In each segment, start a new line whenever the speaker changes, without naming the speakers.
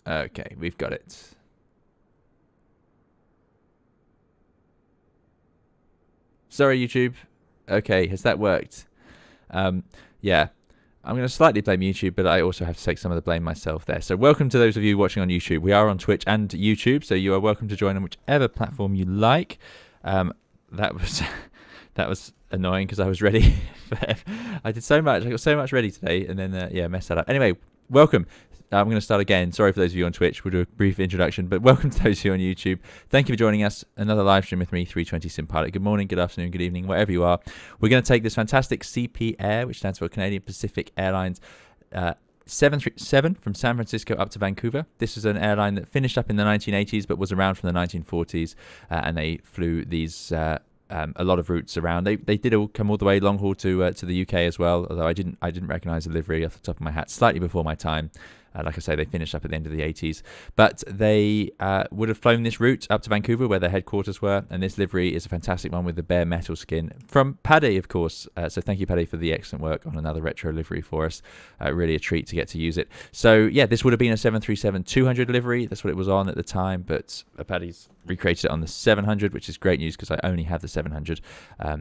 Okay, we've got it. Sorry, YouTube. Okay, has that worked? Yeah, I'm going to slightly blame YouTube, but I also have to take some of the blame myself there. So welcome to those of you watching on YouTube. We are on Twitch and YouTube, so you are welcome to join on whichever platform you like. That was that was annoying because I was ready. I did so much. I got so much ready today, and then yeah, messed that up. Anyway, welcome. I'm going to start again. Sorry for those of you on Twitch. We'll do a brief introduction, but welcome to those of you on YouTube. Thank you for joining us. Another live stream with me, 320 Sim Pilot. Good morning, good afternoon, good evening, wherever you are. We're going to take this fantastic CP Air, which stands for Canadian Pacific Airlines, 737 from San Francisco up to Vancouver. This was an airline that finished up in the 1980s, but was around from the 1940s, and they flew these a lot of routes around. They did all come all the way long haul to the UK as well. Although I didn't recognise the livery off the top of my hat. Slightly before my time. Like I say, they finished up at the end of the 80s. But they would have flown this route up to Vancouver, where their headquarters were. And this livery is a fantastic one with the bare metal skin from Paddy, of course. So thank you, Paddy, for the excellent work on another retro livery for us. Really a treat to get to use it. So yeah, this would have been a 737-200 livery. That's what it was on at the time. But Paddy's recreated it on the 700, which is great news because I only have the 700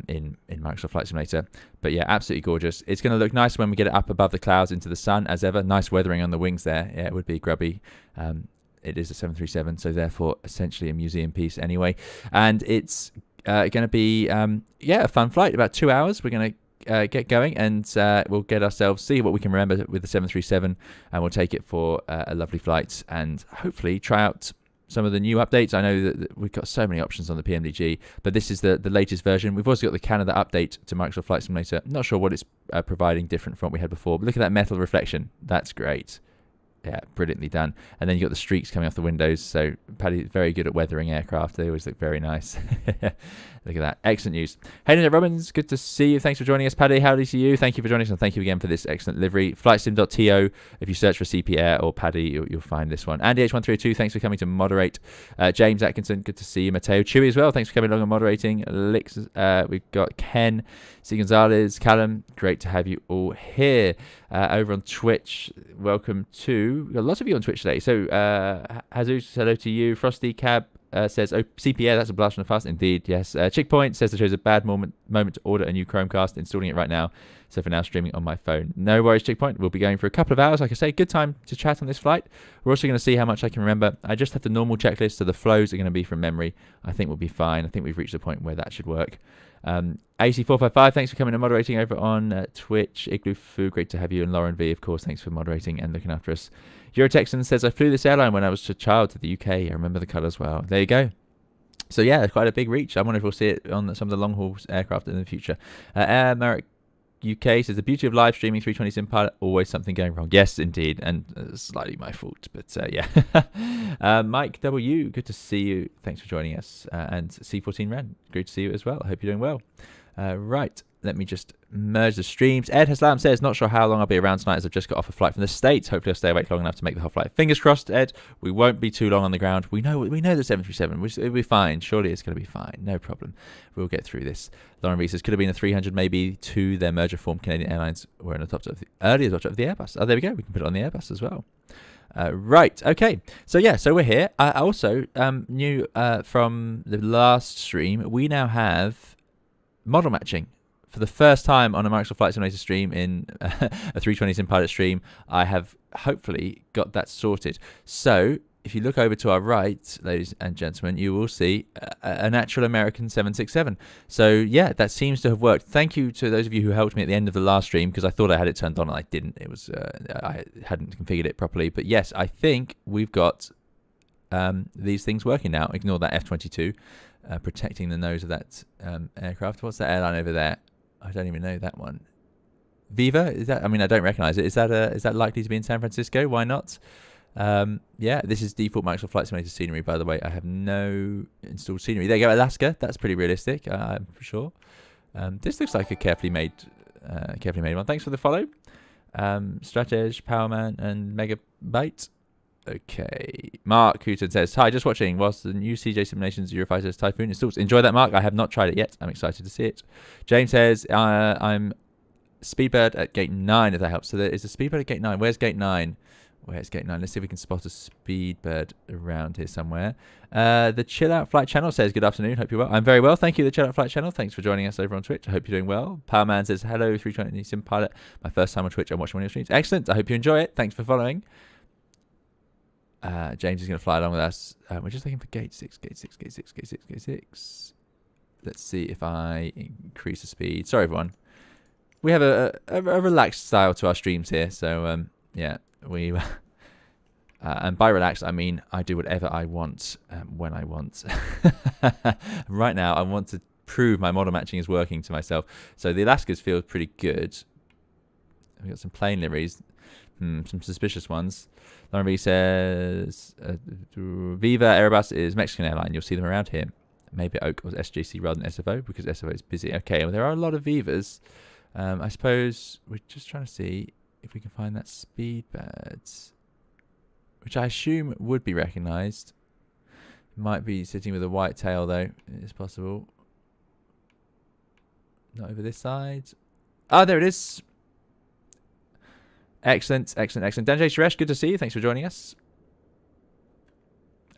in Microsoft Flight Simulator. But yeah, absolutely gorgeous. It's going to look nice when we get it up above the clouds into the sun, as ever. Nice weathering on the wings there. Yeah, it would be grubby. It is a 737, so therefore essentially a museum piece anyway. And it's going to be yeah, a fun flight. About 2 hours. We're going to get going, and we'll get ourselves, see what we can remember with the 737, and we'll take it for a lovely flight and hopefully try out some of the new updates. I know that we've got so many options on the PMDG, but this is the latest version. We've also got the Canada update to Microsoft Flight Simulator. I'm not sure what it's providing different from what we had before, but look at that metal reflection. That's great. Yeah, brilliantly done. And then you've got the streaks coming off the windows. So Paddy's very good at weathering aircraft. They always look very nice. Look at that. Excellent news. Hey, Nick Robbins, good to see you. Thanks for joining us, Paddy. Howdy to you. Thank you for joining us, and thank you again for this excellent livery. Flightsim.to. If you search for CP Air or Paddy, you'll find this one. Andy H132, thanks for coming to moderate. James Atkinson, good to see you. Matteo Chewy as well. Thanks for coming along and moderating. Lix, we've got Ken, C. Gonzalez, Callum. Great to have you all here. Over on Twitch, welcome to. We've got lots of you on Twitch today. So, Jesus, hello to you. Frosty Cab says, oh, CPA, that's a blast from the past. Indeed, yes. Chick Point says, I chose a bad moment to order a new Chromecast, installing it right now. So for now, streaming on my phone. No worries, Chick Point. We'll be going for a couple of hours. Like I say, good time to chat on this flight. We're also going to see how much I can remember. I just have the normal checklist, so the flows are going to be from memory. I think we'll be fine. I think we've reached a point where that should work. AC455, thanks for coming and moderating over on Twitch. Igloo Fu, great to have you. And Lauren V, of course, thanks for moderating and looking after us. Eurotexan says, I flew this airline when I was a child to the UK. I remember the colours well. There you go. So yeah, quite a big reach. I wonder if we'll see it on some of the long haul aircraft in the future. Air Merrick UK says, the beauty of live streaming 320 Sim Pilot, always something going wrong. Yes, indeed, and slightly my fault, but yeah. Mike W, good to see you. Thanks for joining us. And C14 Ren, great to see you as well. I hope you're doing well. Right, let me just merge the streams. Ed Haslam says, not sure how long I'll be around tonight as I've just got off a flight from the States. Hopefully I'll stay awake long enough to make the whole flight. Fingers crossed, Ed. We won't be too long on the ground. We know the 737. It'll be fine. Surely it's going to be fine. No problem. We'll get through this. Lauren B says, could have been a 300, maybe two. Their merger formed Canadian Airlines were in the top of the earlier top of the Airbus. Oh, there we go. We can put it on the Airbus as well. Right, okay. So yeah, so we're here. I also knew from the last stream, we now have model matching. For the first time on a Microsoft Flight Simulator stream in a 320 Sim Pilot stream, I have hopefully got that sorted. So if you look over to our right, ladies and gentlemen, you will see a natural American 767. So yeah, that seems to have worked. Thank you to those of you who helped me at the end of the last stream, because I thought I had it turned on and I didn't. It was I hadn't configured it properly. But yes, I think we've got these things working now. Ignore that F-22 protecting the nose of that aircraft. What's that airline over there? I don't even know that one. Viva? Is that? I mean, I don't recognize it. Is that likely to be in San Francisco? Why not? Yeah, this is default Microsoft Flight Simulator scenery, by the way. I have no installed scenery. There you go, Alaska. That's pretty realistic, I'm for sure. This looks like a carefully made one. Thanks for the follow. Stratege, Powerman, and Megabyte. Okay. Mark Hooton says, hi, just watching whilst the new CJ Simulations Eurofighter's Typhoon installs. Enjoy that, Mark. I have not tried it yet. I'm excited to see it. James says, I'm Speedbird at gate 9, if that helps. So there is a Speedbird at gate 9. Where's gate 9? Where's gate 9? Let's see if we can spot a speedbird around here somewhere. The Chill Out Flight Channel says, good afternoon, hope you're well. I'm very well, thank you, the Chill Out Flight Channel. Thanks for joining us over on Twitch. I hope you're doing well. Powerman says, hello, 320 Sim Pilot. My first time on Twitch, I'm watching one of your streams. Excellent, I hope you enjoy it. Thanks for following. James is going to fly along with us. We're just looking for gate 6, gate 6, gate 6, gate 6, gate 6. Let's see if I increase the speed. Sorry, everyone. We have a relaxed style to our streams here, so yeah. We and by relaxed I mean I do whatever I want when I want. Right now I want to prove my model matching is working to myself. So the Alaskas feel pretty good. We've got some plain liveries, some suspicious ones. Lauren B says Viva Airbus is Mexican airline. You'll see them around here. Maybe Oak or SJC rather than SFO because SFO is busy. Okay, well there are a lot of Vivas. I suppose we're just trying to see if we can find that speedbird, which I assume would be recognised. Might be sitting with a white tail though. It's possible. Not over this side. Oh, there it is. Excellent, excellent, excellent. Danjay Suresh, good to see you. Thanks for joining us.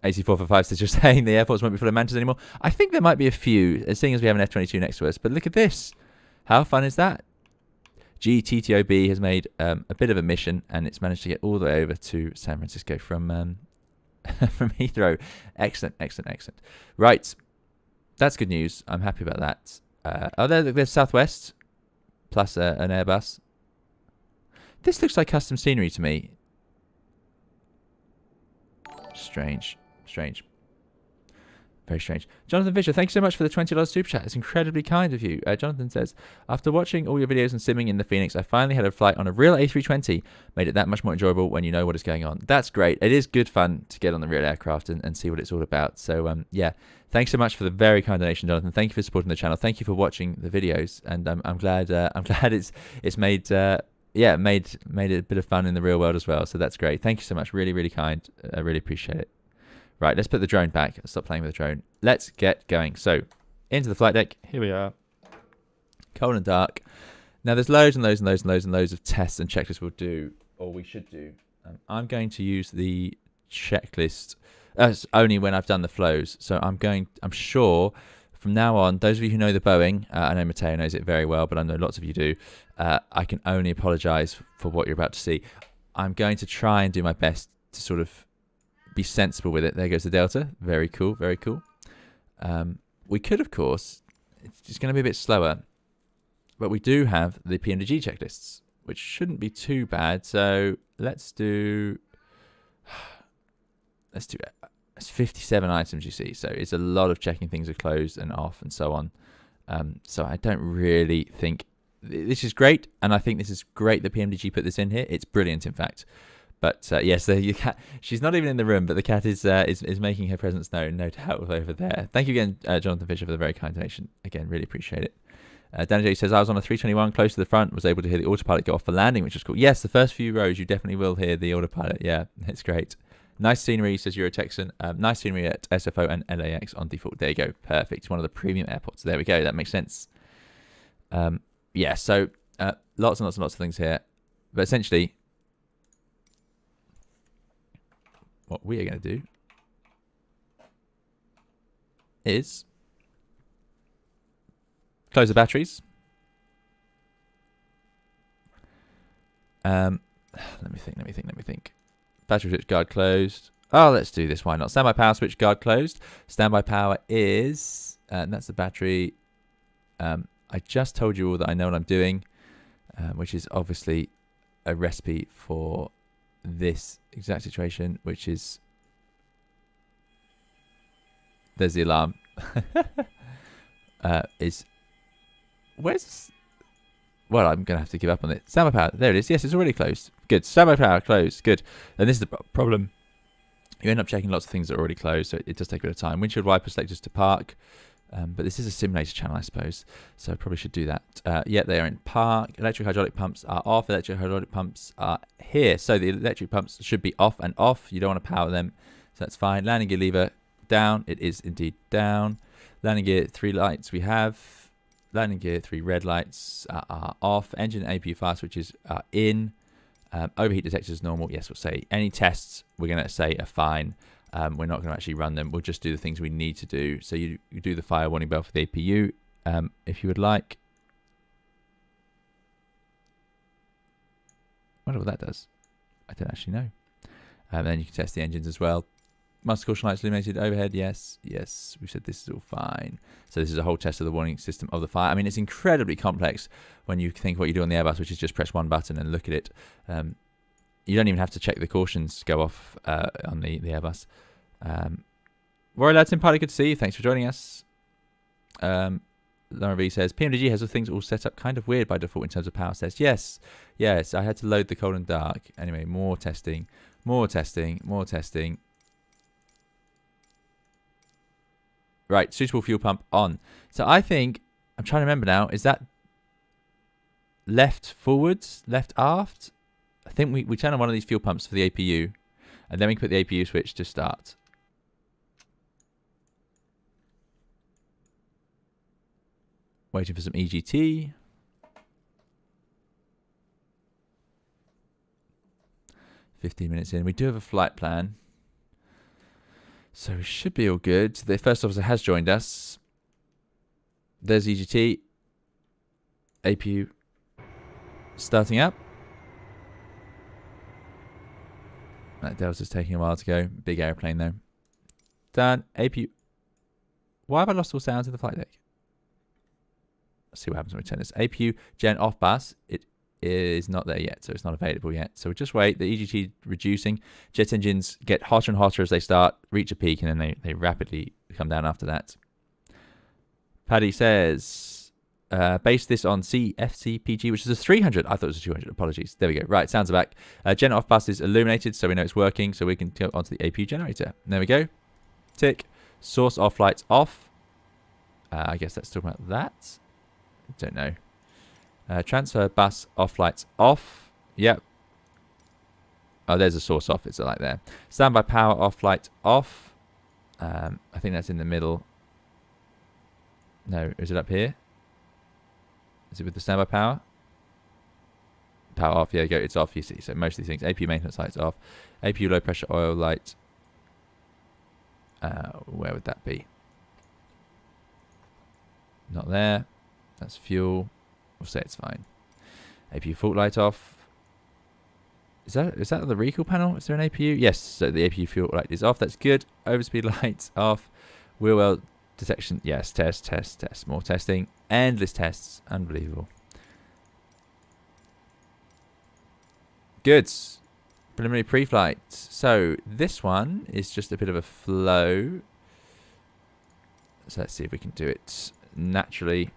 AC445 says you're saying the airports won't be full of mantas anymore. I think there might be a few, seeing as we have an F-22 next to us. But look at this. How fun is that? GTTOB has made a bit of a mission, and it's managed to get all the way over to San Francisco from from Heathrow. Excellent, excellent, excellent. Right, that's good news. I'm happy about that. Oh, there's Southwest, plus an Airbus. This looks like custom scenery to me. Strange, strange. Very strange. Jonathan Fisher, thank you so much for the $20 super chat. It's incredibly kind of you. Jonathan says, after watching all your videos on simming in the Phoenix, I finally had a flight on a real A320. Made it that much more enjoyable when you know what is going on. That's great. It is good fun to get on the real aircraft and see what it's all about. So, yeah, thanks so much for the very kind donation, Jonathan. Thank you for supporting the channel. Thank you for watching the videos. And I'm glad it's made made it a bit of fun in the real world as well. So that's great. Thank you so much. Really, really kind. I really appreciate it. Right, let's put the drone back. Stop playing with the drone. Let's get going. So, into the flight deck. Here we are. Cold and dark. Now, there's loads and loads and loads and loads and loads of tests and checklists we'll do, or we should do. I'm going to use the checklist only when I've done the flows. So, I'm sure from now on, those of you who know the Boeing, I know Matteo knows it very well, but I know lots of you do. I can only apologize for what you're about to see. I'm going to try and do my best to sort of be sensible with it. There goes the Delta. Very cool, very cool. We could, of course, it's just going to be a bit slower, but we do have the PMDG checklists, which shouldn't be too bad. So let's do it's 57 items, you see. So it's a lot of checking things are closed and off and so on. So I don't really think this is great, and I think this is great that PMDG put this in here. It's brilliant, in fact. But yes, the cat, she's not even in the room, but the cat is making her presence known, no doubt, over there. Thank you again, Jonathan Fisher, for the very kind donation. Again, really appreciate it. Danny J says, I was on a 321 close to the front, was able to hear the autopilot go off for landing, which was cool. Yes, the first few rows, you definitely will hear the autopilot. Yeah, it's great. Nice scenery, says Euro Texan. Nice scenery at SFO and LAX on default. There you go. Perfect. It's one of the premium airports. There we go. That makes sense. Yeah, so lots and lots and lots of things here. But essentially, what we are going to do is close the batteries. Let me think. Battery switch guard closed. Oh, let's do this. Why not? Standby power switch guard closed. Standby power is, and that's the battery. I just told you all that I know what I'm doing, which is obviously a recipe for this exact situation, which is there's the alarm. Where's well, I'm gonna have to give up on it. Standby power, there it is. Yes, it's already closed. Good. Standby power closed. Good. And this is the problem. You end up checking lots of things that are already closed, so it does take a bit of time. Windshield wiper selectors to park. But this is a simulator channel, I suppose, so I probably should do that. Yeah, they are in park. Electric hydraulic pumps are off. Electric hydraulic pumps are here. So the electric pumps should be off and off. You don't want to power them, so that's fine. Landing gear lever down. It is indeed down. Landing gear 3 lights we have. Landing gear 3 red lights are off. Engine and APU fire switches are in. Overheat detectors is normal. Yes, we'll say any tests we're going to say are fine. We're not going to actually run them. We'll just do the things we need to do. So you do the fire warning bell for the APU if you would like. I wonder what that does. I don't actually know. Then you can test the engines as well. Master caution lights illuminated overhead. Yes, yes. We said this is all fine. So this is a whole test of the warning system of the fire. I mean, it's incredibly complex when you think what you do on the Airbus, which is just press one button and look at it. You don't even have to check the cautions go off on the Airbus. Rory Ladson, partly good to see you. Thanks for joining us. Laura V says, PMDG has the things all set up kind of weird by default in terms of power test. Yes, yes. I had to load the cold and dark. Anyway, more testing, more testing, more testing. Right, suitable fuel pump on. So I think, I'm trying to remember now, is that left forwards, left aft? I think we turn on one of these fuel pumps for the APU, and then we can put the APU switch to start. Waiting for some EGT. $15 minutes in. We do have a flight plan. So we should be all good. The first officer has joined us. There's EGT. APU starting up. That Delta's taking a while to go. Big airplane though. Done. APU. Why have I lost all sounds in the flight deck? Let's see what happens when we turn this. APU gen off bus. It is not there yet, so it's not available yet. So we'll just wait. The EGT reducing. Jet engines get hotter and hotter as they start, reach a peak, and then they rapidly come down after that. Paddy says, base this on CFCPG, which is a 300. I thought it was a 200. Apologies. There we go. Right, sounds are back. Gen off bus is illuminated, so we know it's working, so we can go onto the APU generator. There we go. Tick. Source off lights off. I guess that's talking about that. Don't know. Transfer bus off lights off. Yep. Oh, there's a source off. It's like there. Standby power off light off. I think that's in the middle. No, is it up here? Is it with the standby power? Power off. Yeah, go. It's off. You see. So most of these things. APU maintenance lights off. APU low pressure oil light. Where would that be? Not there. That's fuel. We'll say it's fine. APU fault light off. Is that the recall panel? Is there an APU? Yes, so the APU fuel light is off. That's good. Overspeed lights off. Wheel well detection. Yes, test. More testing. Endless tests. Unbelievable. Good. Preliminary pre-flight. So this one is just a bit of a flow. So let's see if we can do it naturally.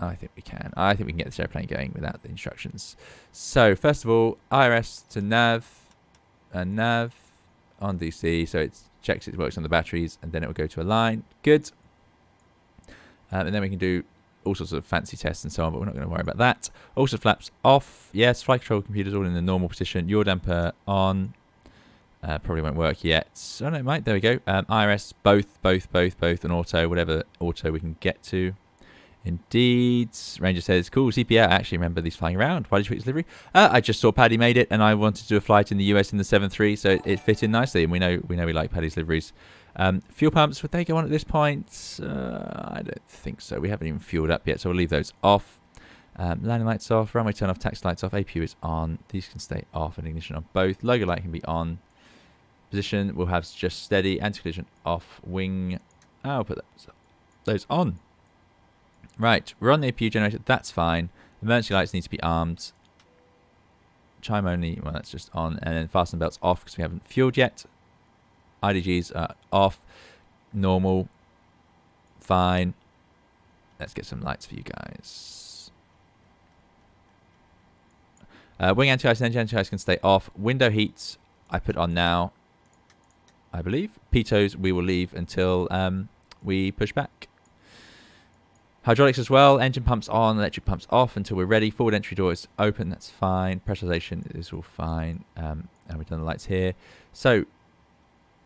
I think we can. I think we can get this airplane going without the instructions. So first of all, IRS to nav, and nav on DC. So it checks it works on the batteries, and then it will go to a line. Good. And then we can do all sorts of fancy tests and so on, but we're not going to worry about that. Also flaps off. Yes, flight control computers all in the normal position. Yaw damper on. Probably won't work yet. Oh no, it might. There we go. IRS both, and auto, whatever auto we can get to. Indeed. Ranger says, cool, CPR. I actually remember these flying around. Why did you pick this livery? I just saw Paddy made it, and I wanted to do a flight in the US in the 7.3, so it fit in nicely, and we know we like Paddy's liveries. Fuel pumps, would they go on at this point? I don't think so. We haven't even fueled up yet, so we'll leave those off. Landing lights off, runway turn off, taxi lights off, APU is on. These can stay off, and ignition on both. Logo light can be on. Position, we'll have just steady, anti-collision off, wing. I'll put those on. Right, we're on the APU generator, that's fine. Emergency lights need to be armed. Chime only, well that's just on. And then fasten belts off because we haven't fueled yet. IDGs are off. Normal. Fine. Let's get some lights for you guys. Wing anti-ice and engine anti-ice can stay off. Window heats, I put on now, I believe. Pitos we will leave until we push back. Hydraulics as well. Engine pumps on, electric pumps off until we're ready. Forward entry door is open. That's fine. Pressurization is all fine. And we've done the lights here. So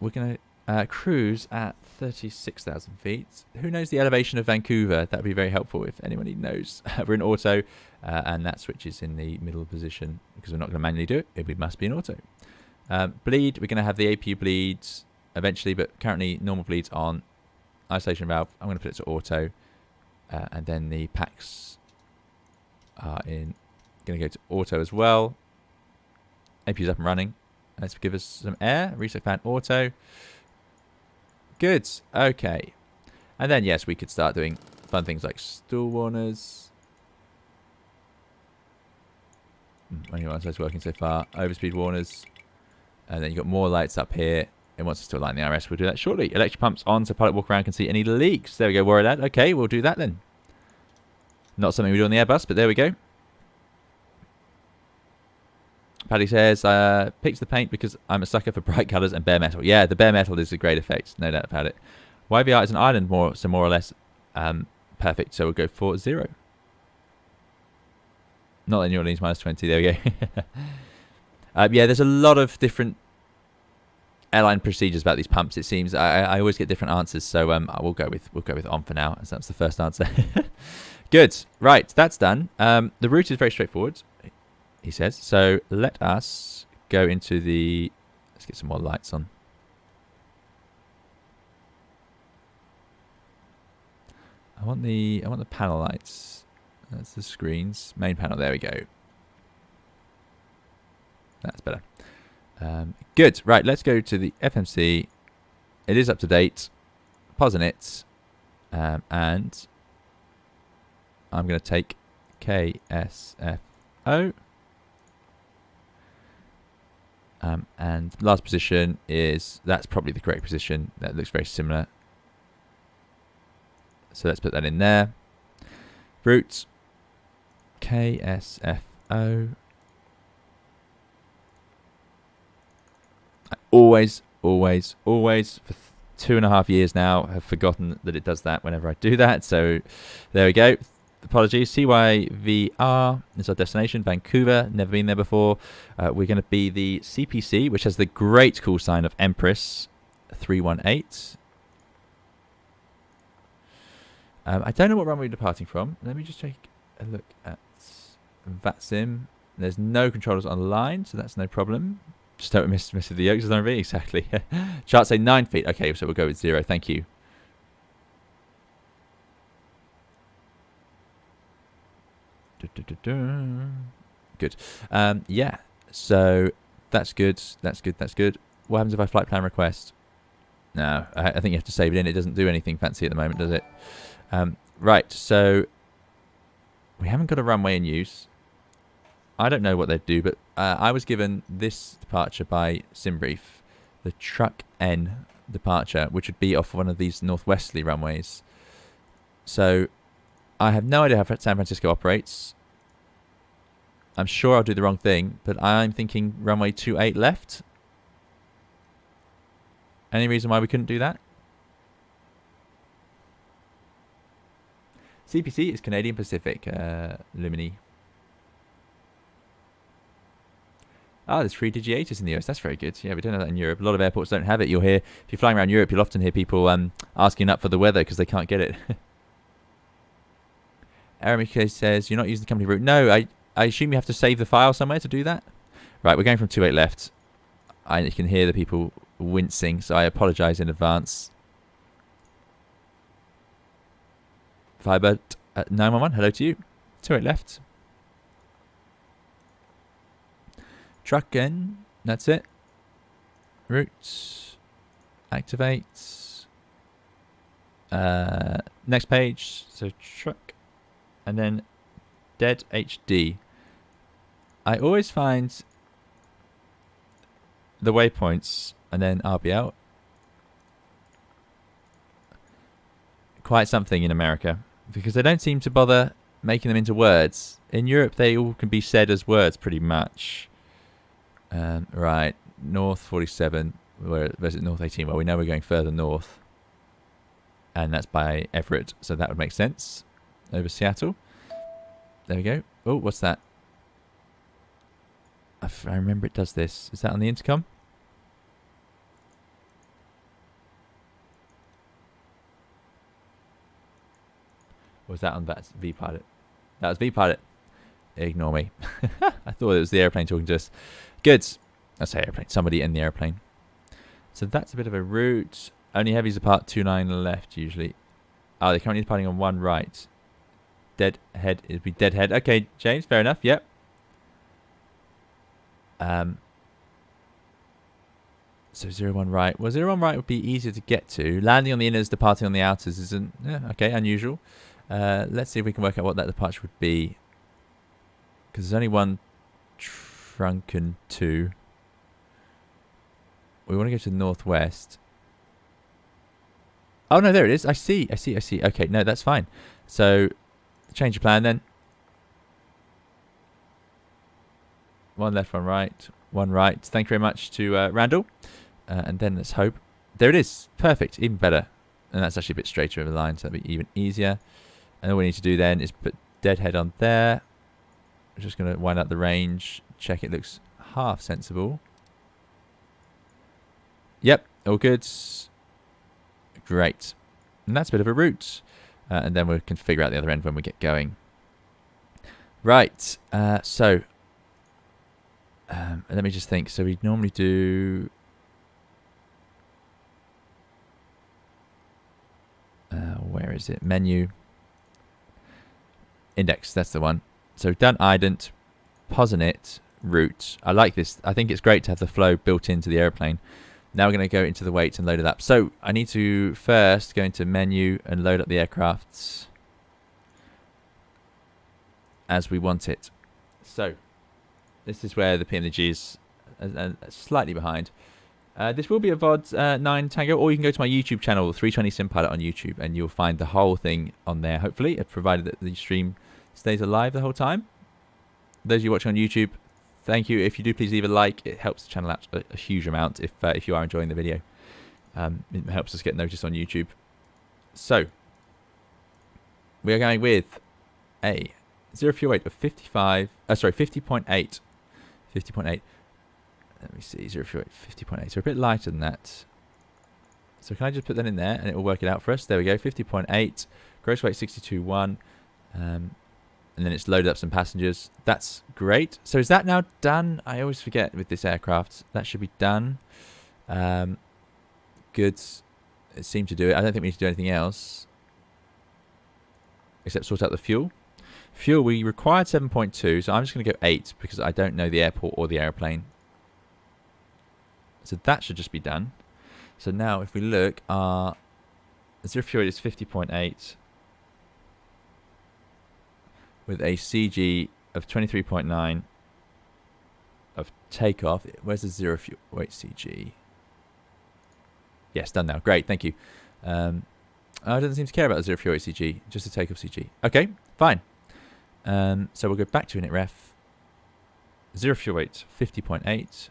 we're going to Cruise at 36,000 feet. Who knows the elevation of Vancouver? That would be very helpful if anybody knows. We're in auto, and that switch is in the middle position because we're not going to manually do it. It must be in auto. Bleed, we're going to have the APU bleeds eventually, but currently normal bleeds on. Isolation valve, I'm going to put it to auto. And then the packs are going to go to auto as well. APU's up and running. Let's give us some air. Reset fan auto. Good. Okay. And then, yes, we could start doing fun things like stall warners. Only one side's working so far. Overspeed warners. And then you've got more lights up here. It wants us to align the RS. We'll do that shortly. Electric pumps on so pilot walk around can see any leaks. There we go. Worry that. Okay, we'll do that then. Not something we do on the Airbus, but there we go. Paddy says, picks the paint because I'm a sucker for bright colours and bare metal. Yeah, the bare metal is a great effect. No doubt about it. YVR is an island, so more or less perfect. So we'll go for 0. Not in New Orleans, -20. There we go. Yeah, there's a lot of different airline procedures about these pumps. It seems I always get different answers, so we'll go with on for now, as that's the first answer. Good, right, that's done. The route is very straightforward, he says. So let us go into the. Let's get some more lights on. I want the panel lights. That's the screens. Main panel. There we go. That's better. Good. Right, let's go to the FMC. It is up to date. Pause in it. And I'm going to take KSFO. And last position is, that's probably the correct position. That looks very similar. So let's put that in there. Route KSFO. I always for 2.5 years now have forgotten that it does that whenever I do that. So there we go. Apologies. CYVR is our destination. Vancouver. Never been there before. We're going to be the CPC, which has the great call sign of Empress 318. I don't know what runway we're departing from. Let me just take a look at VATSIM. There's no controllers online, so that's no problem. Just don't miss the yokes, isn't it? Exactly. Charts say 9 feet. Okay, so we'll go with 0. Thank you. Good. Yeah, so that's good. That's good. What happens if I flight plan request? No, I think you have to save it in. It doesn't do anything fancy at the moment, does it? Right, so we haven't got a runway in use. I don't know what they'd do, but I was given this departure by SimBrief, the Truck N departure, which would be off one of these northwesterly runways. So I have no idea how San Francisco operates. I'm sure I'll do the wrong thing, but I'm thinking runway 28 left. Any reason why we couldn't do that? CPC is Canadian Pacific, Lumini. Ah, there's free Digiators in the US. That's very good. Yeah, we don't have that in Europe. A lot of airports don't have it. You'll hear, if you're flying around Europe, you'll often hear people asking up for the weather because they can't get it. Aramika says, you're not using the company route. No, I assume you have to save the file somewhere to do that. Right, we're going from 28 left. I can hear the people wincing, so I apologise in advance. Firebird 911, hello to you. 28 left. Truck N, that's it. Routes. Activate. Next page, so truck. And then Dead HD. I always find the waypoints and then RBL quite something in America because they don't seem to bother making them into words. In Europe, they all can be said as words pretty much. Right, North 47 versus North 18. Well, we know we're going further north, and that's by Everett, so that would make sense over Seattle. There we go. Oh, what's that? I remember it does this. Is that on the intercom? Was that on that V-Pilot? That was V-Pilot. Ignore me. I thought it was the airplane talking to us. Good. I say airplane. Somebody in the airplane. So that's a bit of a route. Only heavies apart 29 left usually. Oh, they're currently departing on 1 right. Deadhead. It'd be deadhead. Okay, James. Fair enough. Yep. So 01 right. Well, 01 right would be easier to get to. Landing on the inners, departing on the outers isn't... okay, unusual. Let's see if we can work out what that departure would be. Because there's only 1 trunk and 2. We want to go to the northwest. Oh, no, there it is. I see. Okay, no, that's fine. So, change of plan then. 1 left, 1 right. 1 right. Thank you very much to Randall. And then let's hope. There it is. Perfect. Even better. And that's actually a bit straighter over the line, so that'll be even easier. And all we need to do then is put deadhead on there. We're just going to wind up the range. Check it looks half sensible. Yep. All good. Great. And that's a bit of a route. And then we can figure out the other end when we get going. Right. So... let me just think. So we normally do... where is it? Menu. Index. That's the one. So we've done ident, posinit, route. I like this. I think it's great to have the flow built into the airplane. Now we're going to go into the weights and load it up. So I need to first go into menu and load up the aircraft as we want it. So this is where the PMDG is slightly behind. This will be a VOD 9 Tango, or you can go to my YouTube channel, 320 Sim Pilot on YouTube, and you'll find the whole thing on there, hopefully, provided that the stream stays alive the whole time. Those of you watching on YouTube, thank you. If you do, please leave a like. It helps the channel out a huge amount if you are enjoying the video. It helps us get noticed on YouTube. So, we are going with a 0 fuel weight of 50.8. 50.8. Let me see, 0 fuel weight, 50.8. So a bit lighter than that. So can I just put that in there and it will work it out for us? There we go, 50.8. Gross weight 62.1. And then it's loaded up some passengers. That's great. So is that now done? I always forget with this aircraft. That should be done. Good. It seemed to do it. I don't think we need to do anything else. Except sort out the fuel. Fuel, we required 7.2, so I'm just going to go 8 because I don't know the airport or the airplane. So that should just be done. So now if we look, our 0 fuel is 50.8 with a CG of 23.9 of takeoff. Where's the 0 fuel weight CG? Yes, done now. Great, thank you. Oh, it doesn't seem to care about the 0 fuel weight CG, just the takeoff CG. Okay, fine. So we'll go back to init ref. 0 fuel weight, 50.8.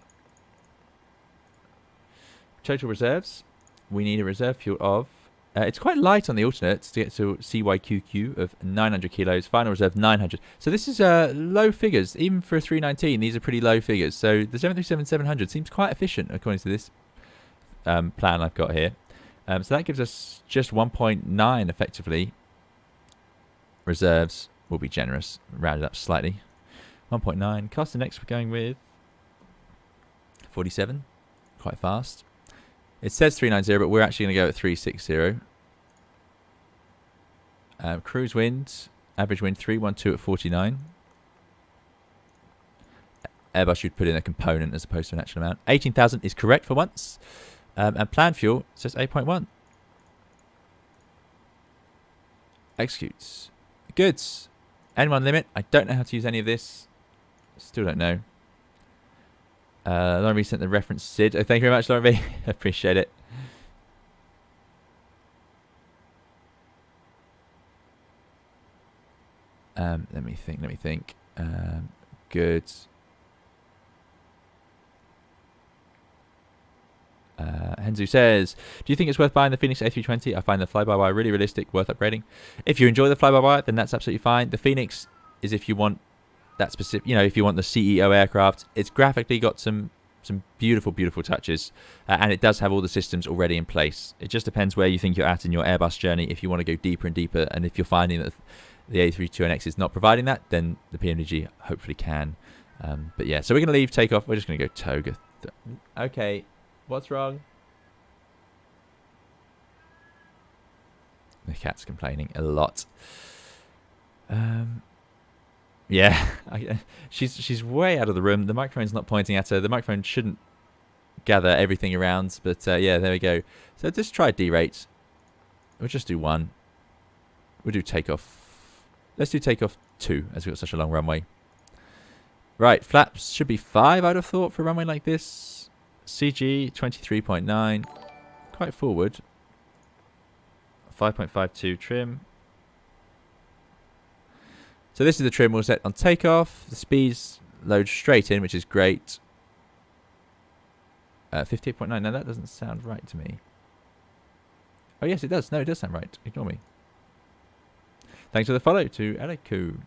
Total reserves. We need a reserve fuel of... it's quite light on the alternates to get to CYQQ of 900 kilos. Final reserve 900. So this is low figures. Even for a 319, these are pretty low figures. So the 737-700 seems quite efficient according to this plan I've got here. So that gives us just 1.9 effectively. Reserves will be generous. Rounded up slightly. 1.9. Cost next we're going with 47. Quite fast. It says 390, but we're actually going to go at 360. Cruise wind, average wind 312 at 49. Airbus should put in a component as opposed to an actual amount. 18,000 is correct for once. And planned fuel says 8.1. Executes. Goods. N1 limit. I don't know how to use any of this. Still don't know. Lauren B sent the reference Sid. Oh, thank you very much, Lauren B. Appreciate it. Let me think. Good. Henzu says, do you think it's worth buying the Phoenix A320? I find the fly-by-wire really realistic, worth upgrading. If you enjoy the fly-by-wire, then that's absolutely fine. The Phoenix is if you want that specific, if you want the CEO aircraft. It's graphically got some some beautiful, beautiful touches, and it does have all the systems already in place. It just depends where you think you're at in your Airbus journey. If you want to go deeper and deeper, and if you're finding that the A320 is not providing that, then the PMDG hopefully can. But yeah, so we're going to leave takeoff. We're just going to go toga. Okay, what's wrong? The cat's complaining a lot. Yeah, she's way out of the room. The microphone's not pointing at her. The microphone shouldn't gather everything around. But yeah, there we go. So just try derate. We'll just do 1. We'll do takeoff. Let's do takeoff 2, as we've got such a long runway. Right, flaps should be 5, I'd have thought, for a runway like this. CG 23.9. Quite forward. 5.52 trim. So this is the trim we'll set on takeoff. The speeds load straight in, which is great. 58.9. Now that doesn't sound right to me. Oh yes, it does. No, it does sound right. Ignore me. Thanks for the follow to Eleku.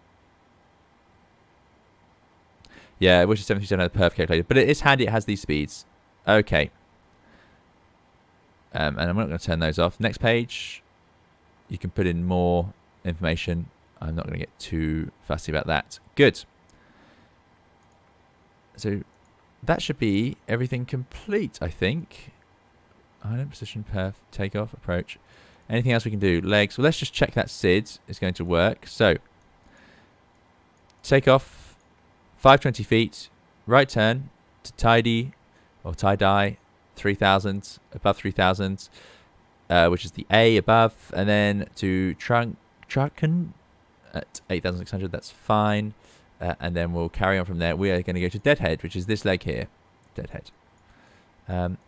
Yeah, I wish the 737 had a perfect calculator, but it is handy. It has these speeds. Okay. And I'm not going to turn those off. Next page, you can put in more information. I'm not going to get too fussy about that. Good. So that should be everything complete, I think. Island position, perf, takeoff, approach. Anything else we can do? Legs. Well, let's just check that SID is going to work. So takeoff. 520 feet, right turn to tidy or tie-dye 3000, above 3000, which is the A above, and then to Trucken at 8600, that's fine. And then we'll carry on from there. We are going to go to Deadhead, which is this leg here, Deadhead. Flight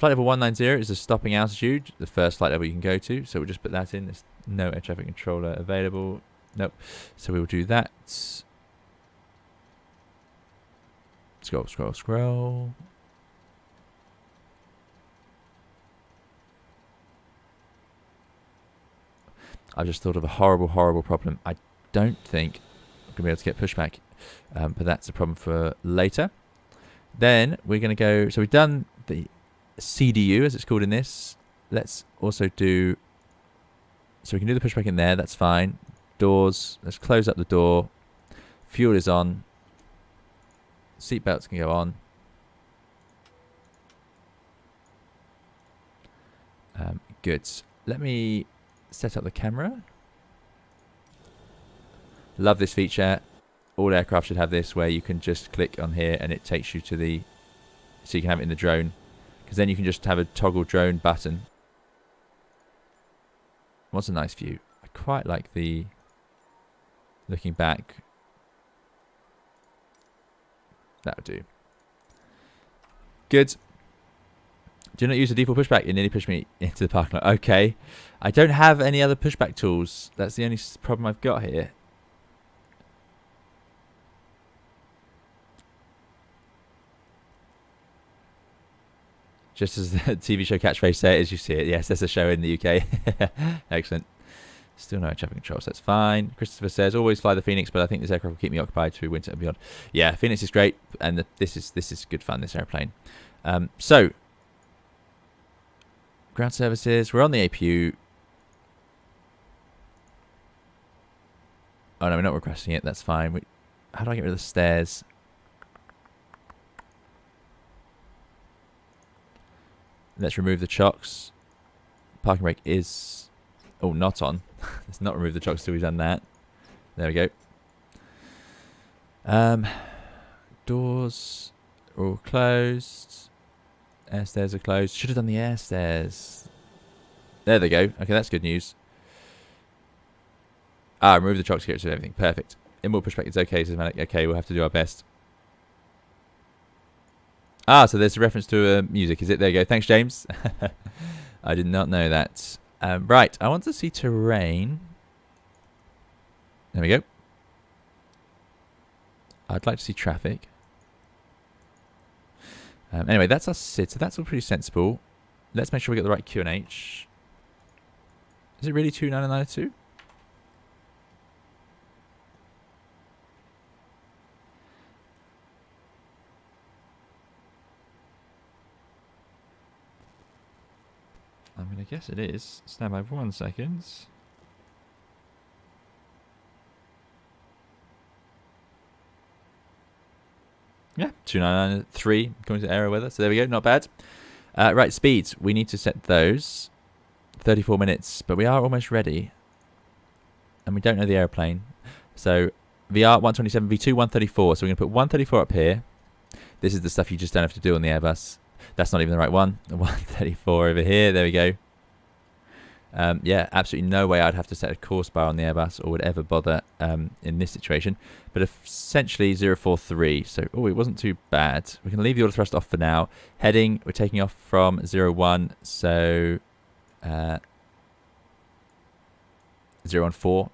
level 190 is the stopping altitude, the first flight level you can go to, so we'll just put that in. There's no air traffic controller available. Nope. So we will do that. Scroll, scroll, scroll. I've just thought of a horrible, horrible problem. I don't think I'm going to be able to get pushback, but that's a problem for later. Then we're going to go... So we've done the CDU, as it's called in this. Let's also do... So we can do the pushback in there. That's fine. Doors. Let's close up the door. Fuel is on. Seatbelts can go on. Good. Let me set up the camera. Love this feature. All aircraft should have this, where you can just click on here and it takes you to the... So you can have it in the drone. Because then you can just have a toggle drone button. What's a nice view? I quite like the... Looking back... That would do. Good. Do not use the default pushback. It nearly pushed me into the parking lot. Okay. I don't have any other pushback tools. That's the only problem I've got here. Just as the TV show catchphrase say it as you see it. Yes, there's a show in the UK. Excellent. Still no air traffic control, so that's fine. Christopher says, always fly the Phoenix, but I think this aircraft will keep me occupied through winter and beyond. Yeah, Phoenix is great, and this is good fun, this airplane. So, ground services, we're on the APU. Oh no, we're not requesting it, that's fine. How do I get rid of the stairs? Let's remove the chocks. Parking brake is... Oh, not on. Let's not remove the chocks till we've done that. There we go. Doors are all closed. Air stairs are closed. Should have done the air stairs. There they go. Okay, that's good news. Remove the chocks to get rid of everything. Perfect. Inboard pushback is okay, says Malik. Okay, we'll have to do our best. So there's a reference to music, is it? There you go. Thanks, James. I did not know that. Right, I want to see terrain. There we go. I'd like to see traffic. Anyway, that's our SID, so that's all pretty sensible. Let's make sure we get the right QNH. Is it really 29992? I'm going to guess it is. Stand by for 1 second. Yeah, 2993 coming to aero weather. So there we go, not bad. Right, speeds. We need to set those. 34 minutes, but we are almost ready. And we don't know the airplane. So VR 127, V2 134. So we're going to put 134 up here. This is the stuff you just don't have to do on the Airbus. That's not even the right one. 134 over here. There we go. Yeah, absolutely no way I'd have to set a course bar on the Airbus or would ever bother in this situation. But essentially 043. So, oh, it wasn't too bad. We can leave the auto thrust off for now. Heading, we're taking off from 01. So 014,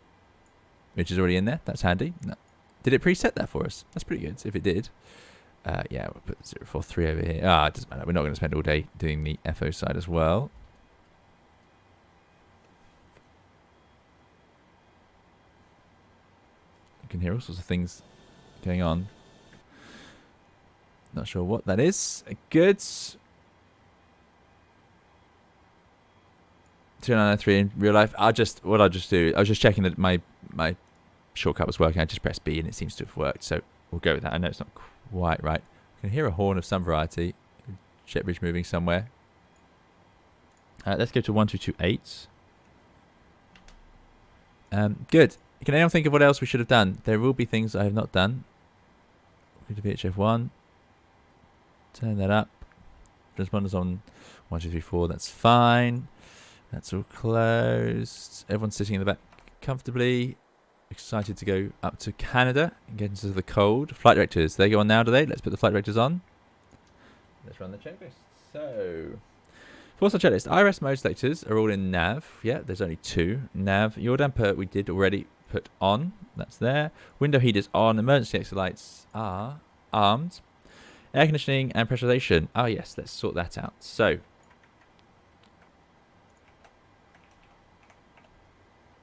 which is already in there. That's handy. No. Did it preset that for us? That's pretty good if it did. Yeah, we'll put 043 over here. It doesn't matter. We're not going to spend all day doing the FO side as well. You can hear all sorts of things going on. Not sure what that is. Good. 2993 in real life. I was just checking that my shortcut was working. I just pressed B and it seems to have worked. So we'll go with that. I know it's not quite right. I can hear a horn of some variety. Jet bridge moving somewhere. Let's go to 1228. Good. Can anyone think of what else we should have done? There will be things I have not done. Go to VHF1. Turn that up. Transponders on 1, 2, 3, 4. That's fine. That's all closed. Everyone's sitting in the back comfortably. Excited to go up to Canada and get into the cold. Flight directors, they go on now, do they? Let's put the flight directors on. Let's run the checklist. So, four-star checklist. IRS mode selectors are all in nav. Yeah, there's only 2. Nav. Yaw damper we did already put on. That's there. Window heaters on. Emergency exit lights are armed. Air conditioning and pressurization. Oh, yes, let's sort that out. So,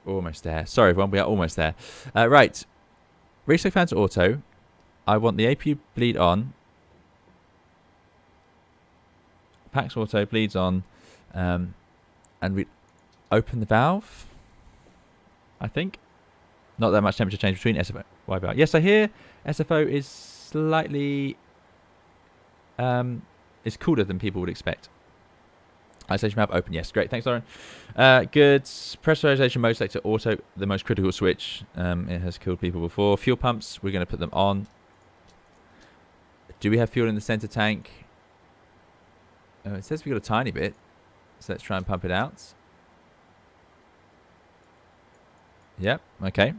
almost there. Sorry, everyone. We are almost there. Right. Restock fans auto. I want the APU bleed on. Pax auto bleeds on. And we open the valve. I think. Not that much temperature change between SFO. YBR. Yes, I hear SFO is slightly is cooler than people would expect. Isolation map open. Yes, great. Thanks, Lauren. Good. Pressurization mode selector auto, the most critical switch. It has killed people before. Fuel pumps, we're going to put them on. Do we have fuel in the center tank? It says we've got a tiny bit. So let's try and pump it out. Yep, okay.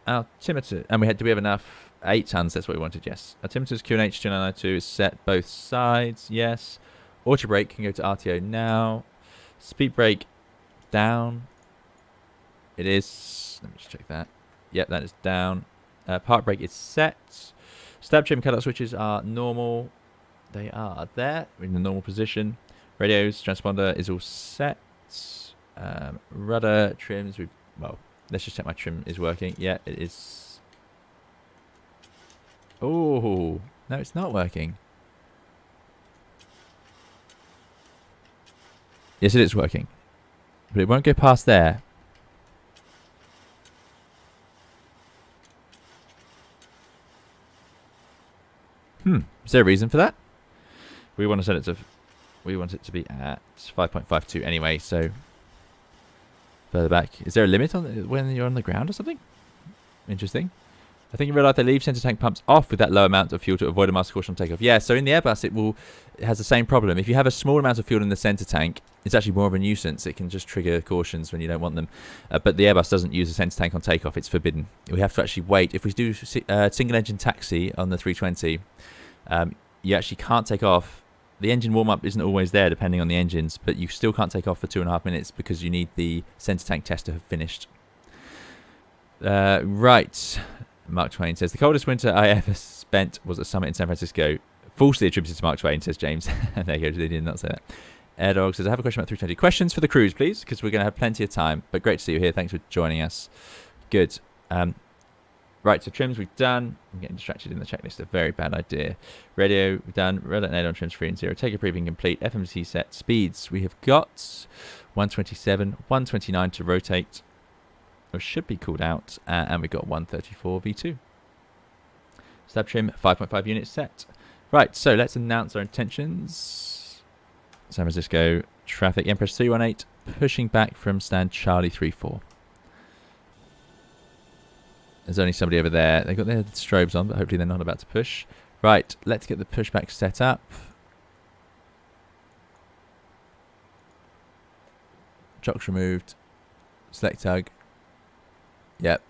Altimeter. And do we have enough? 8 tons, that's what we wanted, yes. Altimeter's QNH 2992 is set both sides, yes. Auto brake can go to RTO now. Speed brake down. It is. Let me just check that. Yep, that is down. Park brake is set. Stab trim cutout switches are normal. They are there in the normal position. Radios, transponder is all set. Rudder trims. Well, let's just check my trim is working. Yeah, it is. Oh, no, it's not working. Yes, it is working. But it won't go past there. Is there a reason for that? We want to set it to... We want it to be at 5.52 anyway, so... Further back. Is there a limit on when you're on the ground or something? Interesting. I think in real life they leave center tank pumps off with that low amount of fuel to avoid a master caution on takeoff. Yeah, so in the Airbus it has the same problem. If you have a small amount of fuel in the center tank, it's actually more of a nuisance. It can just trigger cautions when you don't want them. But the Airbus doesn't use a center tank on takeoff. It's forbidden. We have to actually wait. If we do single engine taxi on the 320, you actually can't take off. The engine warm-up isn't always there depending on the engines, but you still can't take off for 2.5 minutes because you need the center tank test to have finished. Right. Mark Twain says, the coldest winter I ever spent was at Summit in San Francisco. Falsely attributed to Mark Twain, says James. There you go, they did not say that. Airdog says, I have a question about 320. Questions for the crews, please, because we're going to have plenty of time. But great to see you here. Thanks for joining us. Good. Right, so trims we've done. I'm getting distracted in the checklist. A very bad idea. Radio we've done. Red light and aileron trims 3 and 0. Take a briefing complete. FMC set. Speeds we have got 127, 129 to rotate. Or should be called out. And we've got 134 V2. Stab trim 5.5 units set. Right, so let's announce our intentions. San Francisco traffic. Empress 318 pushing back from stand Charlie 34. There's only somebody over there. They've got their strobes on, but hopefully they're not about to push. Right, let's get the pushback set up. Chocks removed. Select tug. Yep.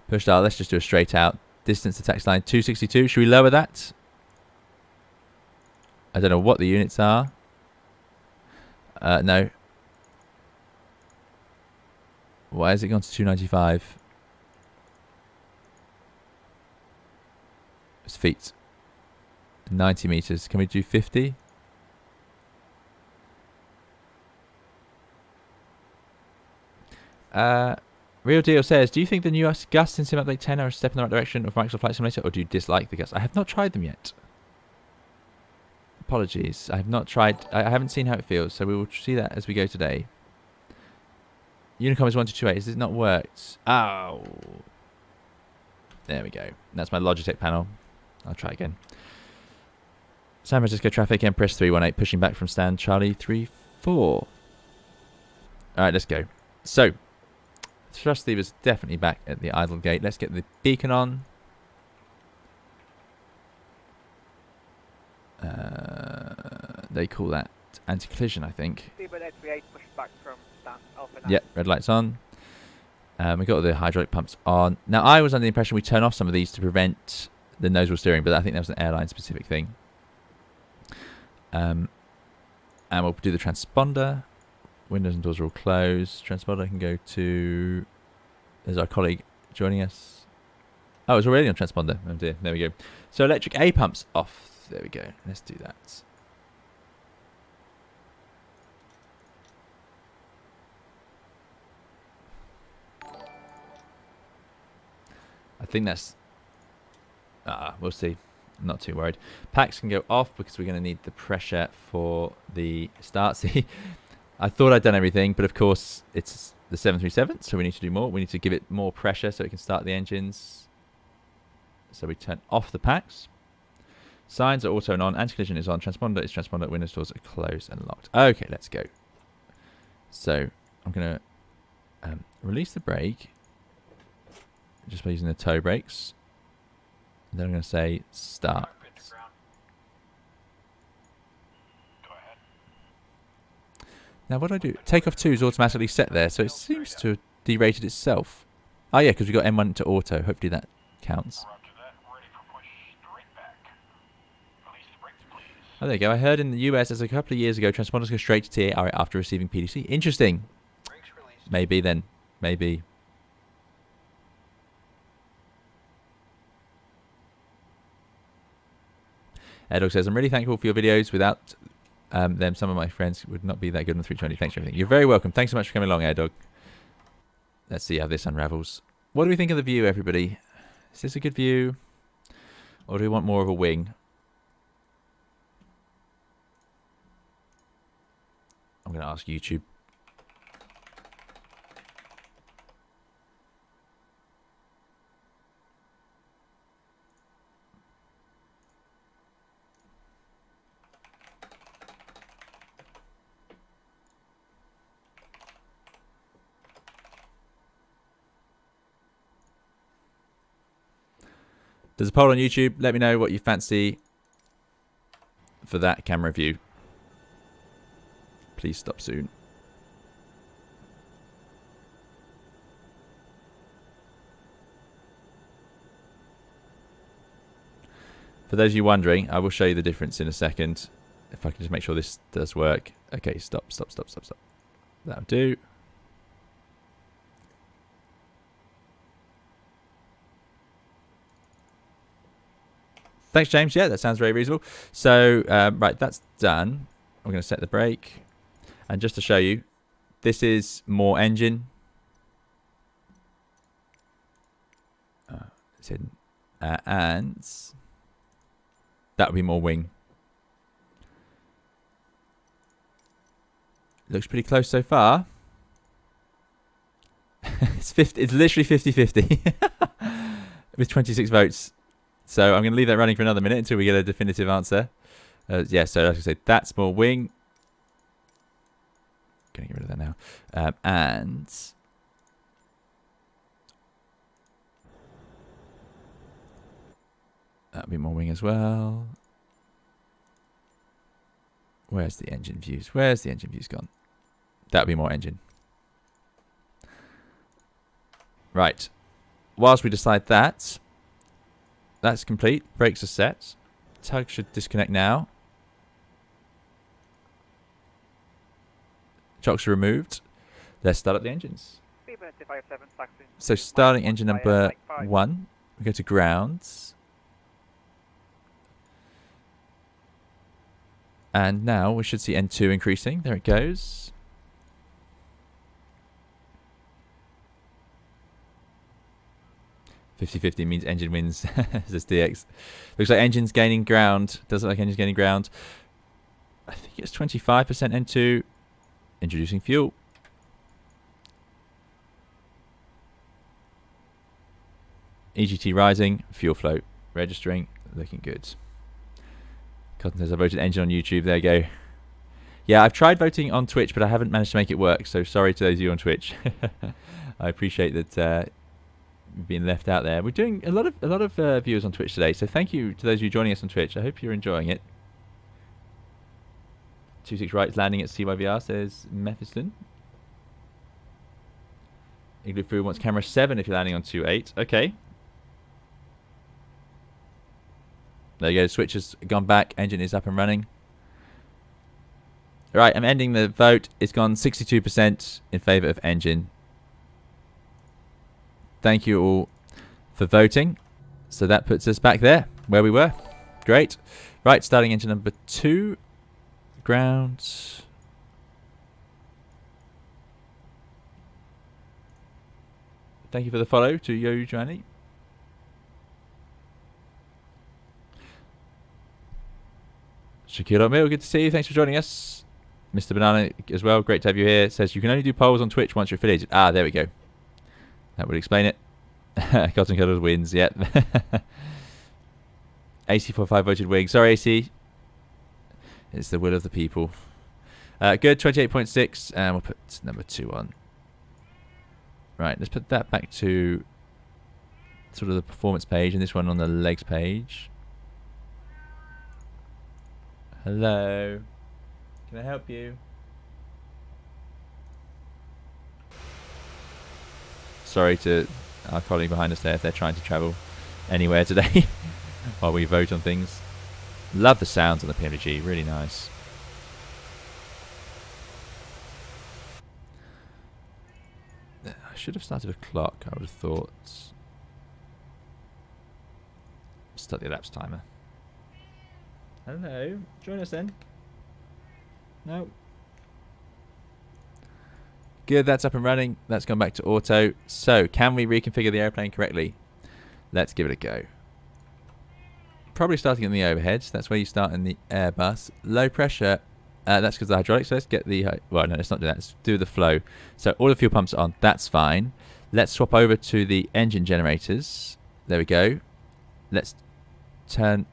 Push dial. Let's just do a straight out. Distance to tax line 262. Should we lower that? I don't know what the units are. No. Why has it gone to 295? It's feet. 90 meters. Can we do 50? Real Deal says, do you think the new gusts in Sim Update 10 are a step in the right direction of Microsoft Flight Simulator, or do you dislike the gusts? I have not tried them yet. Apologies. I have not tried. I haven't seen how it feels, so we will see that as we go today. Unicom is 1228. Has it not worked? Oh. There we go. That's my Logitech panel. I'll try again. San Francisco traffic, Empress 318, pushing back from stand Charlie 34. Alright, let's go. So, thrust lever's definitely back at the idle gate. Let's get the beacon on. They call that anti-collision, I think. Yep, red light's on. We've got the hydraulic pumps on. Now, I was under the impression we turn off some of these to prevent the nose wheel steering, but I think that was an airline-specific thing. And we'll do the transponder. Windows and doors are all closed. Transponder can go to... There's our colleague joining us. Oh, it's already on transponder. Oh dear, there we go. So electric A pumps off. There we go. Let's do that. I think that's... we'll see. I'm not too worried. Packs can go off because we're going to need the pressure for the start. See, I thought I'd done everything, but of course it's the 737, so we need to do more. We need to give it more pressure so it can start the engines. So we turn off the packs. Signs are auto and on. Anti-collision is on. Transponder is transponder. Windows doors are closed and locked. Okay, let's go. So I'm going to release the brake just by using the toe brakes. And then I'm going to say start. Now what do I do? Takeoff 2 is automatically set there, so it seems to have derated itself. Oh yeah, because we got M1 to auto. Hopefully that counts. Oh, there you go. I heard in the US as a couple of years ago, transponders go straight to TA after receiving PDC. Interesting. Maybe then. Maybe. Airdog says, I'm really thankful for your videos. Without them, some of my friends would not be that good on the 320. Thanks for everything. You're very welcome. Thanks so much for coming along, Airdog. Let's see how this unravels. What do we think of the view, everybody? Is this a good view? Or do we want more of a wing? I'm going to ask YouTube. There's a poll on YouTube. Let me know what you fancy for that camera view. Please stop soon. For those of you wondering, I will show you the difference in a second. If I can just make sure this does work. Okay, stop. That'll do. Thanks, James. Yeah, that sounds very reasonable. So, right, that's done. I'm going to set the brake. And just to show you, this is more engine. It's hidden. And that would be more wing. Looks pretty close so far. It's literally 50-50 with 26 votes. So I'm going to leave that running for another minute until we get a definitive answer. Yeah, so like I said, that's more wing. Going to get rid of that now. And that'll be more wing as well. Where's the engine views? Where's the engine views gone? That'll be more engine. Right. Whilst we decide that, that's complete. Brakes are set. Tug should disconnect now. Chocks are removed. Let's start up the engines. So starting engine number 1. We go to grounds. And now we should see N2 increasing. There it goes. "50-50 means engine wins," says DX. Looks like engine's gaining ground. Does look like engine's gaining ground. I think it's 25% N2. Introducing fuel. EGT rising. Fuel flow registering. Looking good. Cotton says I voted engine on YouTube. There you go. Yeah, I've tried voting on Twitch, but I haven't managed to make it work. So sorry to those of you on Twitch. I appreciate that you've been left out there. We're doing a lot of viewers on Twitch today. So thank you to those of you joining us on Twitch. I hope you're enjoying it. 26 right landing at CYVR, says Mephiston. Igloo Food wants camera 7 if you're landing on 28. Okay. There you go. Switch has gone back. Engine is up and running. All right, I'm ending the vote. It's gone 62% in favour of engine. Thank you all for voting. So that puts us back there where we were. Great. Right, starting engine number 2. Ground. Thank you for the follow to Yo Joanny. Shaquille O'Mill, good to see you. Thanks for joining us. Mr. Banana as well, great to have you here. Says you can only do polls on Twitch once you're affiliated. Ah, there we go. That would explain it. Cotton Cuddles wins, yep. AC45 voted wing. Sorry, AC. It's the will of the people. Good, 28.6. And we'll put number 2 on. Right, let's put that back to sort of the performance page and this one on the legs page. Hello. Can I help you? Sorry to our colleague behind us there if they're trying to travel anywhere today while we vote on things. Love the sounds on the PMDG, really nice. I should have started a clock, I would have thought. Start the elapsed timer. Hello, join us then. No. Good, that's up and running. That's gone back to auto. So, can we reconfigure the airplane correctly? Let's give it a go. Probably starting in the overheads. That's where you start in the Airbus. Low pressure. That's because of the hydraulics. So let's get the... well, no, let's not do that. Let's do the flow. So all the fuel pumps are on. That's fine. Let's swap over to the engine generators. There we go. Let's turn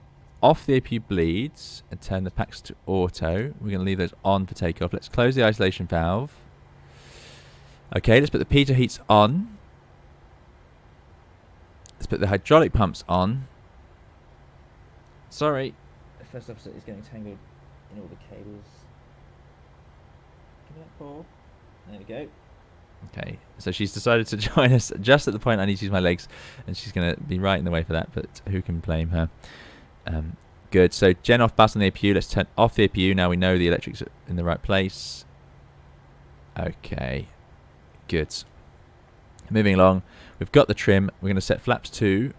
off the APU bleeds and turn the packs to auto. We're going to leave those on for takeoff. Let's close the isolation valve. Okay, let's put the pitot heats on. Let's put the hydraulic pumps on. Sorry. The first officer is getting tangled in all the cables. Give me that ball. There we go. Okay, so she's decided to join us just at the point I need to use my legs, and she's going to be right in the way for that, but who can blame her? Good, so gen off bus on the APU. Let's turn off the APU. Now we know the electrics are in the right place. Okay, good. Moving along, we've got the trim. We're going to set flaps to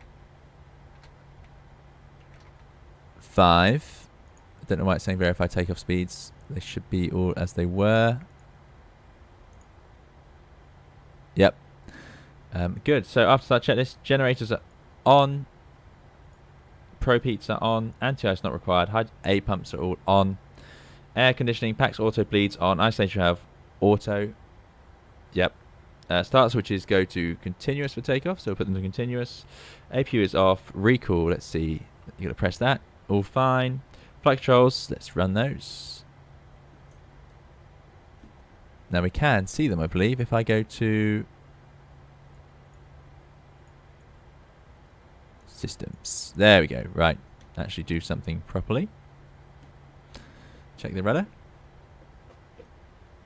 5. I don't know why it's saying verify takeoff speeds. They should be all as they were. Yep. Good. So after that checklist, generators are on. Pro pizza on. Anti-ice not required. High A pumps are all on. Air conditioning, packs auto bleeds on. Isolation have auto. Yep. Start switches go to continuous for takeoff, so we'll put them to continuous. APU is off. Recall, let's see. You're going to press that. All fine. Flight controls, let's run those. Now we can see them, I believe, if I go to systems. There we go. Right. Actually do something properly. Check the rudder.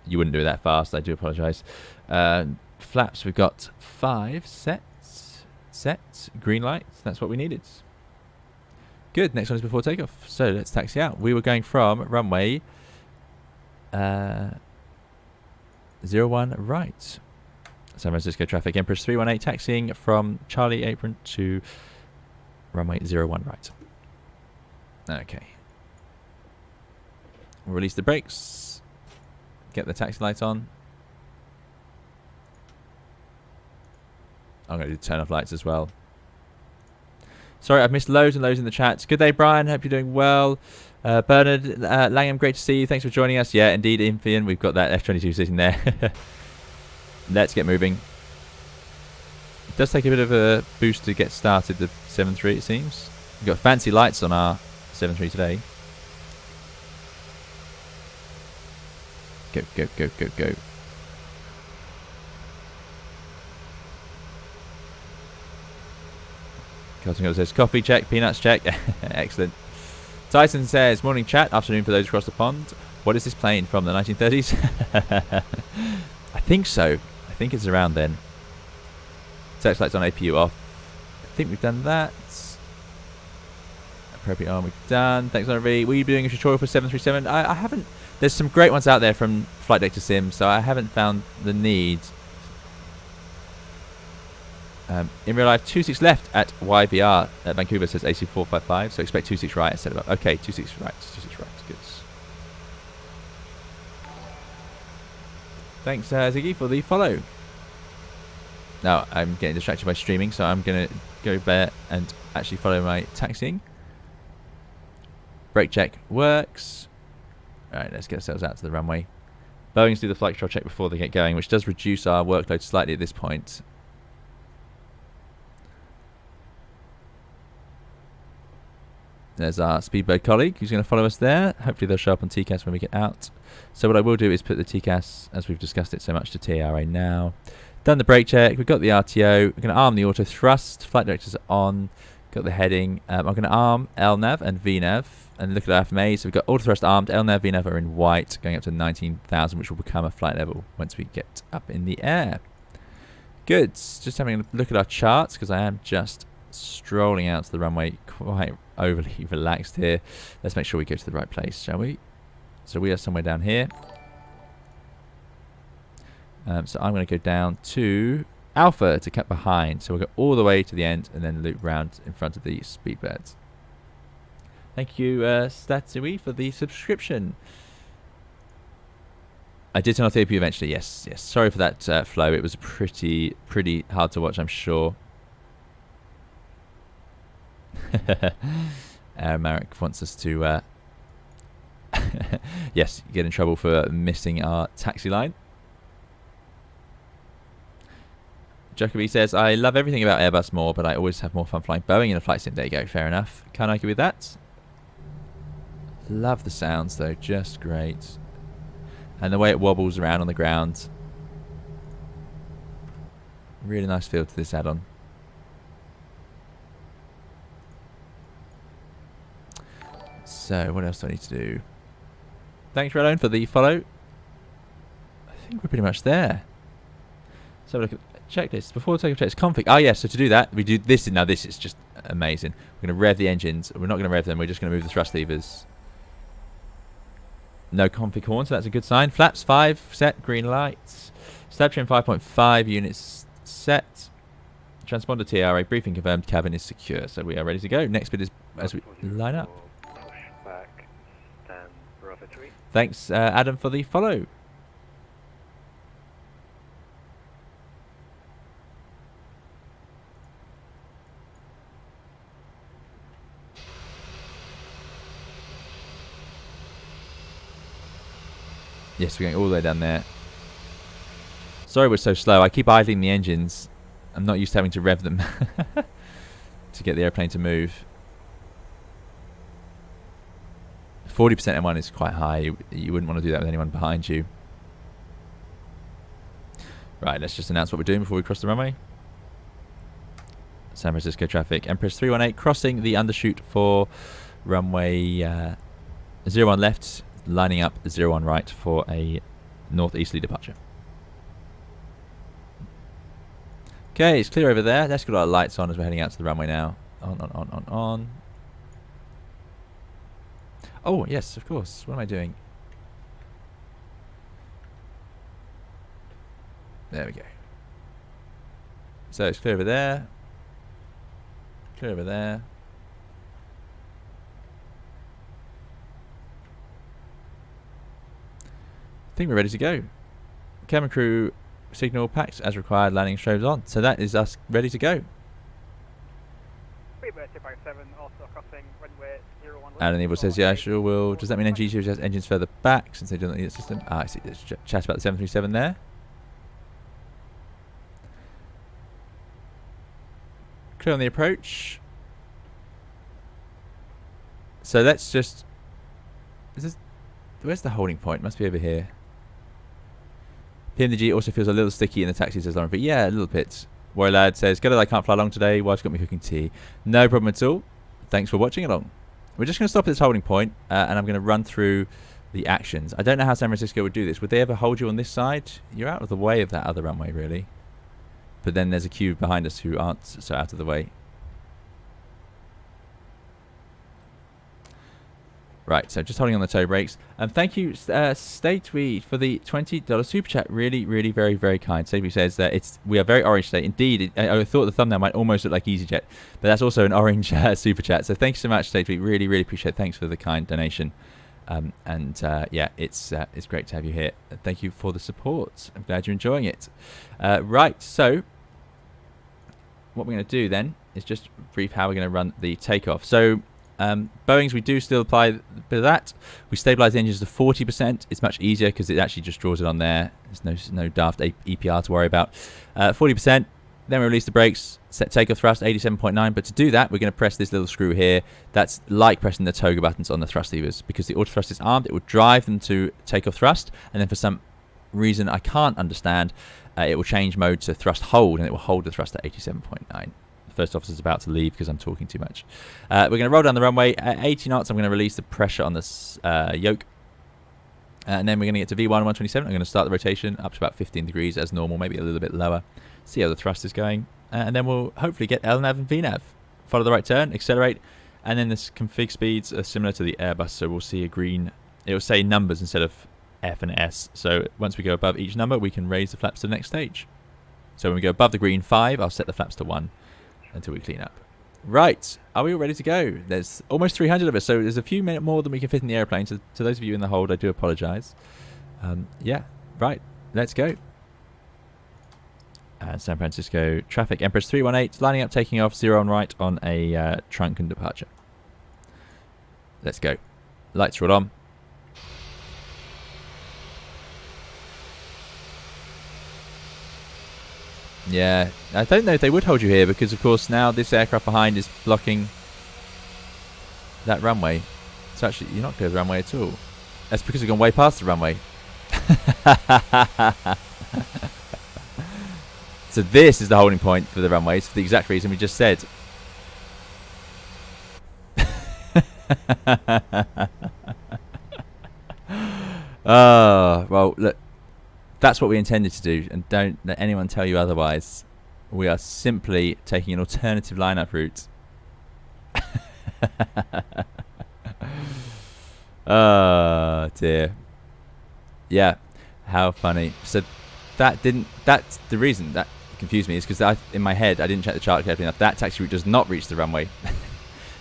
You wouldn't do it that fast. I do apologise. Flaps, we've got 5 sets. Green lights. That's what we needed. Good. Next one is before takeoff. So let's taxi out. We were going from runway 01 right. San Francisco traffic. Empress 318 taxiing from Charlie apron to runway 01 right. Okay. We'll release the brakes. Get the taxi lights on. I'm going to do turn off lights as well. Sorry, I've missed loads and loads in the chats. Good day, Brian. Hope you're doing well. Bernard Langham, great to see you. Thanks for joining us. Yeah, indeed, Infian. We've got that F-22 sitting there. Let's get moving. It does take a bit of a boost to get started, the 7.3, it seems. We've got fancy lights on our 7.3 today. Go, go, go, go, go. Cotton says, coffee check, peanuts check. Excellent. Tyson says, morning chat, afternoon for those across the pond. What is this plane from, the 1930s? I think so. I think it's around then. Search lights on, APU off. I think we've done that. Appropriate arm, we've done. Thanks, RV. Were you doing a tutorial for 737? I haven't. There's some great ones out there from Flight Deck to Sim, so I haven't found the need. In real life, 26 left at YVR at Vancouver, says AC455, so expect 26 right instead of... Okay, 26 right, 26 right, good. Thanks, Ziggy, for the follow. Now, I'm getting distracted by streaming, so I'm going to go there and actually follow my taxiing. Brake check works. Alright, let's get ourselves out to the runway. Boeing's do the flight control check before they get going, which does reduce our workload slightly at this point. There's our Speedbird colleague who's going to follow us there. Hopefully they'll show up on TCAS when we get out. So what I will do is put the TCAS, as we've discussed it so much, to TRA now. Done the brake check. We've got the RTO. We're going to arm the auto thrust. Flight directors are on. Got the heading. I'm going to arm LNAV and VNAV. And look at our FMA. So we've got auto thrust armed. LNAV, VNAV are in white, going up to 19,000, which will become a flight level once we get up in the air. Good. Just having a look at our charts, because I am just strolling out to the runway quite overly relaxed here. Let's make sure we go to the right place, shall we? So we are somewhere down here. So I'm going to go down to Alpha to cut behind. So we'll go all the way to the end and then loop round in front of the Speedbirds. Thank you, Statsui, for the subscription. I did turn off the APU eventually, yes. Yes. Sorry for that flow. It was pretty hard to watch, I'm sure. Marek wants us to yes, get in trouble for missing our taxi line. Jacoby says, I love everything about Airbus more, but I always have more fun flying Boeing in a flight sim. There you go, fair enough. Can't argue with that. Love the sounds though, just great. And the way it wobbles around on the ground. Really nice feel to this add-on. So, what else do I need to do? Thanks, Relone, for the follow. I think we're pretty much there. So, look at checklist. Before takeoff checklist, config. Oh, yeah, so to do that, we do this. Now, this is just amazing. We're going to rev the engines. We're not going to rev them. We're just going to move the thrust levers. No config horn, so that's a good sign. Flaps 5 set, green lights. Stab trim 5.5 units set. Transponder TRA, briefing confirmed, cabin is secure. So, we are ready to go. Next bit is as we line up. Thanks, Adam, for the follow. Yes, we're going all the way down there. Sorry we're so slow. I keep idling the engines. I'm not used to having to rev them to get the airplane to move. 40% M1 is quite high. You wouldn't want to do that with anyone behind you. Right, let's just announce what we're doing before we cross the runway. San Francisco traffic. Empress 318 crossing the undershoot for runway 01 left, lining up 01 right for a northeasterly departure. Okay, it's clear over there. Let's get our lights on as we're heading out to the runway now. On. Oh, yes, of course. What am I doing? There we go. So it's clear over there. Clear over there. I think we're ready to go. Cabin crew signal packed as required, landing strobes on. So that is us ready to go. Alan Evil says, yeah, sure will. Does that mean NG has engines further back since they don't need a system? Ah, I see. There's chat about the 737 there. Clear on the approach. So let's just... Where's the holding point? Must be over here. PMDG also feels a little sticky in the taxi, says Lauren. But yeah, a little bit. Warrior Lad says, good, I can't fly along today. Wife's got me cooking tea. No problem at all. Thanks for watching along. We're just going to stop at this holding point, and I'm going to run through the actions. I don't know how San Francisco would do this. Would they ever hold you on this side? You're out of the way of that other runway, really. But then there's a queue behind us who aren't so out of the way. Right, so just holding on the toe brakes. Thank you, Stay Tweed, for the $20 super chat. Really, really, very, very kind. Stay Tweed says that we are very orange today. Indeed, I thought the thumbnail might almost look like EasyJet, but that's also an orange super chat. So thank you so much, Stay Tweed. Really, really appreciate it. Thanks for the kind donation. Yeah, it's great to have you here. Thank you for the support. I'm glad you're enjoying it. Right, so what we're going to do then is just brief how we're going to run the takeoff. So Boeing's, we do still apply a bit of that. We stabilize the engines to 40%. It's much easier because it actually just draws it on there. There's no daft EPR to worry about. 40%. Then we release the brakes, set takeoff thrust 87.9. But to do that, we're going to press this little screw here. That's like pressing the toga buttons on the thrust levers, because the auto thrust is armed. It will drive them to takeoff thrust, and then for some reason I can't understand, it will change mode to thrust hold, and it will hold the thrust at 87.9. First officer's about to leave because I'm talking too much. We're going to roll down the runway at 80 knots. I'm going to release the pressure on this yoke. And then we're going to get to V1 127. I'm going to start the rotation up to about 15 degrees as normal, maybe a little bit lower. See how the thrust is going. And then we'll hopefully get LNAV and VNAV. Follow the right turn, accelerate. And then this config speeds are similar to the Airbus. So we'll see a green. It will say numbers instead of F and S. So once we go above each number, we can raise the flaps to the next stage. So when we go above the green 5, I'll set the flaps to 1. Until we clean up. Right, are we all ready to go? There's almost 300 of us, so there's a few minutes more than we can fit in the airplane. So to those of you in the hold, I do apologise. Yeah, right, let's go. San Francisco traffic, Empress 318, lining up, taking off, 0 on right on a trunk and departure. Let's go. Lights are all on. Yeah, I don't know if they would hold you here because, of course, now this aircraft behind is blocking that runway. So actually, you're not clear of the runway at all. That's because we've gone way past the runway. So this is the holding point for the runways for the exact reason we just said. Well, look. That's what we intended to do, and don't let anyone tell you otherwise. We are simply taking an alternative lineup route. Oh dear. Yeah, how funny. So that's the reason that confused me, is because in my head I didn't check the chart carefully enough. That taxi route does not reach the runway.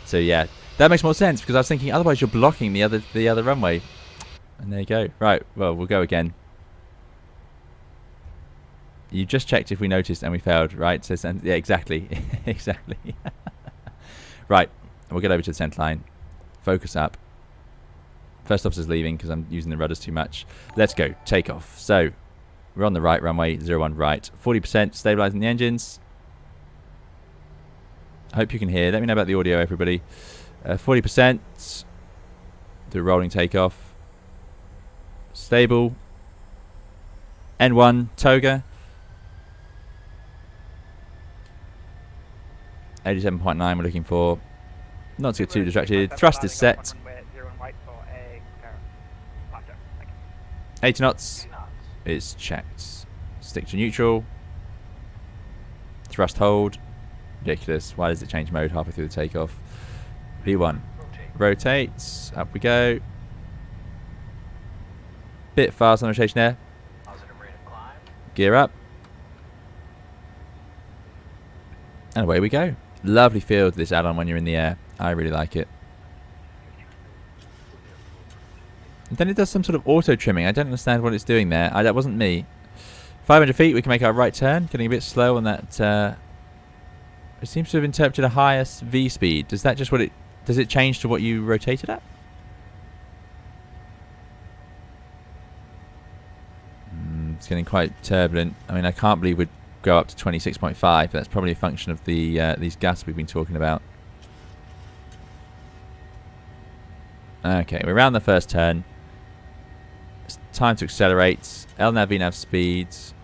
So yeah, that makes more sense, because I was thinking otherwise you're blocking the other runway. And there you go. Right, well, we'll go again. You just checked if we noticed and we failed, right? So yeah, exactly. Exactly. Right, we'll get over to the centre line. Focus up. First officer's leaving because I'm using the rudders too much. Let's go. Take off. So, we're on the right runway, 01 right. 40% stabilizing the engines. I hope you can hear. Let me know about the audio, everybody. 40%. Do a rolling takeoff. Stable. N1 toga. 87.9 we're looking for. Not to get too distracted. Thrust is set. 80 knots. It's checked. Stick to neutral. Thrust hold. Ridiculous. Why does it change mode halfway through the takeoff? V1. Rotates. Up we go. Bit fast on rotation there. Gear up. And away we go. Lovely feel to this add-on when you're in the air. I really like it. And then it does some sort of auto trimming. I don't understand what it's doing there. That wasn't me. 500 feet, we can make our right turn. Getting a bit slow on that. It seems to have interpreted a higher V speed. Does that just what it... Does it change to what you rotated at? It's getting quite turbulent. I mean, I can't believe we'd go up to 26.5. That's probably a function of the these gas we've been talking about. Okay, we're around the first turn. It's time to accelerate. LNAV, VNAV speeds.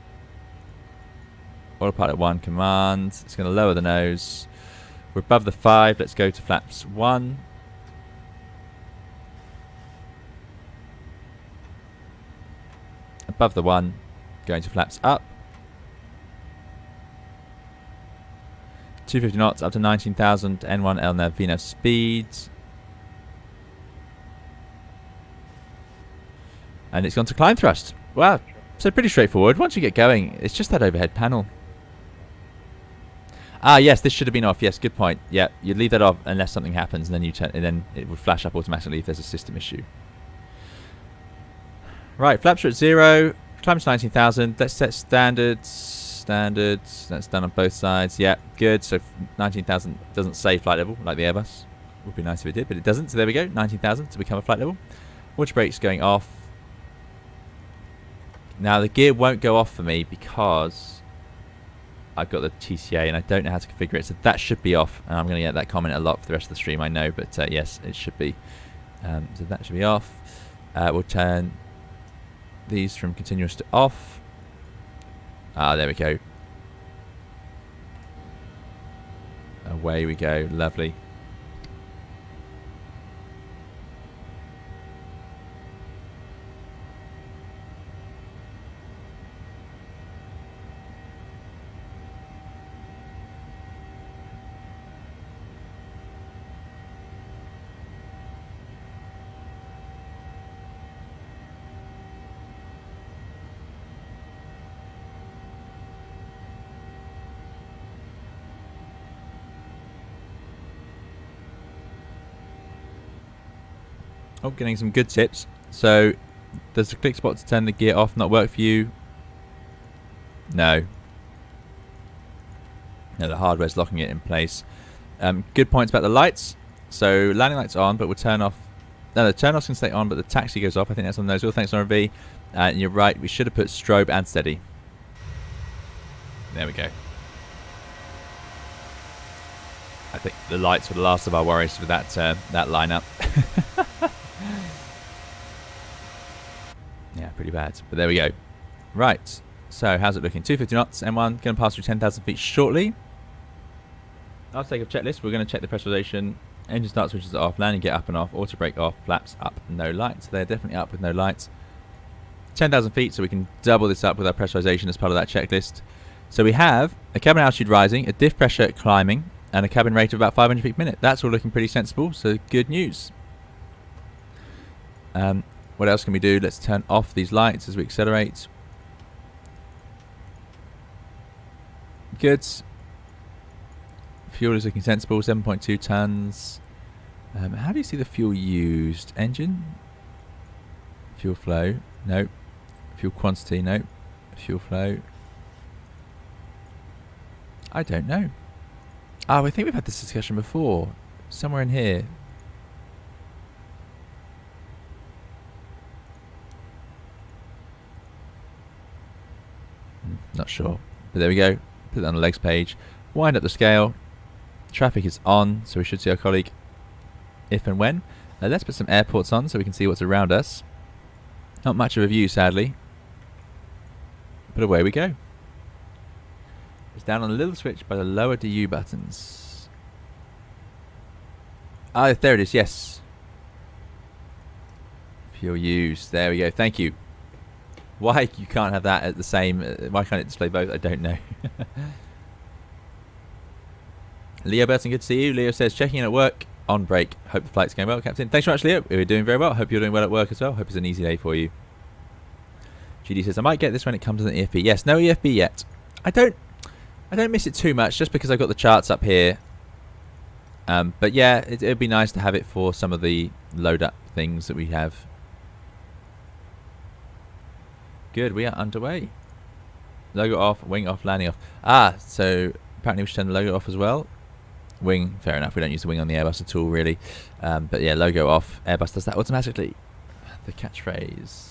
Autopilot 1 command. It's going to lower the nose. We're above the 5. Let's go to flaps 1. Above the 1. Going to flaps up. 250 knots up to 19,000. N1 LNAV VNAV speeds. And it's gone to climb thrust. Wow. So pretty straightforward. Once you get going, it's just that overhead panel. Ah, yes, this should have been off. Yes, good point. Yeah, you'd leave that off unless something happens, and then and then it would flash up automatically if there's a system issue. Right, flaps are at 0. Climb to 19,000. Let's set standards. Standards. That's done on both sides. Yeah, good. So 19,000 doesn't say flight level like the Airbus. Would be nice if it did, but it doesn't. So there we go. 19,000 to become a flight level. Water brake's going off. Now the gear won't go off for me because I've got the TCA and I don't know how to configure it, so that should be off. And I'm going to get that comment a lot for the rest of the stream, I know, but yes, it should be. So that should be off. We'll turn these from continuous to off. Ah, there we go. Away we go. Lovely. Oh, getting some good tips. So, does the click spot to turn the gear off not work for you? No. No, the hardware's locking it in place. Good points about the lights. So, landing lights on, but we'll turn off... No, the turn offs can stay on, but the taxi goes off. I think that's on those. All thanks, RV. And you're right, we should have put strobe and steady. There we go. I think the lights were the last of our worries with that that lineup. Yeah, pretty bad. But there we go. Right. So, how's it looking? 250 knots. M1 going to pass through 10,000 feet shortly. I'll take a checklist. We're going to check the pressurization. Engine start switches off. Landing gear up and off. Auto brake off. Flaps up. No lights. They're definitely up with no lights. 10,000 feet, so we can double this up with our pressurization as part of that checklist. So we have a cabin altitude rising, a diff pressure climbing, and a cabin rate of about 500 feet per minute. That's all looking pretty sensible, so good news. What else can we do? Let's turn off these lights as we accelerate. Good. Fuel is looking sensible, 7.2 tons. How do you see the fuel used? Engine? Fuel flow? Nope. Fuel quantity? Nope. Fuel flow? I don't know. Oh, I think we've had this discussion before. Somewhere in here. Not sure. But there we go. Put that on the legs page. Wind up the scale. Traffic is on, so we should see our colleague if and when. Let's put some airports on so we can see what's around us. Not much of a view, sadly. But away we go. It's down on the little switch by the lower DU buttons. Ah, there it is, yes. Fuel use. There we go. Thank you. Why you can't have that at the same... why can't it display both? I don't know. Leo Burton, good to see you. Leo says, checking in at work on break. Hope the flight's going well, Captain. Thanks very much, Leo. We're doing very well. Hope you're doing well at work as well. Hope it's an easy day for you. GD says, I might get this when it comes to the EFB. Yes, no EFB yet. I don't miss it too much just because I've got the charts up here. But yeah, it'd be nice to have it for some of the load up things that we have. Good, we are underway. Logo off, wing off, landing off. Ah, so apparently we should turn the logo off as well. Wing, fair enough, we don't use the wing on the Airbus at all really. But yeah, logo off. Airbus does that automatically. The catchphrase.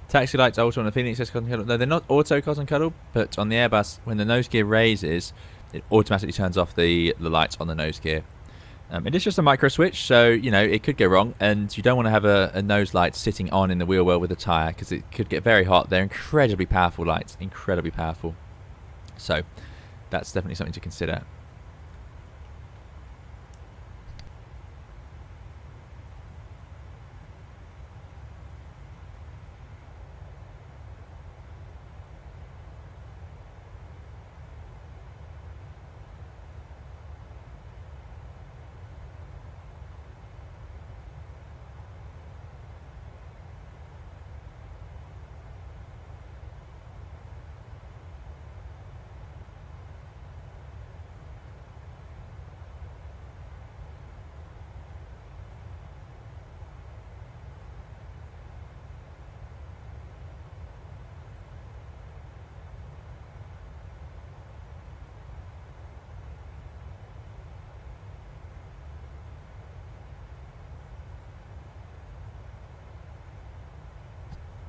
Taxi lights auto on the Phoenix says cotton cuddle. No, they're not auto cotton cuddle, but on the Airbus, when the nose gear raises, it automatically turns off the lights on the nose gear. It is just a micro switch, so you know it could go wrong, and you don't want to have a nose light sitting on in the wheel well with a tyre because it could get very hot. They're incredibly powerful lights, incredibly powerful. So that's definitely something to consider.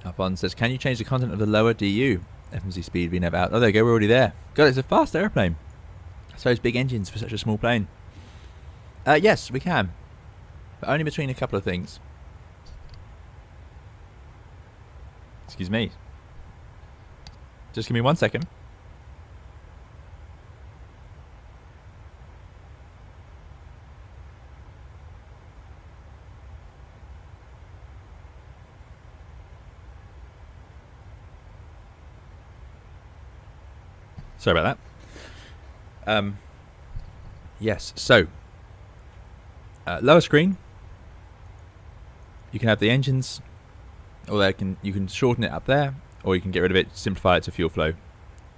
Alphonse says, can you change the content of the lower DU? FMC speed being never out. Oh, there you go, we're already there. God, it's a fast airplane. I suppose big engines for such a small plane. Yes, we can. But only between a couple of things. Excuse me. Just give me 1 second. Sorry about that. Yes, so lower screen. You can have the engines, or you can shorten it up there, or you can get rid of it, simplify it to fuel flow,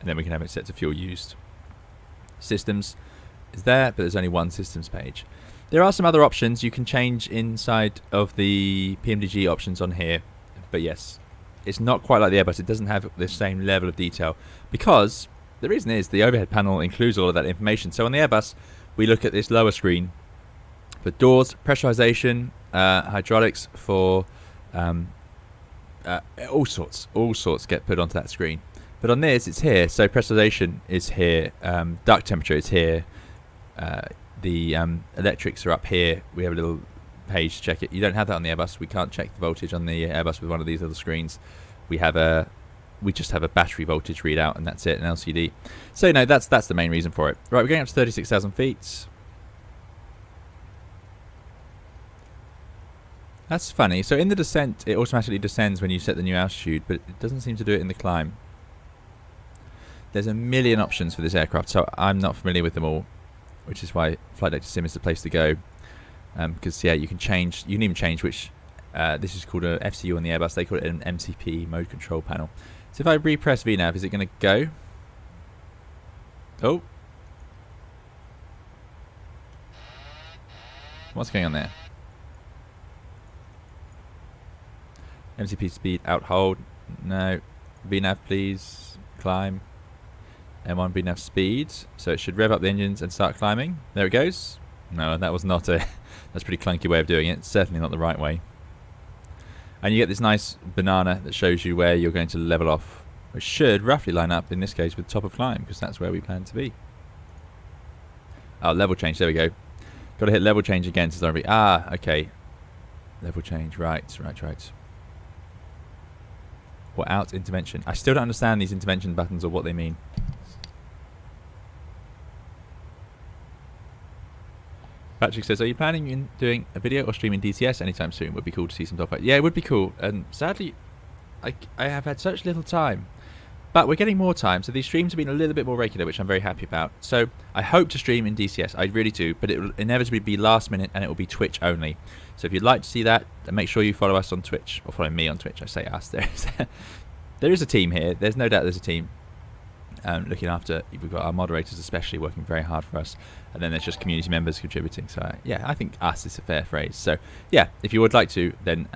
and then we can have it set to fuel used. Systems is there, but there's only one systems page. There are some other options you can change inside of the PMDG options on here, but yes, it's not quite like the Airbus. It doesn't have the same level of detail because the reason is the overhead panel includes all of that information. So on the Airbus, we look at this lower screen for doors, pressurization, hydraulics for all sorts get put onto that screen. But on this, it's here. So pressurization is here, duct temperature is here, the electrics are up here. We have a little page to check it. You don't have that on the Airbus. We can't check the voltage on the Airbus with one of these little screens. We just have a battery voltage readout, and that's it, an LCD. So no, that's the main reason for it. Right, we're going up to 36,000 feet. That's funny. So in the descent, it automatically descends when you set the new altitude, but it doesn't seem to do it in the climb. There's a million options for this aircraft, so I'm not familiar with them all, which is why Flight Data Sim is the place to go. Because yeah, you can even change which. This is called a FCU on the Airbus. They call it an MCP, mode control panel. So if I repress VNAV, is it going to go? Oh. What's going on there? MCP speed, out hold. No. VNAV, please. Climb. M1 be enough speed, so it should rev up the engines and start climbing. There it goes. No, that was not a... That's a pretty clunky way of doing it. It's certainly not the right way. And you get this nice banana that shows you where you're going to level off, which should roughly line up, in this case, with top of climb, because that's where we plan to be. Oh, level change. There we go. Got to hit level change again to be... Ah, okay. Level change. Right. Or out intervention. I still don't understand these intervention buttons or what they mean. Patrick says, are you planning on doing a video or streaming DCS anytime soon? Would be cool to see some dogfights. Yeah, it would be cool. And sadly, I have had such little time. But we're getting more time, so these streams have been a little bit more regular, which I'm very happy about. So I hope to stream in DCS. I really do. But it will inevitably be last minute, and it will be Twitch only. So if you'd like to see that, then make sure you follow us on Twitch. Or follow me on Twitch. I say us. There is a team here. There's no doubt there's a team. Looking after, we've got our moderators especially working very hard for us, and then there's just community members contributing. So yeah, I think us is a fair phrase. So yeah, if you would like to, then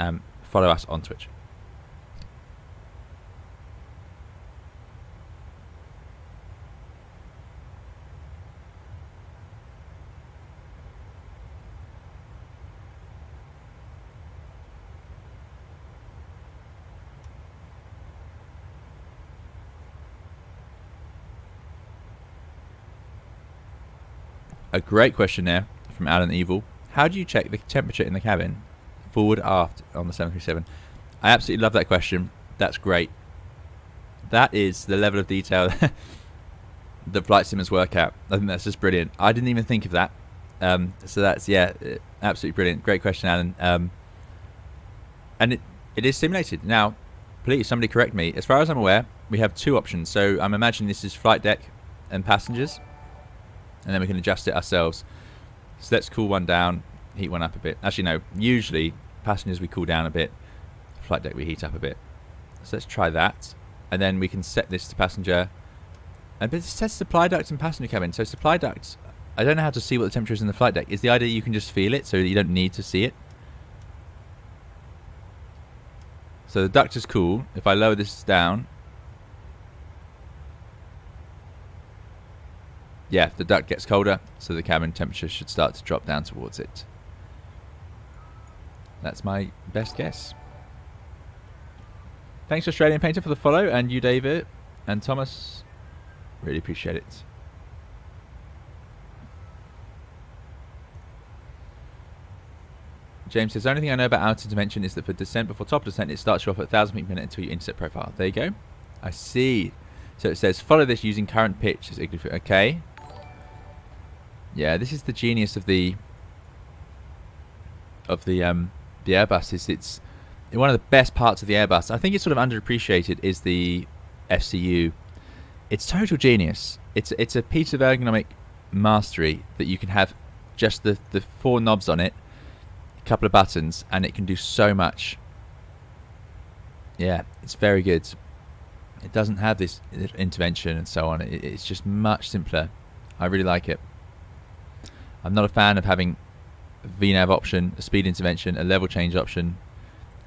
follow us on Twitch. A great question there from Alan Evil. How do you check the temperature in the cabin, forward, aft, on the 737? I absolutely love that question. That's great. That is the level of detail that flight simmers work at. I think that's just brilliant. I didn't even think of that. So that's, yeah, absolutely brilliant. Great question, Alan. And it is simulated. Now, please, somebody correct me. As far as I'm aware, we have two options. So I'm imagining this is flight deck and passengers, and then we can adjust it ourselves. So let's cool one down, heat one up a bit. Actually, no, usually passengers we cool down a bit, flight deck we heat up a bit. So let's try that, and then we can set this to passenger. And it says supply duct and passenger cabin. So supply duct, I don't know how to see what the temperature is in the flight deck. Is the idea you can just feel it, so you don't need to see it? So the duct is cool. If I lower this down, yeah, the duct gets colder, so the cabin temperature should start to drop down towards it. That's my best guess. Thanks, Australian Painter, for the follow, and you, David, and Thomas. Really appreciate it. James says, the only thing I know about outer dimension is that for descent, before top descent, it starts you off at 1,000 feet per minute until you intercept profile. There you go. I see. So it says, follow this using current pitch. Okay. Yeah, this is the genius of the Airbus. It's one of the best parts of the Airbus. I think it's sort of underappreciated is the FCU. It's total genius. It's a piece of ergonomic mastery that you can have just the 4 knobs on it, a couple of buttons, and it can do so much. Yeah, it's very good. It doesn't have this intervention and so on. It's just much simpler. I really like it. I'm not a fan of having a VNAV option, a speed intervention, a level change option,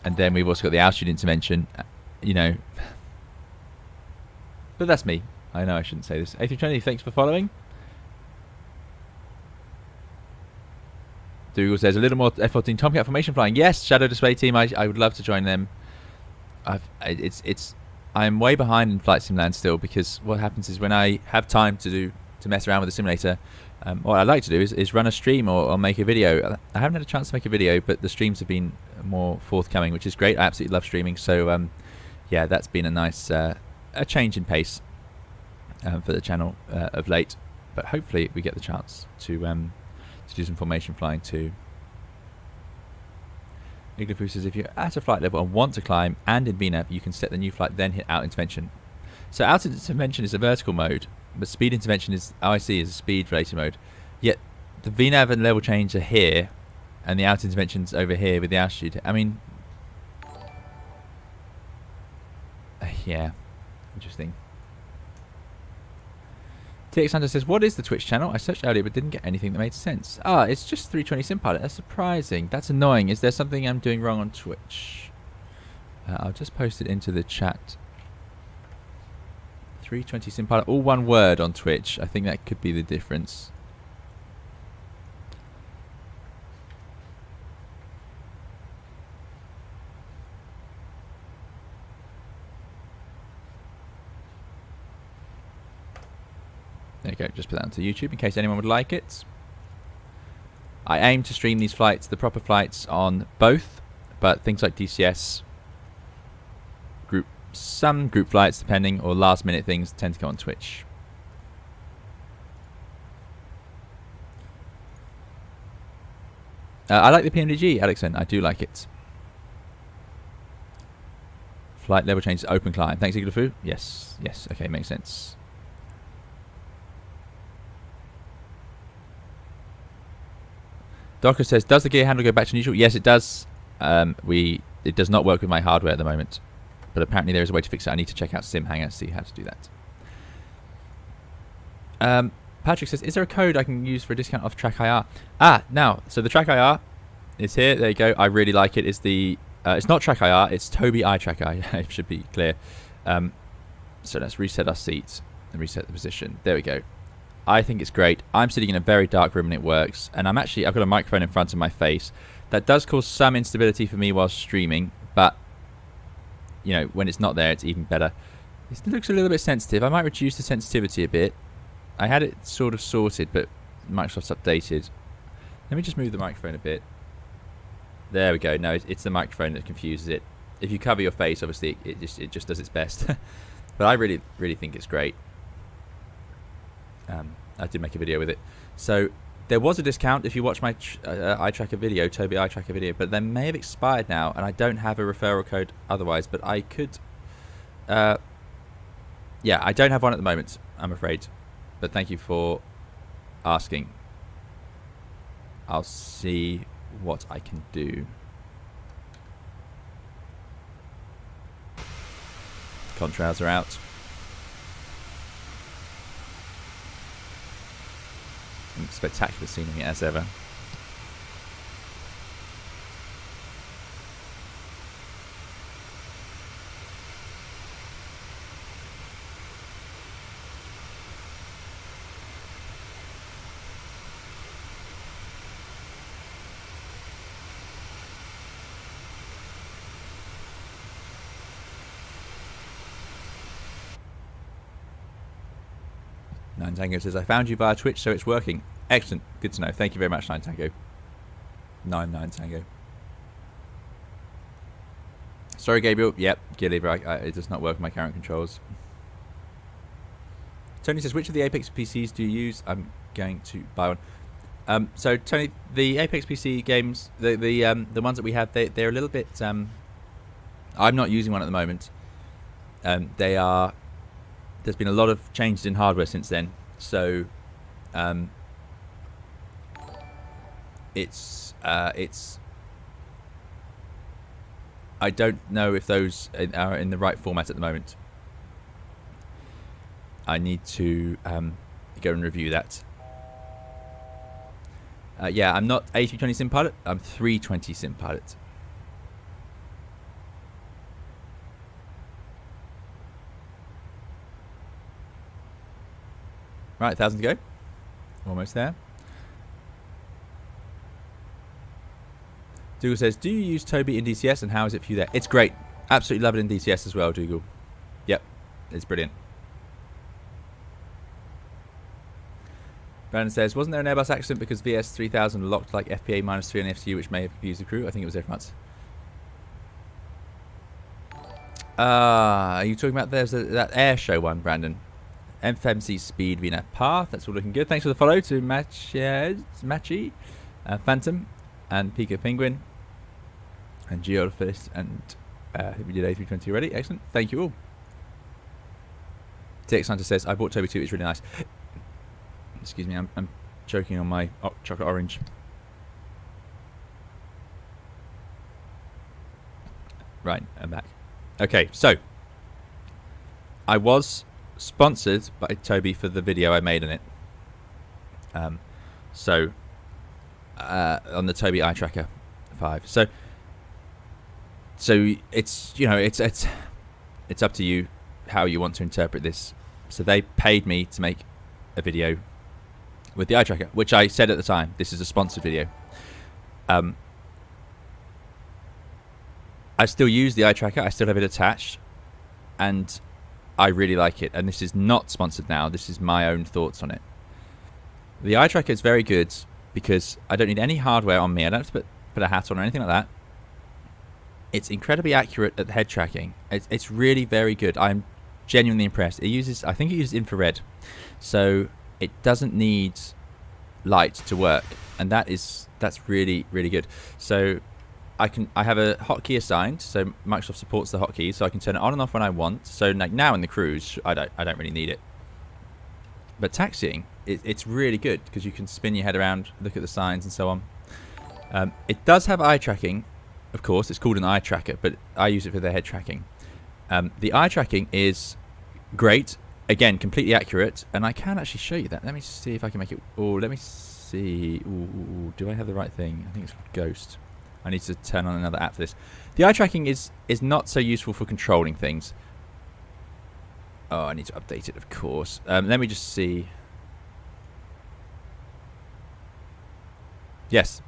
and then we've also got the altitude intervention, you know. But that's me. I know I shouldn't say this. A320, thanks for following. Dougal says, a little more F-14 Tomcat formation flying. Yes, Shadow Display Team, I would love to join them. I'm way behind in Flight Simland still, because what happens is when I have time to mess around with the simulator, what I like to do is run a stream or make a video. I haven't had a chance to make a video, but the streams have been more forthcoming, which is great. I absolutely love streaming. So yeah, that's been a nice a change in pace for the channel of late. But hopefully we get the chance to do some formation flying too. Iglafu says, if you're at a flight level and want to climb and in VNAV, you can set the new flight, then hit out intervention. So out intervention is a vertical mode, but speed intervention is, is a speed related mode. Yet the VNAV and level change are here, and the out intervention's over here with the altitude. I mean, yeah, interesting. TX Hunter says, what is the Twitch channel? I searched earlier but didn't get anything that made sense. It's just 320 SimPilot. That's surprising. That's annoying. Is there something I'm doing wrong on Twitch? I'll just post it into the chat 320 sim pilot, all one word on Twitch. I think that could be the difference. There you go, just put that onto YouTube in case anyone would like it. I aim to stream these flights, the proper flights, on both, but things like DCS, some group flights depending, or last minute things tend to go on Twitch. I like the PMDG, Alexon. I do like it. Flight level change to open climb. Thanks, Iglafu. Yes, yes. Okay, makes sense. Docker says, does the gear handle go back to neutral? Yes, it does. It does not work with my hardware at the moment, but apparently there is a way to fix it. I need to check out SimHanger to see how to do that. Patrick says, is there a code I can use for a discount off Track IR? Now, so the Track IR is here. There you go. I really like it. It's the it's not Track IR. It's Tobii Eye Tracker. It should be clear. So let's reset our seats and reset the position. There we go. I think it's great. I'm sitting in a very dark room and it works. And I've got a microphone in front of my face. That does cause some instability for me while streaming, but you know, when it's not there, it's even better. It looks a little bit sensitive. I might reduce the sensitivity a bit. I had it sort of sorted, but Microsoft's updated. Let me just move the microphone a bit. There we go. No, it's the microphone that confuses it. If you cover your face, obviously, it just does its best. But I really think it's great. I did make a video with it. So there was a discount if you watch my eye tracker video, Tobii eye tracker video, but they may have expired now, and I don't have a referral code otherwise. But I could. Yeah, I don't have one at the moment, I'm afraid. But thank you for asking. I'll see what I can do. Contrails are out. Spectacular scenery as ever. Nine Tango says, I found you via Twitch, so it's working. Excellent. Good to know. Thank you very much, Nine Tango. Nine Tango. Sorry, Gabriel. Yep, Gear Lever. It does not work with my current controls. Tony says, which of the Apex PCs do you use? I'm going to buy one. So, Tony, the Apex PC games, the ones that we have, they're a little bit... I'm not using one at the moment. There's been a lot of changes in hardware since then, so it's I don't know if those are in the right format at the moment. I need to go and review that. Yeah, I'm not A320 Sim Pilot, I'm 320 Sim Pilot. Right, 1,000 to go. Almost there. Dougal says, do you use Tobii in DCS and how is it for you there? It's great. Absolutely love it in DCS as well, Dougal. Yep, it's brilliant. Brandon says, wasn't there an Airbus accident because VS3000 locked like FPA -3 on FCU, which may have confused the crew? I think it was Air France. Are you talking about that air show one, Brandon? FMC speed being at par. That's all looking good. Thanks for the follow to Matchy, Phantom, and Pika Penguin, and Geophist, and we did A320 already. Excellent. Thank you all. TX Hunter says, I bought Tobii 2. It's really nice. Excuse me, I'm choking on my chocolate orange. Right, I'm back. Okay, so I was sponsored by Tobii for the video I made on it. On the Tobii Eye Tracker 5. So it's, you know, it's up to you how you want to interpret this. So they paid me to make a video with the eye tracker, which I said at the time, this is a sponsored video. I still use the eye tracker, I still have it attached, and I really like it. And this is not sponsored now, this is my own thoughts on it. The eye tracker is very good because I don't need any hardware on me, I don't have to put a hat on or anything like that. It's incredibly accurate at the head tracking. It's really very good. I'm genuinely impressed. I think it uses infrared, so it doesn't need light to work, and that's really, really good. So I have a hotkey assigned, so Microsoft supports the hotkey, so I can turn it on and off when I want. So like now in the cruise, I don't really need it. But taxiing, it's really good because you can spin your head around, look at the signs and so on. It does have eye tracking, of course. It's called an eye tracker, but I use it for the head tracking. The eye tracking is great, again, completely accurate, and I can actually show you that. Let me see if I can make it. Oh, let me see. Ooh, do I have the right thing? I think it's called Ghost. I need to turn on another app for this. The eye tracking is not so useful for controlling things. Oh, I need to update it, of course. Let me just see. Yes.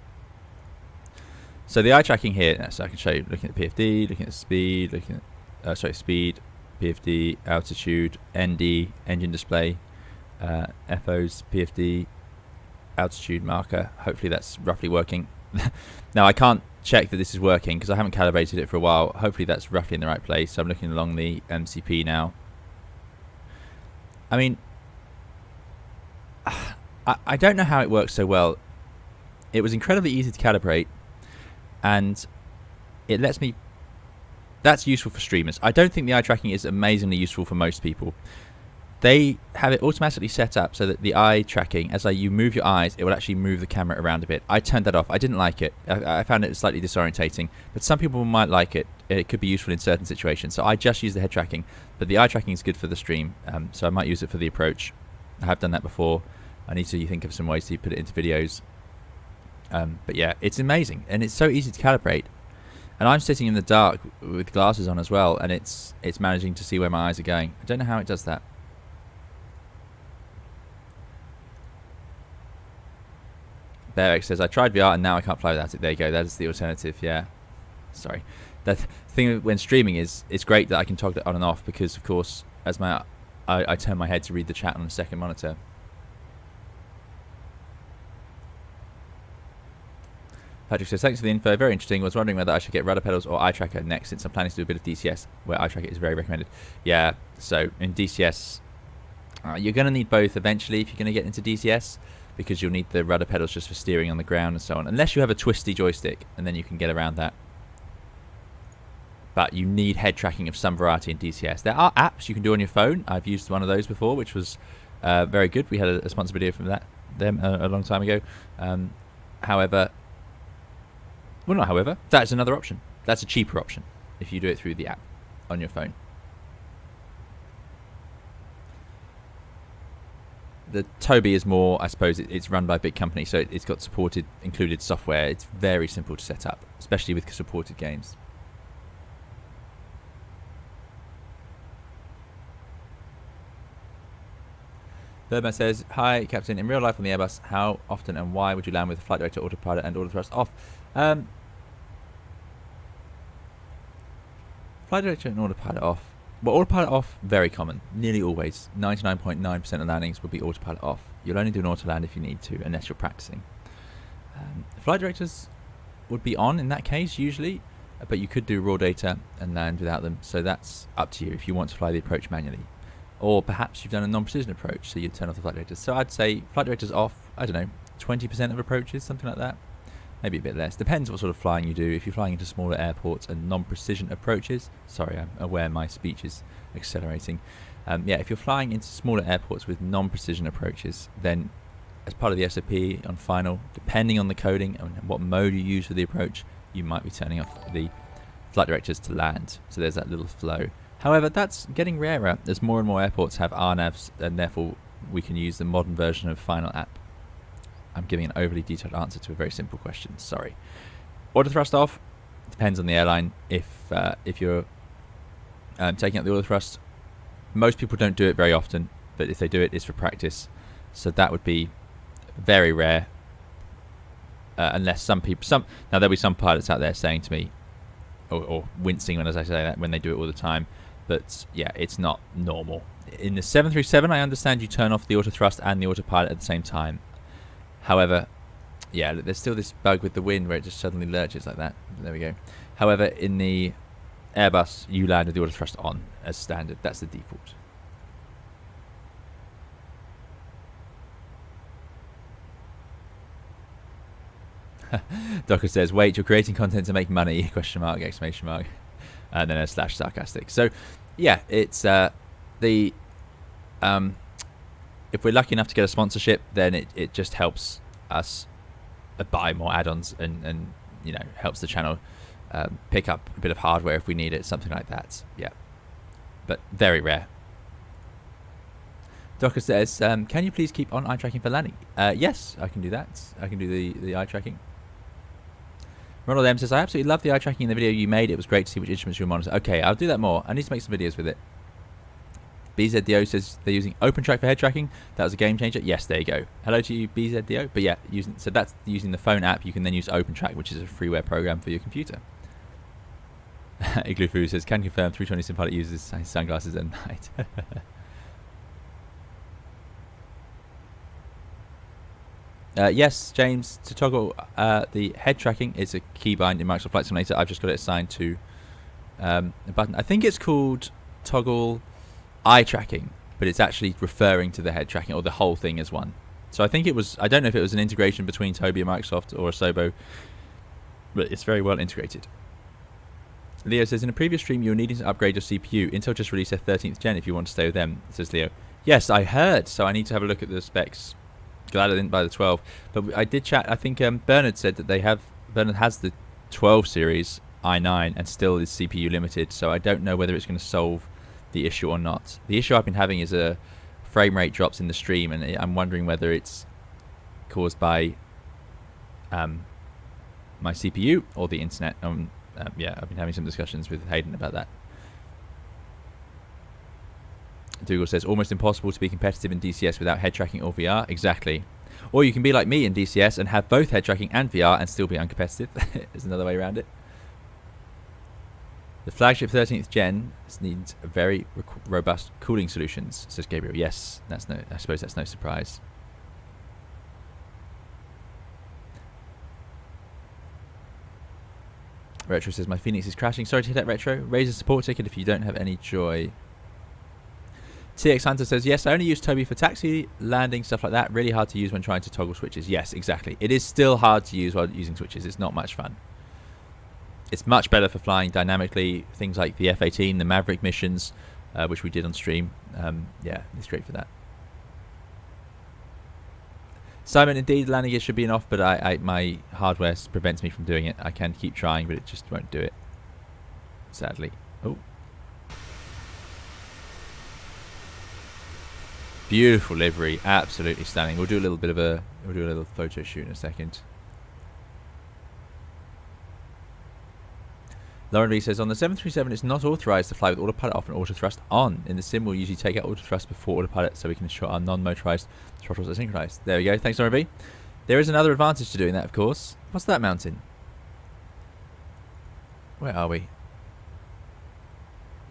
So the eye tracking here, so I can show you, looking at the PFD, looking at speed, looking at, speed, PFD, altitude, ND, engine display, FOs, PFD, altitude marker. Hopefully that's roughly working. Now I can't check that this is working because I haven't calibrated it for a while. Hopefully that's roughly in the right place. So I'm looking along the MCP now. I mean, I don't know how it works so well. It was incredibly easy to calibrate, and it lets me. That's useful for streamers. I don't think the eye tracking is amazingly useful for most people. They have it automatically set up so that the eye tracking, as you move your eyes, it will actually move the camera around a bit. I turned that off. I didn't like it. I found it slightly disorientating, but some people might like it. It could be useful in certain situations. So I just use the head tracking, but the eye tracking is good for the stream. So I might use it for the approach. I have done that before. I need to think of some ways to put it into videos. But yeah, it's amazing, and it's so easy to calibrate. And I'm sitting in the dark with glasses on as well, and it's managing to see where my eyes are going. I don't know how it does that. Bearx says, I tried VR and now I can't fly without it. There you go. That is the alternative. Yeah. Sorry. The thing when streaming is, it's great that I can toggle it on and off because, of course, as I turn my head to read the chat on the second monitor. Patrick says, thanks for the info. Very interesting. I was wondering whether I should get rudder pedals or eye tracker next since I'm planning to do a bit of DCS where eye tracker is very recommended. Yeah. So in DCS, you're going to need both eventually if you're going to get into DCS, because you'll need the rudder pedals just for steering on the ground and so on. Unless you have a twisty joystick, and then you can get around that. But you need head tracking of some variety in DCS. There are apps you can do on your phone. I've used one of those before, which was very good. We had a sponsored video from them a long time ago. However, that's another option. That's a cheaper option if you do it through the app on your phone. The Tobii is more, I suppose, it's run by a big company, so it's got supported, included software. It's very simple to set up, especially with supported games. Birdman says, hi, Captain. In real life on the Airbus, how often and why would you land with flight director, autopilot, and auto thrust off? Flight director and autopilot off. Well, autopilot off, very common. Nearly always. 99.9% of landings will be autopilot off. You'll only do an auto land if you need to, unless you're practicing. Flight directors would be on in that case, usually, but you could do raw data and land without them, so that's up to you if you want to fly the approach manually. Or perhaps you've done a non-precision approach, so you'd turn off the flight directors. So I'd say flight directors off, I don't know, 20% of approaches, something like that. Maybe a bit less. Depends what sort of flying you do. If you're flying into smaller airports and non-precision approaches, sorry, I'm aware my speech is accelerating. Yeah, if you're flying into smaller airports with non-precision approaches, then as part of the SOP on final, depending on the coding and what mode you use for the approach, you might be turning off the flight directors to land. So there's that little flow. However, that's getting rarer as more and more airports have RNAVs, and therefore we can use the modern version of Final app. I'm giving an overly detailed answer to a very simple question. Sorry. Auto thrust off depends on the airline. If you're taking out the auto thrust Most people don't do it very often, but if they do it, it's for practice. So that would be very rare. Unless some now there'll be some pilots out there saying to me, or wincing when as I say that, when they do it all the time. But yeah, it's not normal. In the 737, I understand you turn off the auto thrust and the autopilot at the same time. However, yeah, there's still this bug with the wind where it just suddenly lurches like that. There we go. However, in the Airbus, you land with the auto thrust on as standard. That's the default. Docker says, wait, you're creating content to make money, question mark, exclamation mark, and then a / sarcastic. So yeah, it's if we're lucky enough to get a sponsorship, then it just helps us buy more add-ons and you know, helps the channel pick up a bit of hardware if we need it, something like that. Yeah, but very rare. Docker says, can you please keep on eye tracking for landing? Yes, I can do that. I can do the eye tracking. Ronald M says, I absolutely love the eye tracking in the video you made. It was great to see which instruments you were monitoring. Okay, I'll do that more. I need to make some videos with it. BZDO says they're using OpenTrack for head tracking. That was a game changer. Yes, there you go. Hello to you, BZDO. But yeah, so that's using the phone app. You can then use OpenTrack, which is a freeware program for your computer. Igloo says, can confirm 320 Sim pilot uses sunglasses at night. Yes, James, to toggle the head tracking is a keybind in Microsoft Flight Simulator. I've just got it assigned to a button. I think it's called toggle eye tracking, but it's actually referring to the head tracking or the whole thing as one. So I think it was, I don't know if it was an integration between Toby and Microsoft or Asobo, but it's very well integrated. Leo says, in a previous stream you were needing to upgrade your CPU. Intel just released their 13th gen if you want to stay with them, says Leo. Yes, I heard, so I need to have a look at the specs. Glad I didn't buy the 12, but I did chat. I think Bernard said that Bernard has the 12 series i9 and still is CPU limited, so I don't know whether it's going to solve the issue or not. The issue I've been having is a frame rate drops in the stream, and I'm wondering whether it's caused by my CPU or the internet. Yeah, I've been having some discussions with Hayden about that. Dougal says, almost impossible to be competitive in DCS without head tracking or VR. Exactly. Or you can be like me in DCS and have both head tracking and VR and still be uncompetitive. There's another way around it. The flagship 13th gen needs very robust cooling solutions, says Gabriel. Yes, that's no. I suppose that's no surprise. Retro says, my Phoenix is crashing. Sorry to hear that, Retro. Raise a support ticket if you don't have any joy. TX Hunter says, yes, I only use Toby for taxi, landing, stuff like that. Really hard to use when trying to toggle switches. Yes, exactly. It is still hard to use while using switches. It's not much fun. It's much better for flying dynamically. Things like the F-18, the Maverick missions, which we did on stream. Yeah, it's great for that. Simon, indeed, landing gear should be off, but my hardware prevents me from doing it. I can keep trying, but it just won't do it. Sadly. Oh. Beautiful livery, absolutely stunning. We'll do a little bit of a photo shoot in a second. Lauren V says, on the 737 it's not authorized to fly with autopilot off and auto thrust on. In the sim we'll usually take out auto thrust before autopilot so we can ensure our non-motorized throttles are synchronized. There we go, thanks Lauren V. There is another advantage to doing that, of course. What's that mountain? Where are we?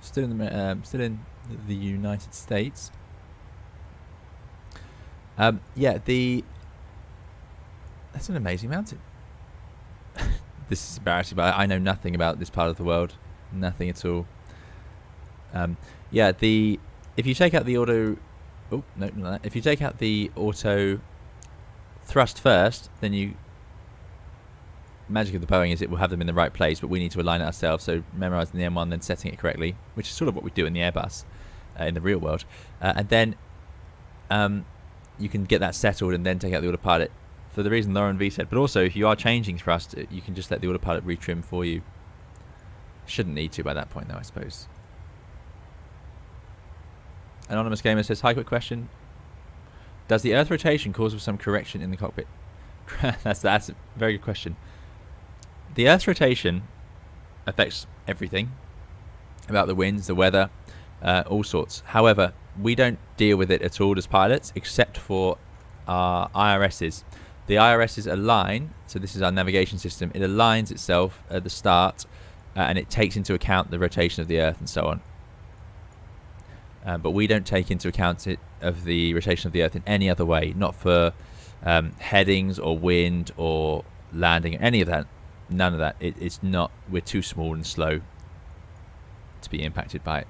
Still in the United States. Yeah, that's an amazing mountain. This is embarrassing, but I know nothing about this part of the world. Nothing at all. Yeah, if you take out the auto... Oh, no, not that. If you take out the auto thrust first, then you... Magic of the Boeing is it will have them in the right place, but we need to align it ourselves. So memorizing the M1, then setting it correctly, which is sort of what we do in the Airbus, in the real world. And then... you can get that settled and then take out the autopilot for the reason Lauren V said. But also, if you are changing thrust, you can just let the autopilot retrim for you. Shouldn't need to by that point, though, I suppose. Anonymous Gamer says, hi, quick question. Does the Earth rotation cause for some correction in the cockpit? That's a very good question. The Earth's rotation affects everything about the winds, the weather, all sorts. However, we don't deal with it at all as pilots, except for our IRSs. The IRSs align, so this is our navigation system. It aligns itself at the start, and it takes into account the rotation of the Earth and so on. But we don't take into account of the rotation of the Earth in any other way, not for headings or wind or landing, any of that. None of that. It's not. We're too small and slow to be impacted by it.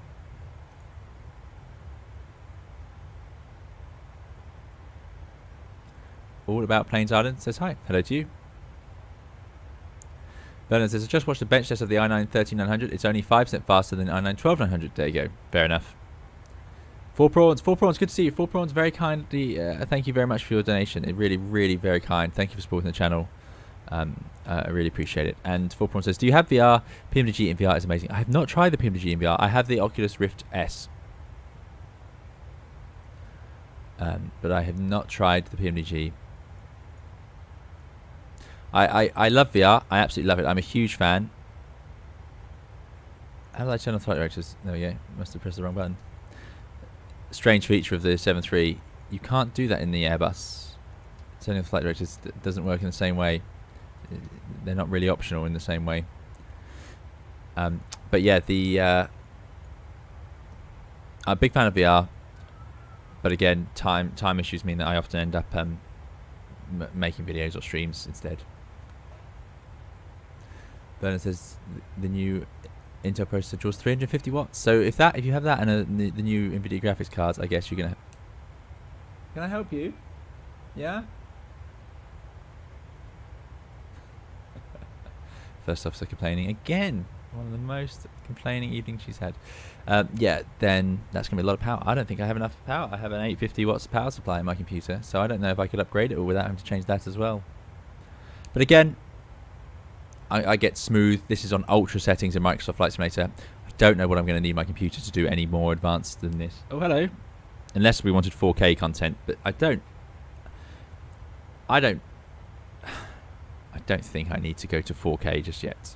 All About Plains Island says hi. Hello to you. Bernard says, I just watched the bench test of the i9 13900. It's only 5% faster than the i9 12900. There you go. Fair enough. Four Prawns. Good to see you. Four Prawns, very kindly. Thank you very much for your donation. It really, really very kind. Thank you for supporting the channel. I really appreciate it. And Four Prawns says, do you have VR? PMDG in VR is amazing. I have not tried the PMDG in VR. I have the Oculus Rift S. But I have not tried the PMDG. I love VR. I absolutely love it. I'm a huge fan. How do I turn on flight directors? There we go. Must have pressed the wrong button. Strange feature of the 7.3. You can't do that in the Airbus. Turning on flight directors doesn't work in the same way. They're not really optional in the same way. But yeah, I'm a big fan of VR. But again, time issues mean that I often end up making videos or streams instead. Bernard says the new Intel processor draws 350 watts. So if you have that and the new NVIDIA graphics cards, I guess you're gonna. Can I help you? Yeah. First officer complaining again. One of the most complaining evenings she's had. Yeah, then that's gonna be a lot of power. I don't think I have enough power. I have an 850 watts power supply in my computer, so I don't know if I could upgrade it or without having to change that as well. But again, I get smooth. This is on ultra settings in Microsoft Flight Simulator. I don't know what I'm going to need my computer to do any more advanced than this. Oh, hello. Unless we wanted 4K content, but I don't think I need to go to 4K just yet.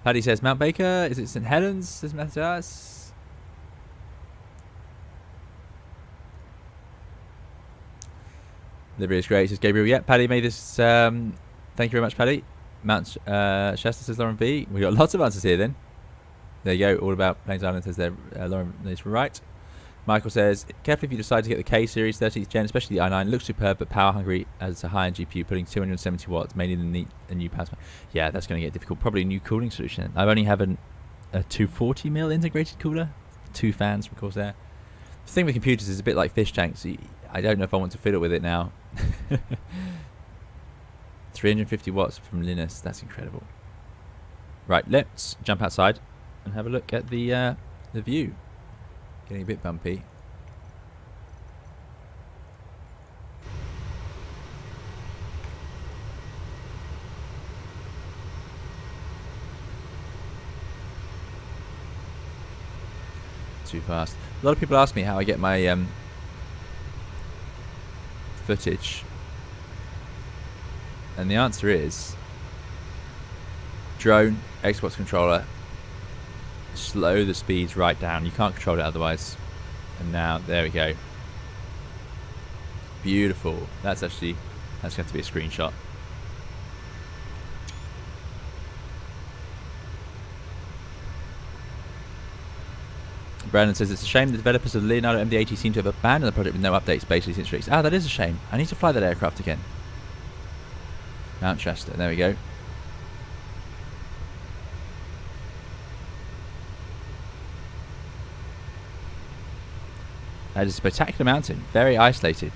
Paddy says, Mount Baker, is it St. Helens? Says Matthias. Liberty is great, says Gabriel. Yeah, Paddy made this. Thank you very much, Paddy. Mount Shasta, says Lauren V. We got lots of answers here then. There you go. All About Plains Island says there. Lauren is right. Michael says, careful if you decide to get the K series 13th gen, especially the i9. Looks superb, but power hungry as it's a high-end GPU, putting 270 watts, mainly a new power supply. Yeah, that's going to get difficult. Probably a new cooling solution. I only have a 240mm integrated cooler. 2 fans from Corsair. The thing with computers is a bit like fish tanks. I don't know if I want to fiddle with it now. 350 watts from Linus. That's incredible. Right, let's jump outside and have a look at the view. Getting a bit bumpy. Too fast. A lot of people ask me how I get my footage, and the answer is drone, Xbox controller, slow the speeds right down. You can't control it otherwise. And now, there we go. Beautiful. That's going to have to be a screenshot. Brandon says, it's a shame the developers of the Leonardo MD-80 seem to have abandoned the project with no updates basically since release. Ah, that is a shame. I need to fly that aircraft again. Mount Shasta. There we go. That is a spectacular mountain. Very isolated.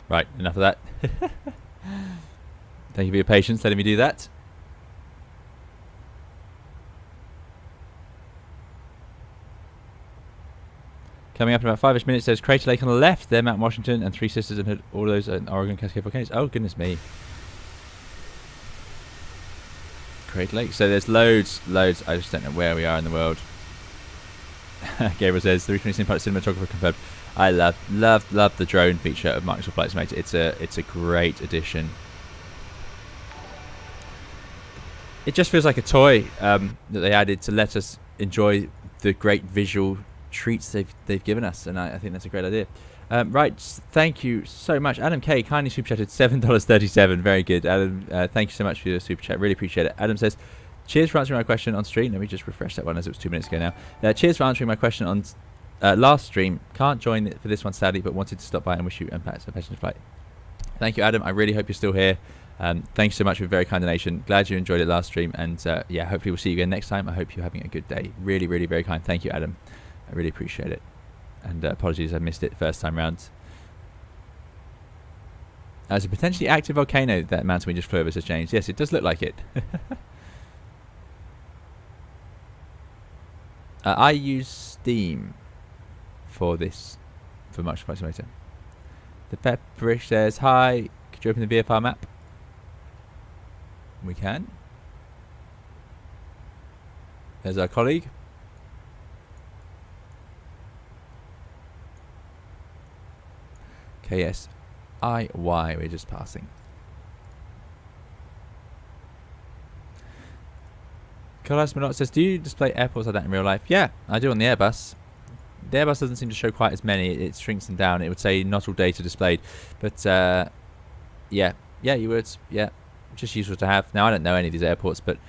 Right, enough of that. Thank you for your patience letting me do that. Coming up in about 5-ish minutes, there's Crater Lake on the left, there Mount Washington and Three Sisters, and all those in Oregon Cascade volcanoes. Oh, goodness me. Crater Lake. So there's loads. I just don't know where we are in the world. Gabriel says, the 320 Cinepilot cinematographer confirmed. I love the drone feature of Microsoft Flight Simulator. It's a great addition. It just feels like a toy that they added to let us enjoy the great visual treats they've given us, and I think that's a great idea. Right, thank you so much. Adam K kindly super chatted $7.37. Very good, Adam. Thank you so much for your super chat. Really appreciate it. Adam says, cheers for answering my question on stream. Let me just refresh that one as it was 2 minutes ago now. Cheers for answering my question on last stream. Can't join it for this one sadly, but wanted to stop by and wish you and Pat a passionate flight. Thank you, Adam. I really hope you're still here. Thank you so much for a very kind donation. Glad you enjoyed it last stream, and yeah, hopefully we'll see you again next time. I hope you're having a good day. Really, really very kind. Thank you, Adam. I really appreciate it. And apologies, I missed it first time round. As a potentially active volcano, that mountain we just flew over has changed. Yes, it does look like it. I use Steam for this, for Microsoft Flight Simulator. The Pepperish says, hi, could you open the VFR map? We can. There's our colleague. KSIY, we're just passing. Colas Monot says, do you display airports like that in real life? Yeah, I do on the Airbus. The Airbus doesn't seem to show quite as many. It shrinks them down. It would say not all data displayed. But yeah, you would. Yeah, just useful to have. Now, I don't know any of these airports, but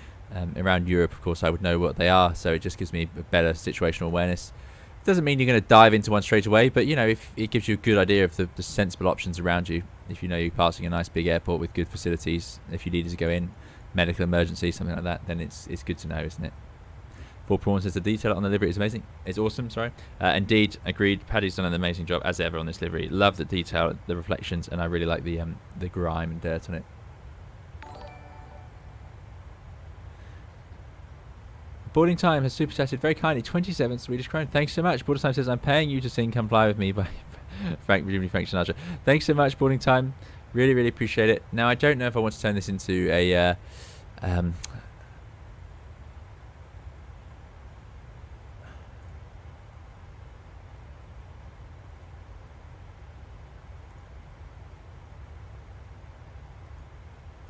around Europe, of course, I would know what they are. So it just gives me a better situational awareness. Doesn't mean you're going to dive into one straight away, but you know, if it gives you a good idea of the sensible options around you, if you know you're passing a nice big airport with good facilities, if you needed to go in, medical emergency, something like that, then it's good to know, isn't it? Paul Prawn says the detail on the livery is amazing. It's awesome, sorry. Indeed, agreed. Paddy's done an amazing job as ever on this livery. Love the detail, the reflections, and I really like the grime and dirt on it. Boarding Time has super chatted very kindly, 27 Swedish krona. Thanks so much. Boarding Time says, I'm paying you to sing Come Fly With Me by Frank Sinatra. Thanks so much, Boarding Time. Really, really appreciate it. Now, I don't know if I want to turn this into a...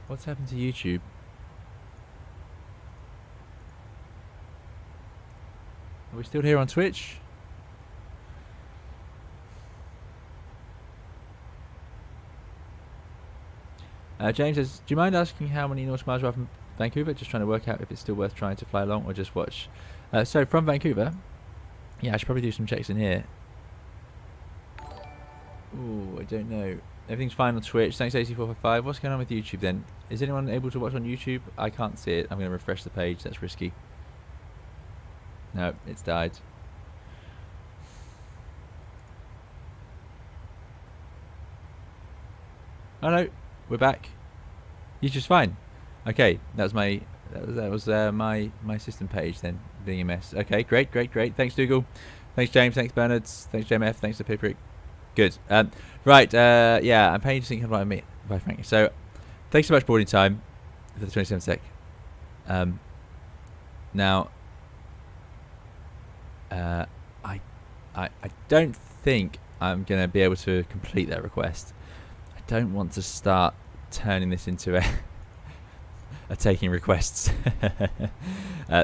What's happened to YouTube? Are we still here on Twitch? James says, do you mind asking how many nautical miles you are from Vancouver? Just trying to work out if it's still worth trying to fly along or just watch. So from Vancouver, yeah, I should probably do some checks in here. Ooh, I don't know. Everything's fine on Twitch. Thanks, AC455. What's going on with YouTube then? Is anyone able to watch on YouTube? I can't see it. I'm going to refresh the page. That's risky. No, it's died. Oh no, we're back. YouTube's fine. Okay, that was my my system page then being a mess. Okay, great. Thanks, Dougal. Thanks, James. Thanks, Bernard. Thanks, JMF. Thanks to Piprick. Good. Right. Yeah, I'm paying you to think about me. Bye, Frankie. So, thanks so much, Boarding Time, for the 27 sec. Now. I don't think I'm going to be able to complete that request. I don't want to start turning this into a taking requests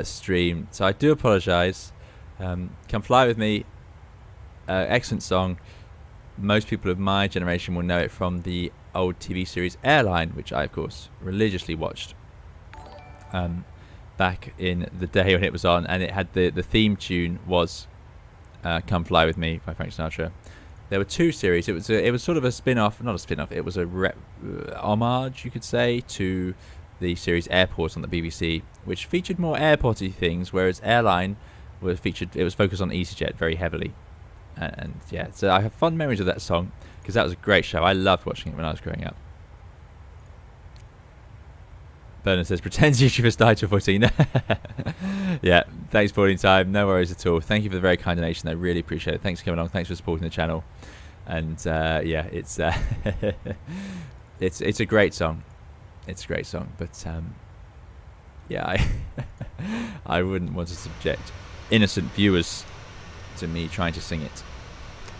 stream. So I do apologise. Come Fly With Me. Excellent song. Most people of my generation will know it from the old TV series Airline, which I, of course, religiously watched. Back in the day when it was on, and it had the theme tune was "Come Fly With Me" by Frank Sinatra. There were two series. It was sort of a spin-off, not a spin-off. It was a homage, you could say, to the series Airport on the BBC, which featured more airporty things, whereas Airline was focused on EasyJet very heavily. And yeah, so I have fond memories of that song because that was a great show. I loved watching it when I was growing up. Bernard says, pretends YouTubers died to 14. Yeah, thanks for boarding time. No worries at all. Thank you for the very kind donation. I really appreciate it. Thanks for coming along. Thanks for supporting the channel. And yeah, it's it's a great song. It's a great song, but yeah, I wouldn't want to subject innocent viewers to me trying to sing it.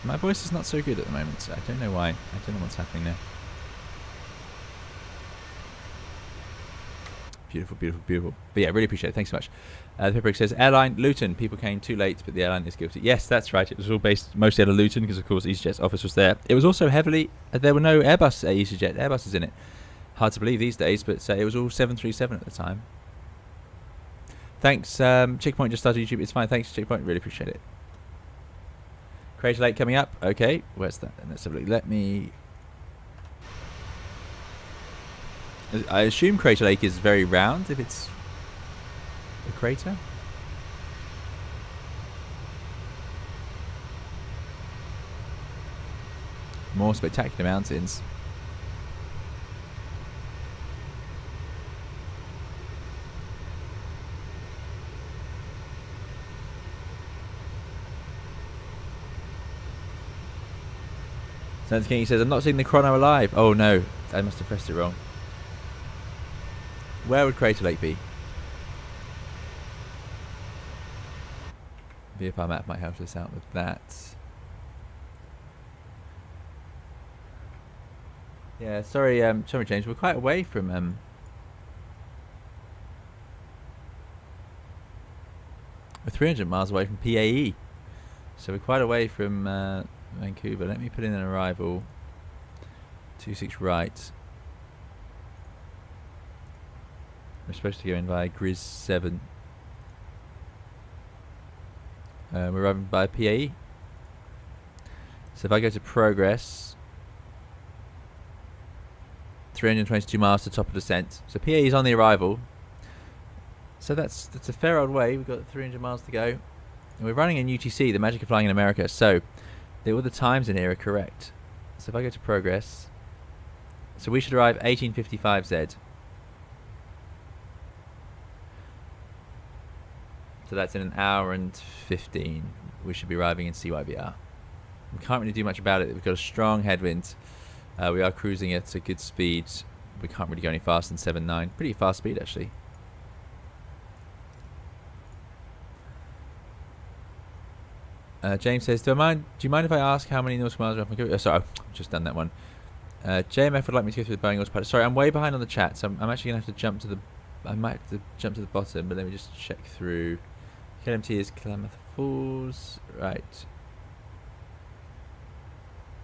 My voice is not so good at the moment, so I don't know why. I don't know what's happening there. Beautiful, beautiful, beautiful. But yeah, really appreciate it. Thanks so much. The Pepperig says, airline, Luton. People came too late, but the airline is guilty. Yes, that's right. It was all based mostly out of Luton because, of course, EasyJet's office was there. It was also heavily... there were no Airbus at EasyJet. Airbus is in it. Hard to believe these days, but it was all 737 at the time. Thanks. Chickpoint just started YouTube. It's fine. Thanks, Chickpoint. Really appreciate it. Crater Lake coming up. Okay. Where's that? Let's have a look. Let me... I assume Crater Lake is very round if it's a crater. More spectacular mountains. Sense King says, I'm not seeing the chrono alive. Oh no, I must have pressed it wrong. Where would Crater Lake be? VFR map might help us out with that. Yeah, sorry, James. We're quite away from we're 300 miles away from PAE, so we're quite away from Vancouver. Let me put in an arrival. 26 right. We're supposed to go in via Grizz 7. We're arriving by PAE. So if I go to progress, 322 miles to top of descent. So PAE is on the arrival. So that's a fair old way. We've got 300 miles to go. And we're running in UTC, the magic of flying in America. So all the times in here are correct. So if I go to progress, so we should arrive 1855Z. So that's in an hour and 15. We should be arriving in CYBR. We can't really do much about it. We've got a strong headwind. We are cruising at a good speed. We can't really go any faster than 7.9. Pretty fast speed, actually. James says, do you mind if I ask how many nautical miles are off Vancouver? Sorry, I've just done that one. JMF would like me to go through the Boeing autopilot. Sorry, I'm way behind on the chat, so I'm actually going to have to jump to the... I might have to jump to the bottom, but let me just check through. KLMT is Klamath Falls. Right.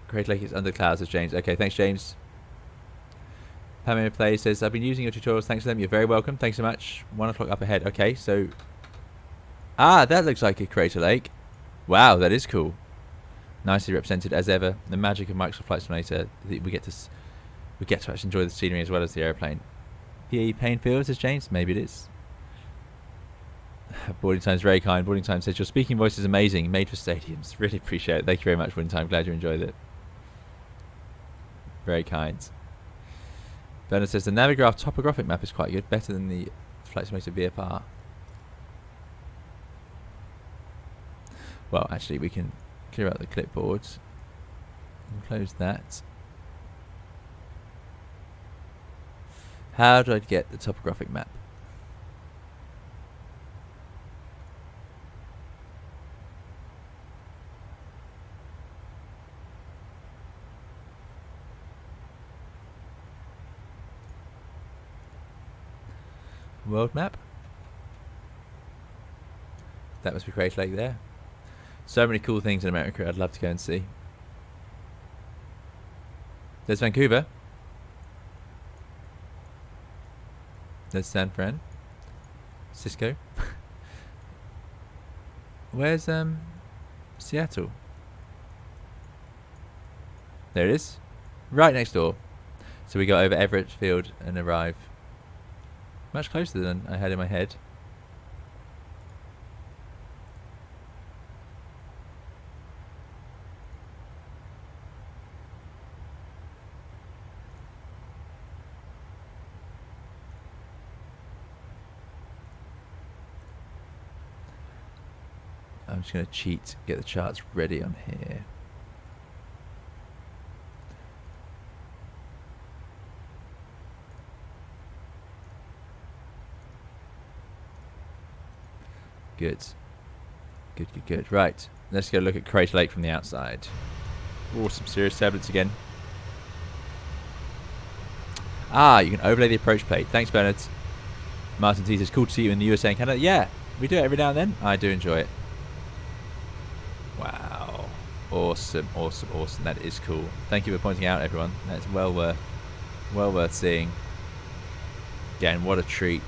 Crater Lake is under clouds, says James. Okay, thanks, James. Pamela Play says, I've been using your tutorials. Thanks for them. You're very welcome. Thanks so much. 1 o'clock up ahead. Okay, so... Ah, that looks like a Crater Lake. Wow, that is cool. Nicely represented as ever. The magic of Microsoft Flight Simulator. We get to actually enjoy the scenery as well as the airplane. PAE Painfield, says James. Maybe it is. Boarding Time's very kind. Boarding Time says, your speaking voice is amazing. Made for stadiums. Really appreciate it. Thank you very much, Boarding Time. Glad you enjoyed it. Very kind. Bernard says, the Navigraph topographic map is quite good. Better than the Flight Simulator VFR. Well, actually, we can clear out the clipboard and close that. How do I get the topographic map? World map? That must be Crater Lake there. So many cool things in America I'd love to go and see. There's Vancouver. There's San Fransisco. Where's Seattle? There it is. Right next door. So we go over Everett Field and arrive much closer than I had in my head. I'm just going to cheat, get the charts ready on here. Good. Good. Right. Let's go look at Crater Lake from the outside. Oh, some serious turbulence again. Ah, you can overlay the approach plate. Thanks, Bernard. Martin T says, cool to see you in the USA and Canada. Yeah, we do it every now and then. I do enjoy it. Wow. Awesome. That is cool. Thank you for pointing out, everyone. That's well worth seeing. Again, what a treat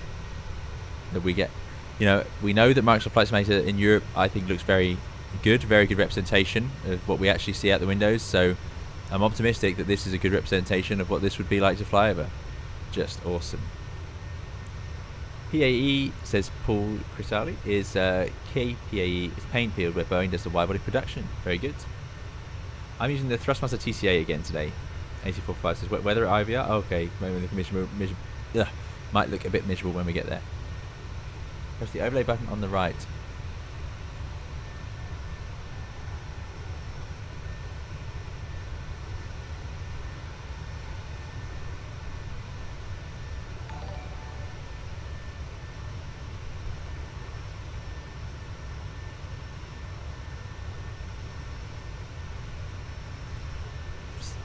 that we get. You know, we know that Microsoft Flight Simulator in Europe, I think, looks very good representation of what we actually see out the windows. So I'm optimistic that this is a good representation of what this would be like to fly over. Just awesome. PAE, says Paul Crisali, is KPAE is paint field where Boeing does the wide-body production. Very good. I'm using the Thrustmaster TCA again today. 84.5 says weather at IVR. Okay, maybe the might look a bit miserable when we get there. Press the overlay button on the right.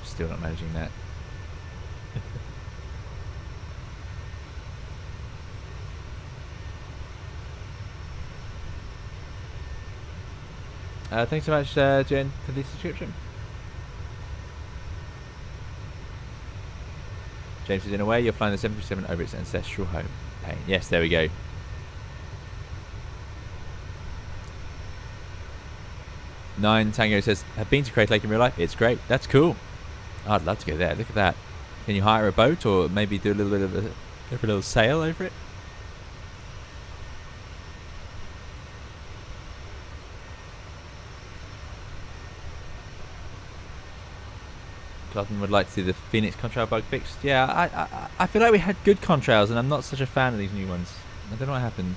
Still not managing that. Thanks so much, Jen, for the subscription. James is in a way, you're flying the 737 over its ancestral home. Pain. Yes, there we go. Nine Tango says, have been to Crater Lake in real life. It's great. That's cool. I'd love to go there. Look at that. Can you hire a boat or maybe do a little bit of a little sail over it? Cloudman would like to see the Phoenix contrail bug fixed. Yeah, I feel like we had good contrails and I'm not such a fan of these new ones. I don't know what happened.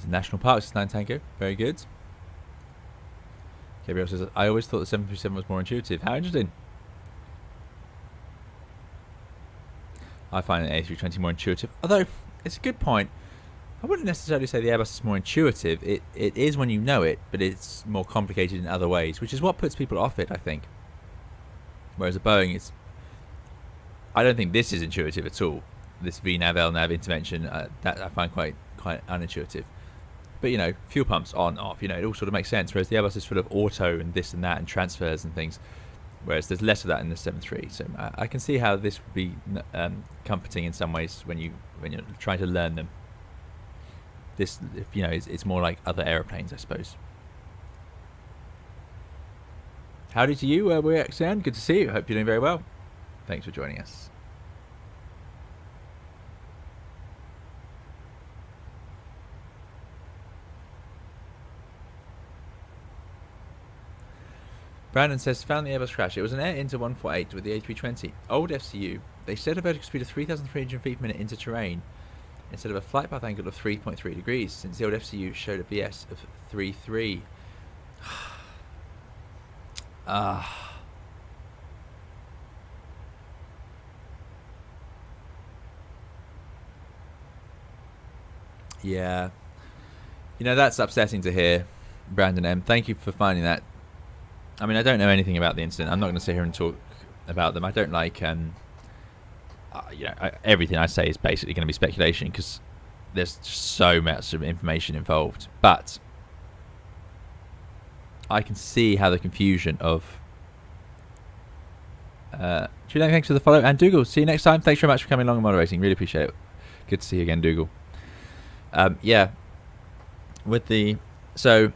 National Parks, 9 Tango. Very good. Gabriel says, I always thought the 737 was more intuitive. How interesting. I find the A320 more intuitive. Although, it's a good point. I wouldn't necessarily say the Airbus is more intuitive. It is when you know it, but it's more complicated in other ways, which is what puts people off it, I think. Whereas a Boeing, I don't think this is intuitive at all. This VNAV, LNAV intervention, that I find quite unintuitive. But, you know, fuel pumps on, off, you know, it all sort of makes sense. Whereas the Airbus is full of auto and this and that and transfers and things. Whereas there's less of that in the 737. So I can see how this would be comforting in some ways when you're trying to learn them. This, you know, it's more like other aeroplanes, I suppose. Howdy to you, we're Xan. Good to see you. Hope you're doing very well. Thanks for joining us. Brandon says, found the Airbus crash. It was an Air Inter 148 with the A320. Old FCU. They set a vertical speed of 3,300 feet per minute into terrain instead of a flight path angle of 3.3 degrees, since the old FCU showed a VS of 3.3. Yeah. You know, that's upsetting to hear, Brandon M. Thank you for finding that. I mean, I don't know anything about the incident. I'm not going to sit here and talk about them. I don't like, everything I say is basically going to be speculation because there's just so much information involved. But I can see how the confusion of... Julian, thanks for the follow. And Dougal, see you next time. Thanks very much for coming along and moderating. Really appreciate it. Good to see you again, Dougal. Yeah. With the... So,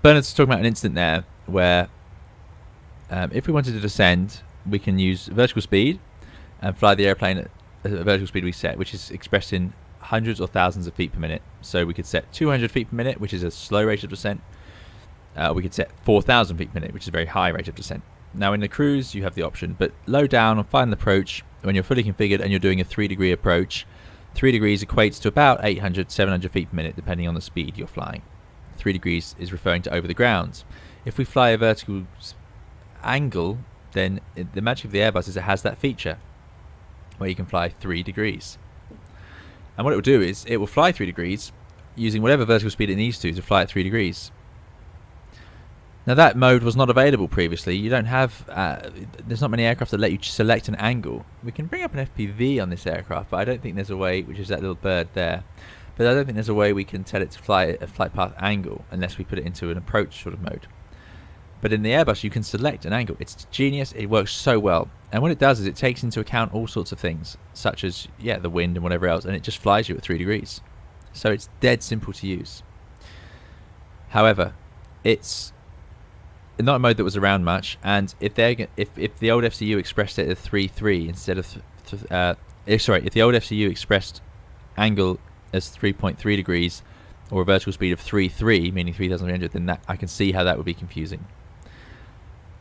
Bernard's talking about an incident there where if we wanted to descend, we can use vertical speed and fly the airplane at a vertical speed we set, which is expressed in hundreds or thousands of feet per minute. So we could set 200 feet per minute, which is a slow rate of descent. We could set 4,000 feet per minute, which is a very high rate of descent. Now in the cruise, you have the option, but low down on final approach, when you're fully configured and you're doing a 3-degree approach, 3 degrees equates to about 800, 700 feet per minute, depending on the speed you're flying. 3 degrees is referring to over the ground. If we fly a vertical angle, then the magic of the Airbus is it has that feature where you can fly 3 degrees. And what it will do is it will fly 3 degrees using whatever vertical speed it needs to fly at 3 degrees. Now that mode was not available previously. You don't have, there's not many aircraft that let you select an angle. We can bring up an FPV on this aircraft, but I don't think there's a way, which is that little bird there. But I don't think there's a way we can tell it to fly a flight path angle unless we put it into an approach sort of mode. But in the Airbus, you can select an angle. It's genius. It works so well. And what it does is it takes into account all sorts of things, such as, the wind and whatever else, and it just flies you at 3 degrees. So it's dead simple to use. However, it's not a mode that was around much, and if the old FCU expressed it at 3.3 instead of if the old FCU expressed angle as 3.3 degrees or a vertical speed of 3.3, meaning 3,300, then that I can see how that would be confusing.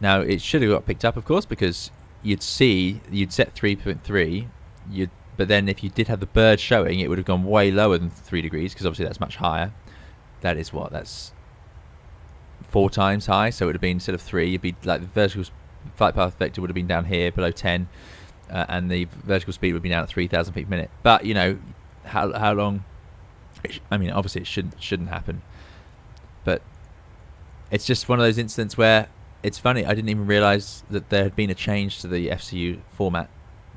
Now it should have got picked up, of course, because you'd set 3.3, but then if you did have the bird showing, it would have gone way lower than 3 degrees because obviously that's much higher. That is what? That's 4 times high, so it would have been, instead of 3, you'd be like the vertical flight path vector would have been down here below 10, and the vertical speed would be down at 3,000 feet per minute. But how long? I mean, obviously it shouldn't happen, but it's just one of those incidents where it's funny. I didn't even realize that there had been a change to the FCU format,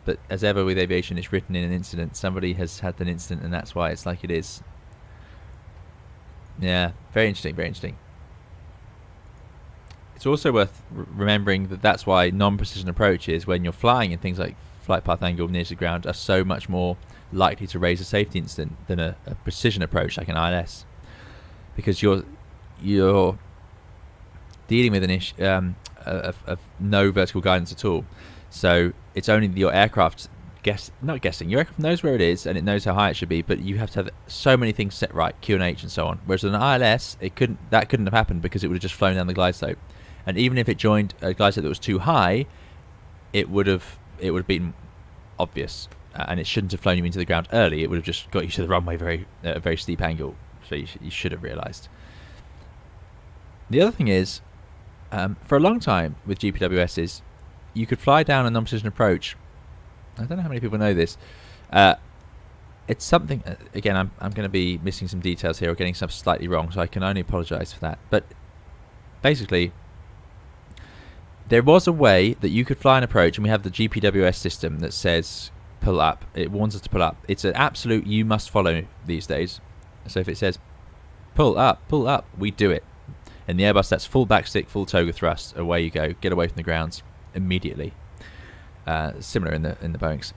but as ever with aviation, it's written in an incident. Somebody has had an incident, and that's why it's like it is. Yeah, very interesting, very interesting. It's also worth remembering that that's why non-precision approaches, when you're flying in things like flight path angle near to the ground, are so much more likely to raise a safety incident than a precision approach like an ILS, because you're dealing with an issue of no vertical guidance at all. So it's only your aircraft not guessing. Your aircraft knows where it is and it knows how high it should be, but you have to have so many things set right, Q and H and so on. Whereas with an ILS, that couldn't have happened because it would have just flown down the glide slope. And even if it joined a glide slope that was too high, it would have been obvious, and it shouldn't have flown you into the ground early. It would have just got you to the runway at a very steep angle. So you should have realised. The other thing is, for a long time with GPWSs, you could fly down a non-precision approach. I don't know how many people know this. It's something. Again, I'm going to be missing some details here or getting stuff slightly wrong, so I can only apologise for that. But basically, there was a way that you could fly an approach, and we have the GPWS system that says pull up. It warns us to pull up. It's an absolute you must follow these days. So if it says pull up, we do it. In the Airbus, that's full backstick, full toga thrust. Away you go. Get away from the grounds immediately. Similar in the Boeings.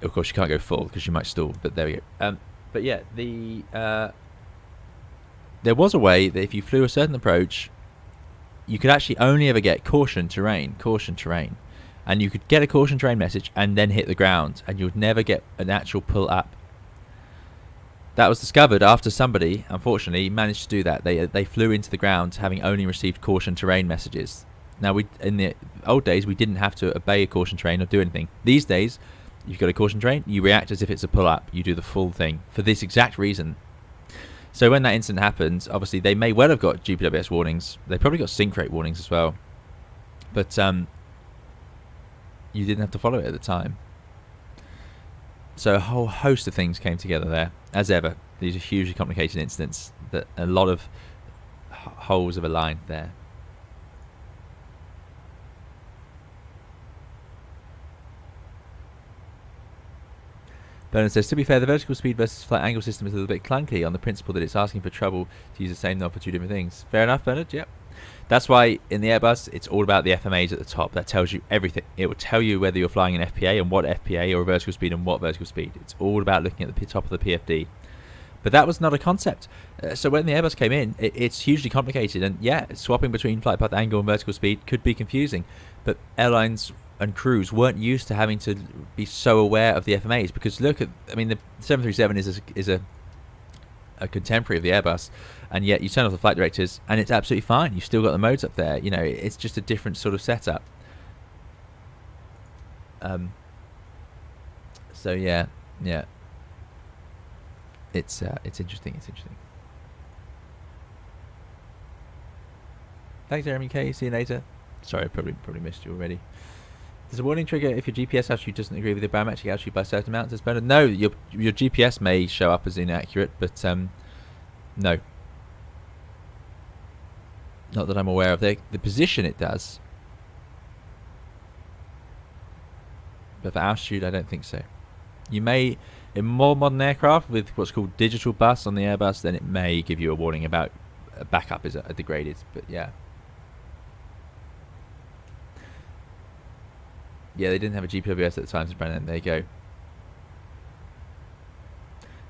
Of course, you can't go full because you might stall. But there we go. But yeah, there was a way that if you flew a certain approach, you could actually only ever get caution terrain, and you could get a caution terrain message and then hit the ground, and you would never get an actual pull up. That was discovered after somebody, unfortunately, managed to do that. They flew into the ground having only received caution terrain messages. Now, in the old days, we didn't have to obey a caution terrain or do anything. These days, you've got a caution terrain, you react as if it's a pull up. You do the full thing for this exact reason. So when that incident happened, obviously they may well have got GPWS warnings. They probably got sync rate warnings as well. But you didn't have to follow it at the time. So a whole host of things came together there. As ever, these are hugely complicated incidents that a lot of holes of a line there. Bernard says, to be fair, the vertical speed versus flight angle system is a little bit clunky on the principle that it's asking for trouble to use the same knob for two different things. Fair enough, Bernard, yep. That's why in the Airbus, it's all about the FMAs at the top. That tells you everything. It will tell you whether you're flying an FPA and what FPA, or a vertical speed and what vertical speed. It's all about looking at the top of the PFD. But that was not a concept. So when the Airbus came in, it's hugely complicated. And yeah, swapping between flight path angle and vertical speed could be confusing. But airlines and crews weren't used to having to be so aware of the FMAs, because look at, I mean, the 737 is a contemporary of the Airbus, and yet you turn off the flight directors and it's absolutely fine. You've still got the modes up there. You know, it's just a different sort of setup. So yeah, it's interesting. It's interesting. Thanks, Jeremy K. See you later. Sorry, I probably missed you already. There's a warning trigger if your GPS altitude doesn't agree with your barometric altitude by a certain amount. Says Bernard. No, your GPS may show up as inaccurate, but no. Not that I'm aware of. The position it does. But for altitude, I don't think so. You may, in more modern aircraft with what's called digital bus on the Airbus, then it may give you a warning about backup is degraded. But yeah. Yeah, they didn't have a GPWS at the time, so Brennan, there you go.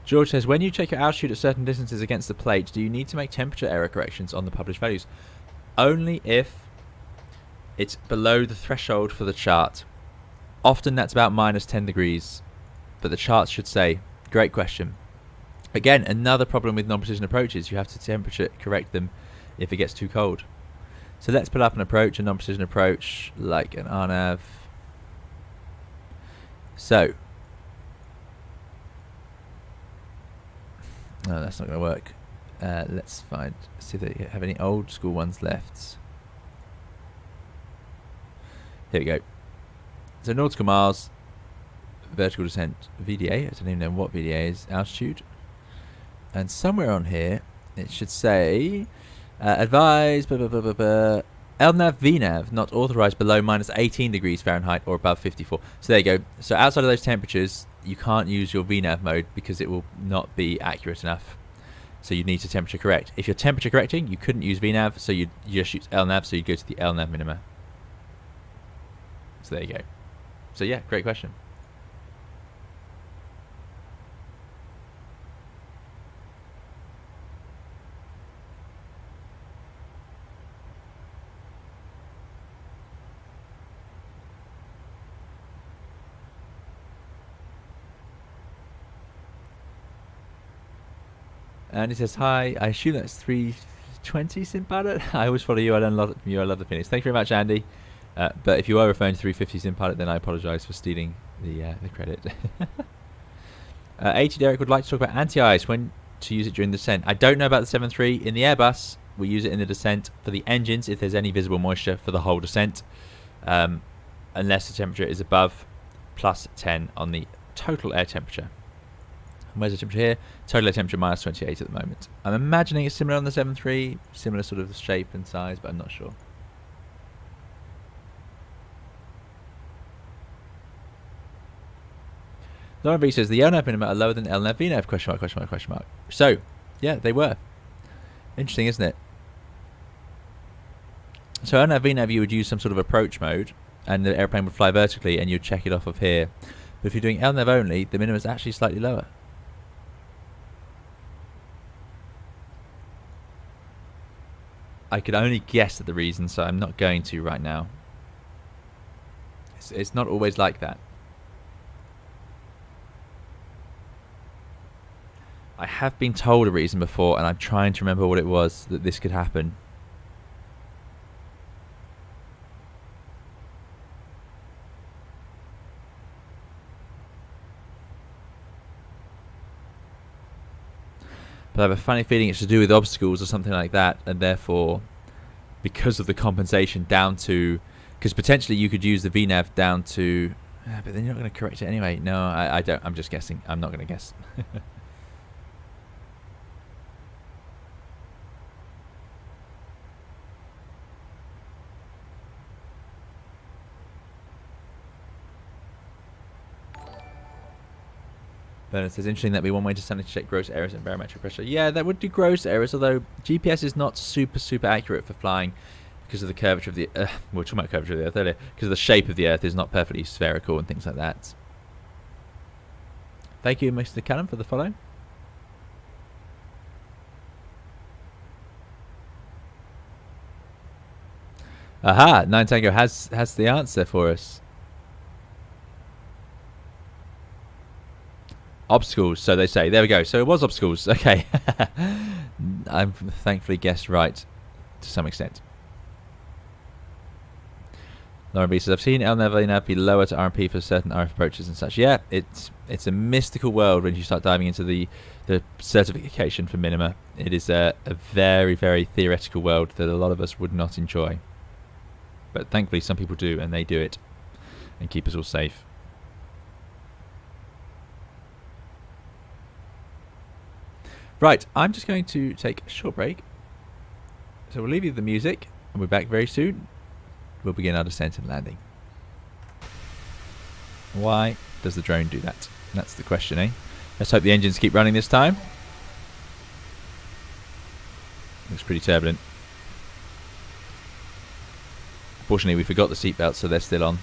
George says, when you check your altitude at certain distances against the plate, do you need to make temperature error corrections on the published values? Only if it's below the threshold for the chart. Often that's about -10 degrees, but the charts should say. Great question. Again, another problem with non-precision approaches. You have to temperature correct them if it gets too cold. So let's pull up an approach, a non-precision approach, like an RNAV. So, no, that's not going to work. Let's see if they have any old school ones left. Here we go. So nautical miles, vertical descent, VDA. I don't even know what VDA is. Altitude, and somewhere on here it should say advise. LNAV, VNAV not authorized below -18 degrees Fahrenheit or above 54. So there you go. So outside of those temperatures, you can't use your VNAV mode because it will not be accurate enough. So you need to temperature correct. If you're temperature correcting, you couldn't use VNAV, so you just use LNAV, so you go to the LNAV minima. So there you go. So yeah, great question. And he says, hi, I assume that's 320 SimPilot. I always follow you. I learn a lot from you. I love the finish. Thank you very much, Andy. But if you are referring to 350 SimPilot, then I apologise for stealing the credit. 80 Derek would like to talk about anti-ice, when to use it during descent. I don't know about the 7.3. In the Airbus, we use it in the descent for the engines if there's any visible moisture for the whole descent, unless the temperature is above +10 on the total air temperature. Where's the temperature here? Total air temperature -28 at the moment. I'm imagining it's similar on the 7.3, similar sort of shape and size, but I'm not sure. Lauren V says the LNAV minima are lower than LNAV VNAV, question mark, question mark, question mark. So, yeah, they were. Interesting, isn't it? So LNAV VNAV, you would use some sort of approach mode, and the airplane would fly vertically, and you'd check it off of here. But if you're doing LNAV only, the minima is actually slightly lower. I could only guess at the reason, so I'm not going to right now. It's not always like that. I have been told a reason before, and I'm trying to remember what it was that this could happen. But I have a funny feeling it's to do with obstacles or something like that, and therefore, because of the compensation down to, because potentially you could use the VNAV down to, but then you're not going to correct it anyway. No, I don't. I'm just guessing. I'm not going to guess. Bernard says, interesting that be one way to sanity check gross errors and barometric pressure. Yeah, that would do gross errors, although GPS is not super accurate for flying because of the curvature of the we were talking about curvature of the Earth earlier, because the shape of the Earth is not perfectly spherical and things like that. Thank you, Mr. Callum, for the follow. Aha, 9 Tango has the answer for us. Obstacles, so they say. There we go. So it was obstacles. Okay. I'm thankfully guessed right to some extent. Lauren B says, I've seen LNAV be lower to RMP for certain RF approaches and such. Yeah, it's a mystical world when you start diving into the certification for minima. It is a very theoretical world that a lot of us would not enjoy. But thankfully some people do, and they do it and keep us all safe. Right, I'm just going to take a short break. So we'll leave you with the music, and we're back very soon. We'll begin our descent and landing. Why does the drone do that? That's the question, eh? Let's hope the engines keep running this time. Looks pretty turbulent. Fortunately, we forgot the seatbelts, so they're still on.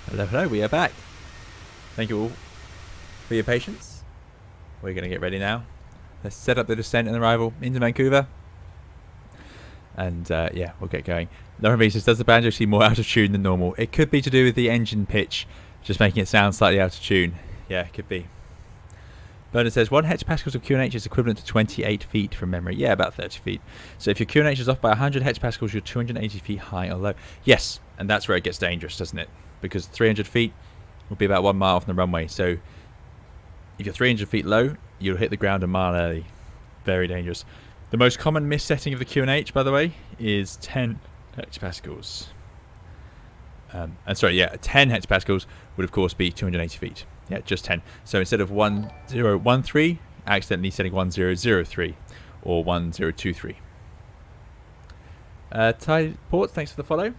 Hello, hello, we are back. Thank you all for your patience. We're going to get ready now. Let's set up the descent and arrival into Vancouver. And yeah, we'll get going. Lauren B says, does the banjo seem more out of tune than normal? It could be to do with the engine pitch, just making it sound slightly out of tune. Yeah, it could be. Bernard says, 1 hectopascals of QNH is equivalent to 28 feet from memory. Yeah, about 30 feet. So if your QNH is off by 100 hectopascals, you're 280 feet high or low. Yes, and that's where it gets dangerous, doesn't it? Because 300 feet will be about 1 mile from the runway. So if you're 300 feet low, you'll hit the ground a mile early. Very dangerous. The most common missetting of the QNH, by the way, is 10 hectopascals. And sorry, yeah, 10 hectopascals would of course be 280 feet. Yeah, just 10. So instead of 1013, accidentally setting 1003 or 1023. Ty Ports, thanks for the follow.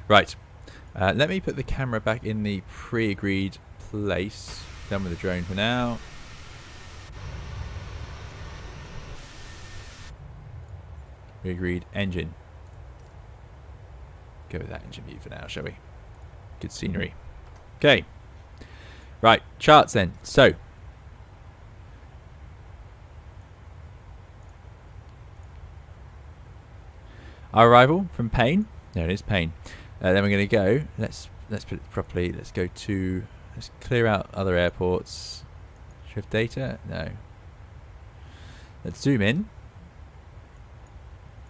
Right, let me put the camera back in the pre-agreed place. Done with the drone for now. Pre-agreed engine. Go with that engine view for now, shall we? Good scenery. Okay. Right, charts then. So, our arrival from Payne. There it is, Payne. Then we're going to go. Let's put it properly. Let's go to. Let's clear out other airports. Shift data. No. Let's zoom in.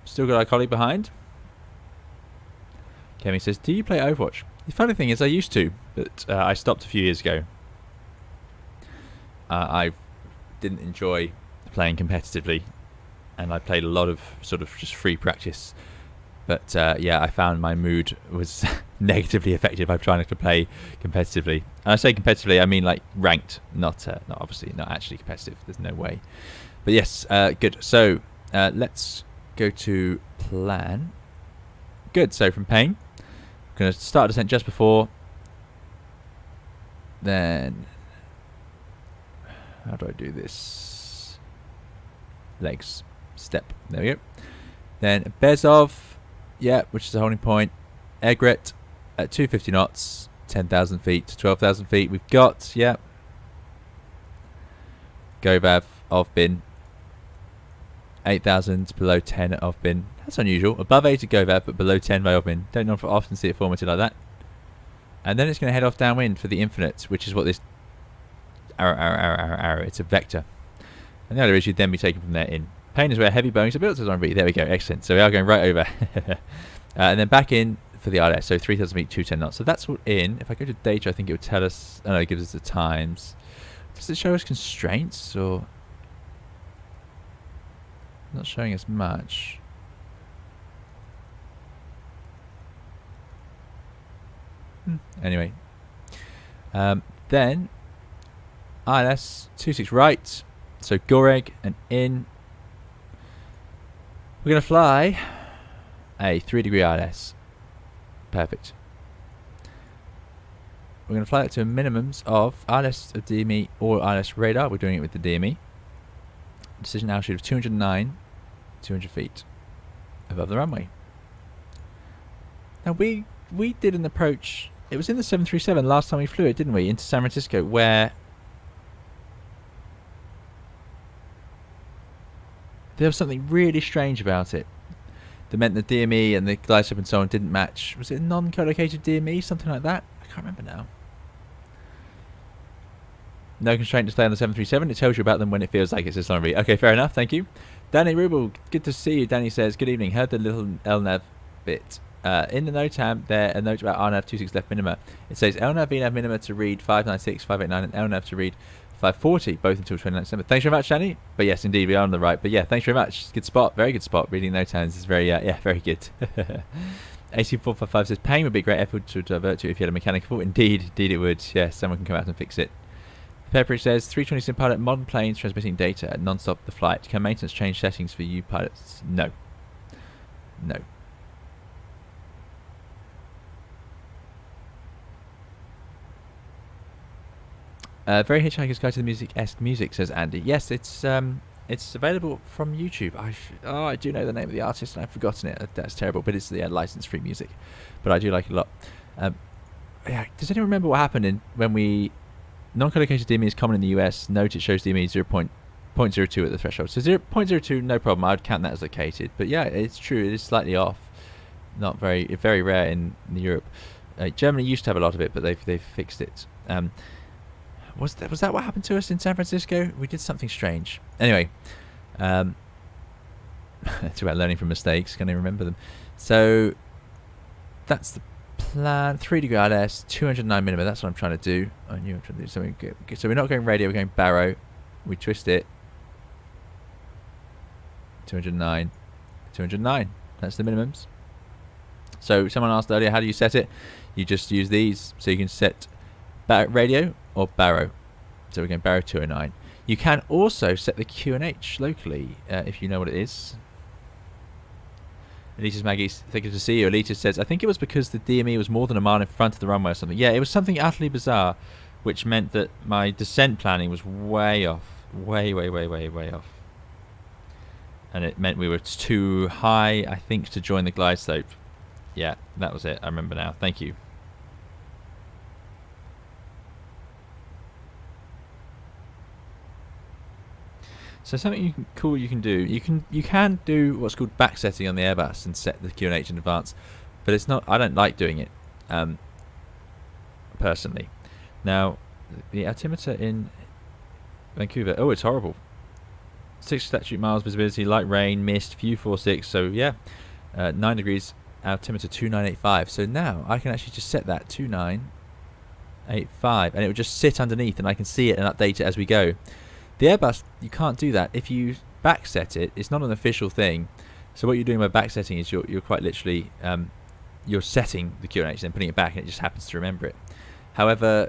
Still got our colleague behind. Kemi says, do you play Overwatch? The funny thing is I used to, but I stopped a few years ago. I didn't enjoy playing competitively, and I played a lot of sort of just free practice. But yeah, I found my mood was negatively affected by trying to play competitively. And I say competitively, I mean like ranked, not obviously, not actually competitive. There's no way. But yes, good. So let's go to plan. Good. So from Payne, I'm going to start descent just before. Then how do I do this? Legs. Step. There we go. Then Bezov, yeah, which is the holding point. Egret at 250 knots, 10,000 feet to 12,000 feet. We've got, yeah. Govav of bin. 8,000 below 10 at Ovbin. That's unusual. Above 8 at Govav, but below 10 by Ovbin. Don't often see it formatted like that. And then it's going to head off downwind for the infinite, which is what this arrow. It's a vector. And the other is you'd then be taken from there in. Payne is where heavy Boeings are built. There we go. Excellent. So we are going right over. And then back in for the RS. So 3,000 feet, 210 knots. So that's all in. If I go to data, I think it would tell us. Oh no, it gives us the times. Does it show us constraints or? Not showing us much. Anyway. Then ILS 26 right. So Goreg and in. We're going to fly a 3-degree ILS. Perfect. We're going to fly it to minimums of ILS of DME or ILS radar. We're doing it with the DME. Decision altitude of 209, 200 feet above the runway. Now we did an approach. It was in the 737 last time we flew it, didn't we? Into San Francisco, where there was something really strange about it. That meant the DME and the glide slope and so on didn't match. Was it a non-collocated DME, something like that? I can't remember now. No constraint to stay on the 737. It tells you about them when it feels like it's a long read. Okay, fair enough. Thank you. Danny Rubel, good to see you. Danny says, good evening. Heard the little LNAV bit. In the NOTAM, there a note about RNAV 26 left minima. It says LNAV VNAV minima to read 596, 589, and LNAV to read 540, both until 29 December. Thanks very much, Danny. But yes, indeed, we are on the right. But yeah, thanks very much. Good spot. Very good spot. Reading NOTAMs is very, yeah, very good. AC455 says, Payne would be a great effort to divert to if you had a mechanical fault. Indeed it would. Yeah, someone can come out and fix it. Pepperidge says, 320 sim pilot, modern planes transmitting data non-stop the flight. Can maintenance change settings for you pilots? No. No. Very Hitchhiker's Guide to the Music-esque music, says Andy. Yes, it's It's available from YouTube. I do know the name of the artist and I've forgotten it. That's terrible, but it's license-free music. But I do like it a lot. Yeah, does anyone remember what happened when we non-collocated DME is common in the US? Note it shows DME 0.02 at the threshold. So 0.02, no problem. I would count that as located. But yeah, it's true. It is slightly off. Not very rare in Europe. Germany used to have a lot of it, but they've fixed it. Was that what happened to us in San Francisco? We did something strange. Anyway, it's about learning from mistakes. Can I remember them? So that's the plan. 3 degree ILS, 209 minimum. That's what I'm trying to do. I knew I'm trying to do something good. So we're not going radio. We're going baro. We twist it. 209. 209. That's the minimums. So someone asked earlier, how do you set it? You just use these. So you can set radio or baro. So we're going baro 209. You can also set the QNH locally if you know what it is. Elitis Maggie, thank you to see you. Elitis says, I think it was because the DME was more than a mile in front of the runway or something. Yeah, it was something utterly bizarre, which meant that my descent planning was way off. Way off. And it meant we were too high, I think, to join the glide slope. Yeah, that was it. I remember now. Thank you. So something cool you can do. You can do what's called backsetting on the Airbus and set the QNH in advance, but it's not. I don't like doing it personally. Now, the altimeter in Vancouver. Oh, it's horrible. 6 statute miles visibility, light rain, mist, view 46. So yeah, 9 degrees. Altimeter 2985. So now I can actually just set that 2985, and it will just sit underneath, and I can see it and update it as we go. The Airbus, you can't do that. If you backset it, it's not an official thing. So what you're doing by backsetting is you're quite literally you're setting the QNH, then putting it back, and it just happens to remember it. However,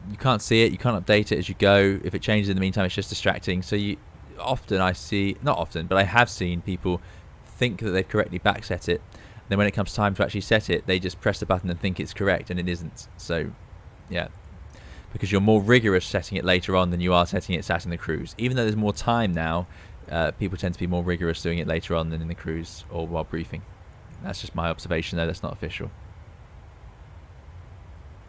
you can't see it. You can't update it as you go. If it changes in the meantime, it's just distracting. So not often, but I have seen people think that they've correctly backset it. Then when it comes time to actually set it, they just press the button and think it's correct, and it isn't. So, yeah. Because you're more rigorous setting it later on than you are setting it sat in the cruise. Even though there's more time now, people tend to be more rigorous doing it later on than in the cruise or while briefing. That's just my observation, though. That's not official.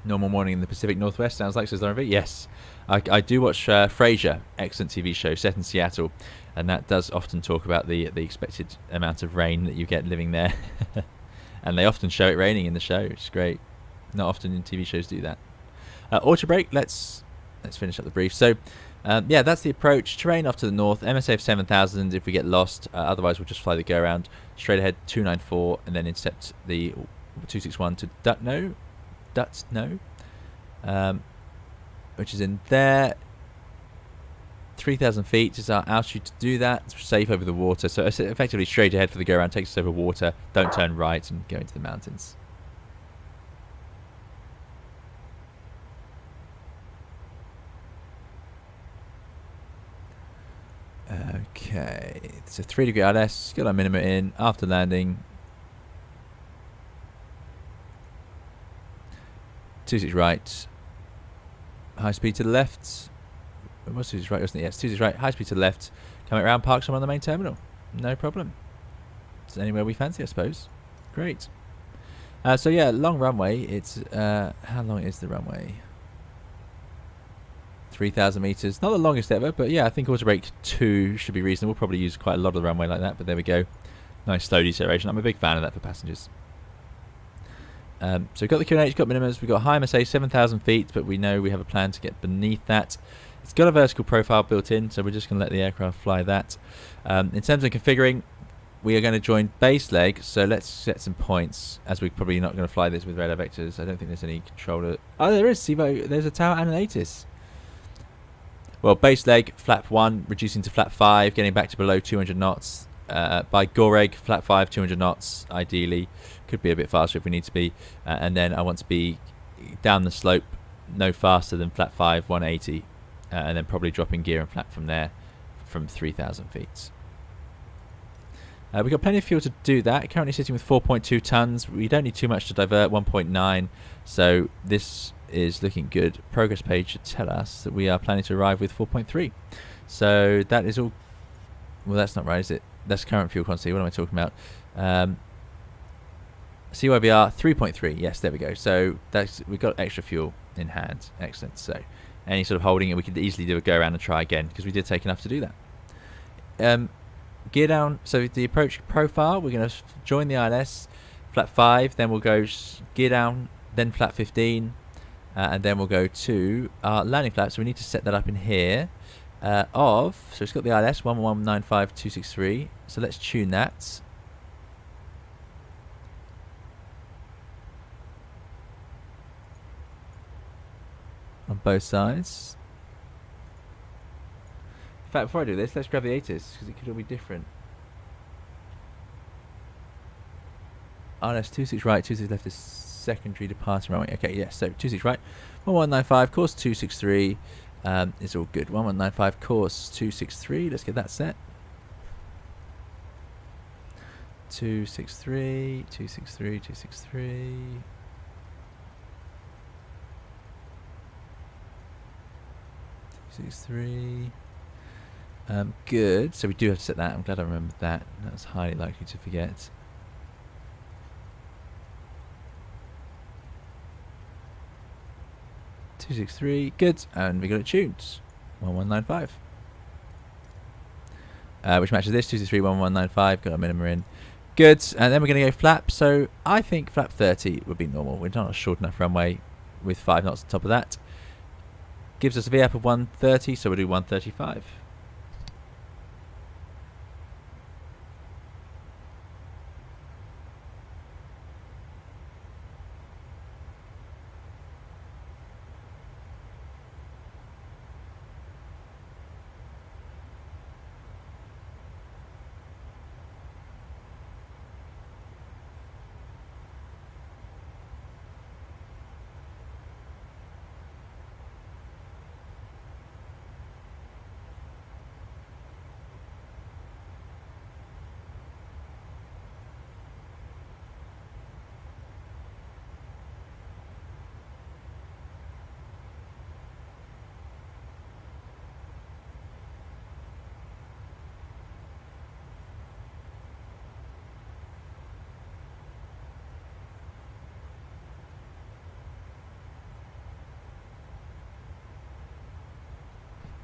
Normal morning in the Pacific Northwest, sounds like, says Lauren V. Yes. I do watch Frasier, excellent TV show set in Seattle, and that does often talk about the expected amount of rain that you get living there. And they often show it raining in the show, which is great. Not often in TV shows do that. Auto brake, let's finish up the brief. So, yeah, that's the approach. Terrain off to the north, MSF 7000 if we get lost. Otherwise, we'll just fly the go around. Straight ahead, 294, and then intercept the 261 to Dutno, which is in there. 3,000 feet is our altitude to do that. It's safe over the water. So it's effectively straight ahead for the go around, takes us over water. Don't turn right and go into the mountains. Okay, it's a 3 degree ILS, got our minimum in after landing. 26 right, high speed to the left. It was 26 right, wasn't it? Yes, 26 right, high speed to the left. Coming around, park somewhere on the main terminal. No problem. It's anywhere we fancy, I suppose. Great. So yeah, long runway. It's how long is the runway? 3,000 meters. Not the longest ever, but yeah, I think auto brake 2 should be reasonable. We'll probably use quite a lot of the runway like that, but there we go. Nice slow deceleration. I'm a big fan of that for passengers. So we've got the QNH, got minimums, we've got high MSA 7,000 feet, but we know we have a plan to get beneath that. It's got a vertical profile built in, so we're just going to let the aircraft fly that. In terms of configuring, we are going to join base leg, so let's set some points, as we're probably not going to fly this with radar vectors. I don't think there's any controller. Oh, there is, Sivo. There's a tower and an ATIS. Well, base leg, flap 1, reducing to flap 5, getting back to below 200 knots. By Goreg, flap 5, 200 knots, ideally. Could be a bit faster if we need to be. And then I want to be down the slope, no faster than flap 5, 180. And then probably dropping gear and flap from there, from 3,000 feet. We've got plenty of fuel to do that. Currently sitting with 4.2 tons. We don't need too much to divert, 1.9. So this is looking good. Progress page should tell us that we are planning to arrive with 4.3. So that is all Well, that's not right, is it? That's current fuel quantity. What am I talking about? CYVR 3.3. Yes, there we go. So we've got extra fuel in hand. Excellent. So any sort of holding it, we could easily do a go around and try again because we did take enough to do that. Gear down. So the approach profile, we're going to join the ILS, flap 5, then we'll go gear down, then flap 15, and then we'll go to our landing flap. So we need to set that up in here. So it's got the ILS 1195263. So let's tune that. On both sides. In fact, before I do this, let's grab the ATIS because it could all be different. RS 26 right, 26 left is secondary departure runway. Okay, yes, so 26 right, 1195, course 263 is all good. 1195, course 263, let's get that set. 263, 263, 263. Good. So we do have to set that. I'm glad I remembered that. That's highly likely to forget. .263. Good. And we got it tuned. 1195. Which matches this. 263, 1195. Got our minimum in. Good. And then we're going to go flap. So I think flap 30 would be normal. We're not a short enough runway with 5 knots on top of that. Gives us a VAP of 130, so we'll do 135.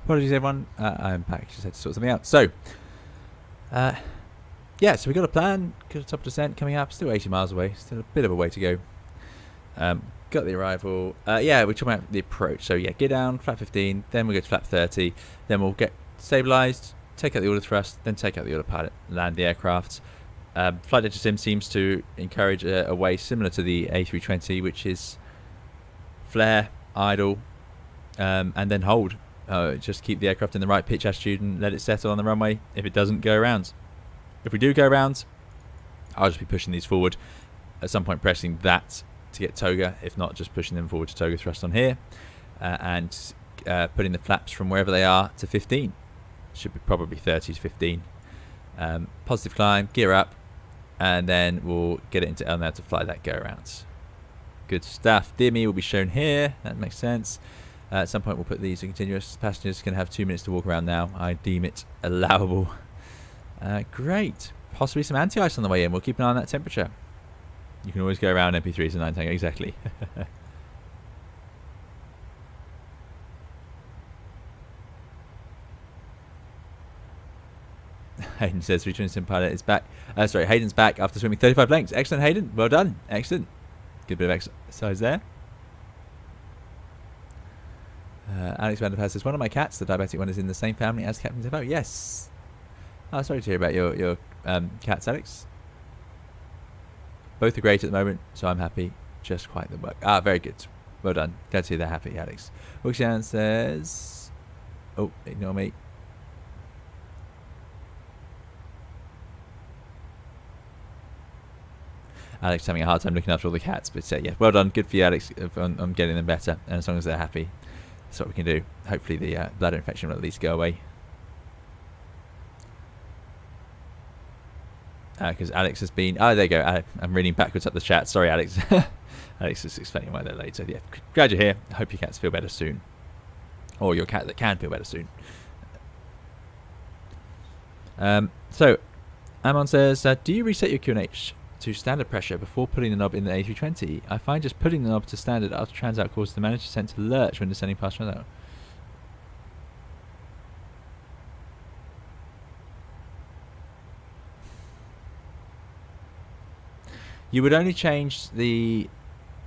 Apologies, everyone. I'm back. Just had to sort something out. So, yeah, so we got a plan. Got a top descent coming up. Still 80 miles away. Still a bit of a way to go. Got the arrival. Yeah, we're talking about the approach. So, yeah, gear down, flap 15. Then we'll go to flap 30. Then we'll get stabilized, take out the auto thrust, then take out the autopilot, land the aircraft. Flight data sim seems to encourage a way similar to the A320, which is flare, idle, and then hold. Just keep the aircraft in the right pitch attitude and let it settle on the runway. If it doesn't, go around. If we do go around, I'll just be pushing these forward. At some point pressing that to get toga. If not, just pushing them forward to toga thrust on here. And putting the flaps from wherever they are to 15. Should be probably 30 to 15. Positive climb, gear up. And then we'll get it into L now to fly that go around. Good stuff. Dear me will be shown here. That makes sense. At some point we'll put these in continuous. Passengers can have 2 minutes to walk around now. I deem it allowable. Great. Possibly some anti-ice on the way in. We'll keep an eye on that temperature. You can always go around MP3s and 9 tango. Exactly. Hayden says 320 sim pilot is back. Sorry, Hayden's back after swimming 35 lengths. Excellent, Hayden. Well done. Excellent. Good bit of exercise there. Alex Vanderpass says, one of my cats, the diabetic one, is in the same family as Captain Defoe. Yes. Oh, sorry to hear about your cats, Alex. Both are great at the moment, so I'm happy. Just quite the work. Very good. Well done. Glad to hear they're happy, Alex. Wuxian says... Oh, ignore me. Alex is having a hard time looking after all the cats, but yeah, well done. Good for you, Alex, on getting them better. And as long as they're happy, that's what we can do. Hopefully the bladder infection will at least go away. Because Alex has been... Oh, there you go. I'm reading backwards up the chat. Sorry, Alex. Alex is explaining why they're late. So yeah, glad you're here. I hope your cats feel better soon. Or your cat that can feel better soon. So, Amon says, do you reset your QNH to standard pressure before putting the knob in the A320? I find just putting the knob to standard after transout causes the manager sensor to lurch when descending past transout. You would only change the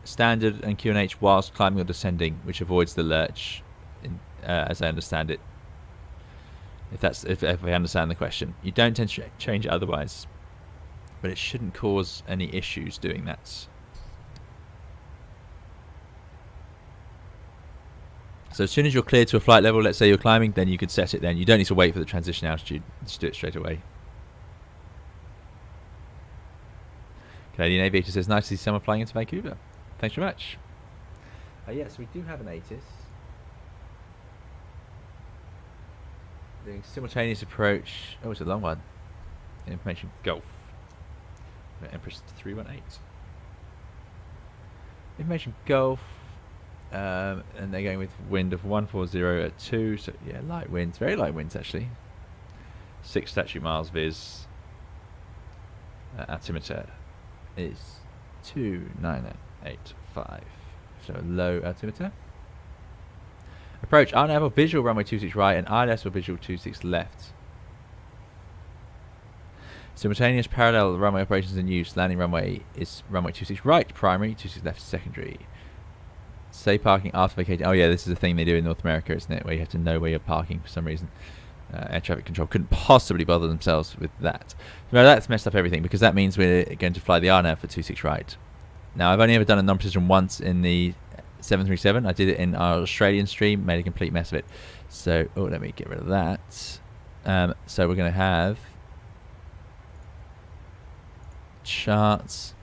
standard and QNH whilst climbing or descending, which avoids the lurch, as I understand it. If I understand the question, you don't tend to change it otherwise, but it shouldn't cause any issues doing that. So as soon as you're cleared to a flight level, let's say you're climbing, then you could set it then. You don't need to wait for the transition altitude. Just do it straight away. Canadian Aviator says, nice to see someone flying into Vancouver. Thanks very much. Yes, we do have an ATIS. Doing simultaneous approach. Oh, it's a long one. Information Gulf. Empress 318. Information Gulf. And they're going with wind of 140 at 2. So, yeah, light winds. Very light winds, actually. 6 statute miles viz. Altimeter is 2985. So, low altimeter. Approach RNAV or visual runway 26 right and ILS or visual 26 left. Simultaneous parallel runway operations in use. Landing runway is runway 26 right primary, 26 left secondary. Say parking after vacating. Oh yeah, this is a thing they do in North America, isn't it? Where you have to know where you're parking for some reason. Air traffic control couldn't possibly bother themselves with that. No, that's messed up everything because that means we're going to fly the RNAV for 26 right. Now I've only ever done a non-precision once in the 737. I did it in our Australian stream, made a complete mess of it. So, oh, let me get rid of that. So we're going to have charts,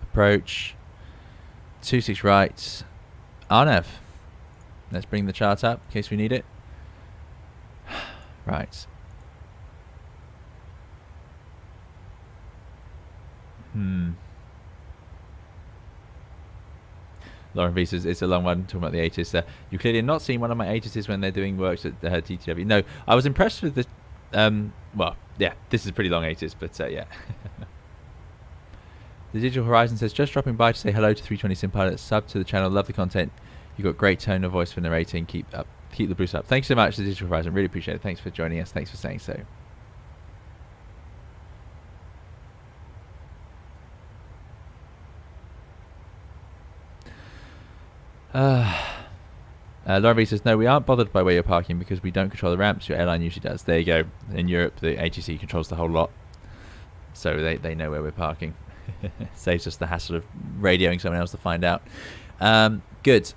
approach, 26 right, RNAV. Let's bring the chart up in case we need it. Right. Lauren V says, it's a long one, talking about the ATIS. You clearly have not seen one of my ATISs when they're doing works at TTW. No, I was impressed with the... well, yeah, this is a pretty long ATIS, but yeah. The Digital Horizon says, just dropping by to say hello to 320 Sim Pilot, sub to the channel, love the content. You've got great tone of voice for narrating, keep the boost up. Thanks so much, The Digital Horizon, really appreciate it. Thanks for joining us, thanks for saying so. Lauren V says, no, we aren't bothered by where you're parking because we don't control the ramps. Your airline usually does. There you go. In Europe, the ATC controls the whole lot. So they know where we're parking. Saves us the hassle of radioing someone else to find out. Good.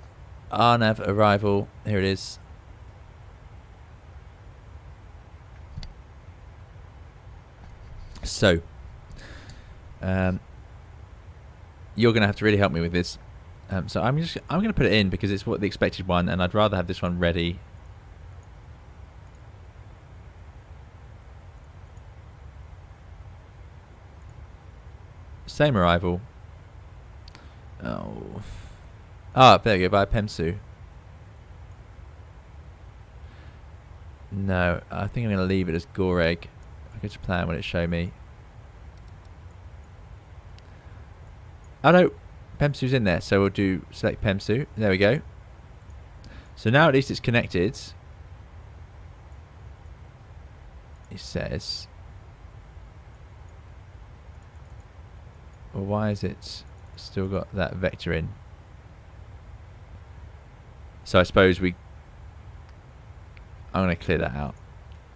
RNAV arrival. Here it is. So, you're going to have to really help me with this. So I'm going to put it in because it's what the expected one, and I'd rather have this one ready. Same arrival. Oh. Ah, there you go, by Pemsu. No, I think I'm going to leave it as Goreg. I go to plan when it show me. Oh no, Pemsu's in there, so we'll do select Pemsu. There we go. So now at least it's connected. It says. Well, why is it still got that vector in? So I suppose I'm going to clear that out.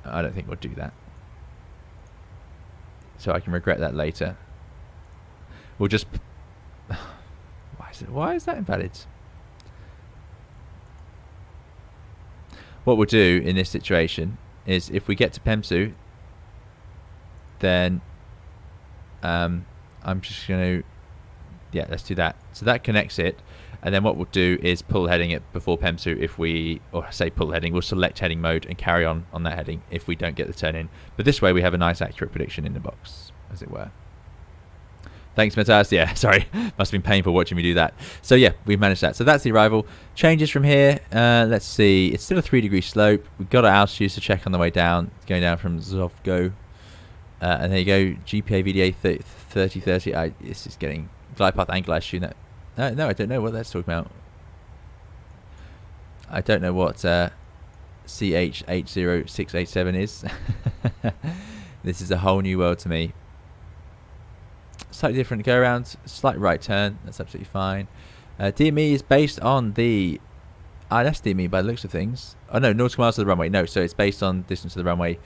I don't think we'll do that. So I can regret that later. We'll just... Why is that invalid? What we'll do in this situation is if we get to Pemsu, then I'm just going to... Yeah, let's do that. So that connects it. And then what we'll do is pull heading it before Pemsu if we... Or say pull heading. We'll select heading mode and carry on that heading if we don't get the turn in. But this way we have a nice accurate prediction in the box, as it were. Thanks, Matthias. Yeah, sorry. Must have been painful watching me do that. So yeah, we've managed that. So that's the arrival. Changes from here. Let's see. It's still a 3-degree slope. We've got our altitudes to check on the way down. It's going down from Zovgo. And there you go. GPA VDA 3030. This is getting glide path angle, I assume that. No, I don't know what that's talking about. I don't know what CH80687 is. This is a whole new world to me. Slightly different go around, slight right turn, that's absolutely fine. DME is based on the ILS DME by the looks of things. Oh no, nautical miles to the runway. No, so it's based on distance to the runway,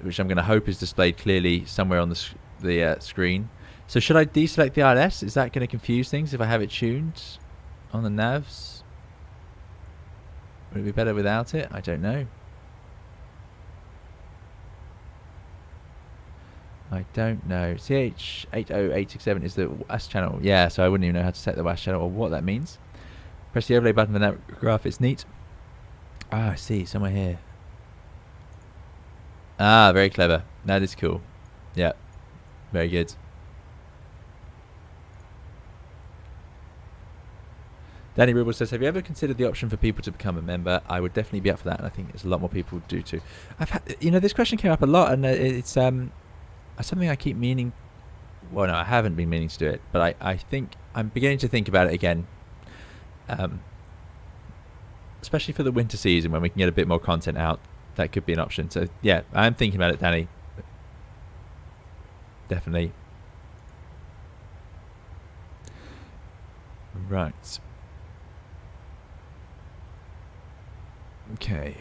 which I'm going to hope is displayed clearly somewhere on the screen. So should I deselect the ILS? Is that going to confuse things if I have it tuned on the navs? Would it be better without it? I don't know. I don't know. CH80867 is the WASP channel. Yeah, so I wouldn't even know how to set the WASP channel or what that means. Press the overlay button for that graph. It's neat. Ah, I see. Somewhere here. Ah, very clever. That is cool. Yeah. Very good. Danny Rubel says, have you ever considered the option for people to become a member? I would definitely be up for that, and I think there's a lot more people do too. I've had, this question came up a lot, and it's something I keep meaning. Well, no, I haven't been meaning to do it, but I think I'm beginning to think about it again. Especially for the winter season when we can get a bit more content out, that could be an option. So yeah, I'm thinking about it, Danny. Definitely. Right. Okay.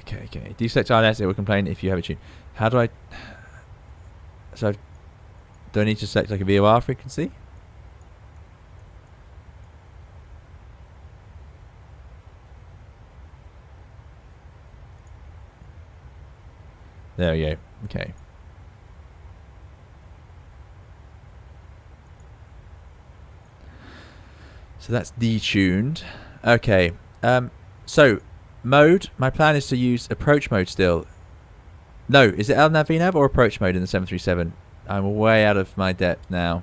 Deselect ILS, it will complain if you have it tuned. How do I... So, do I need to select like a VOR frequency? There we go. Okay. So that's detuned. Okay. So, mode. My plan is to use approach mode still. No, is it LNAV VNAV or approach mode in the 737? I'm way out of my depth now.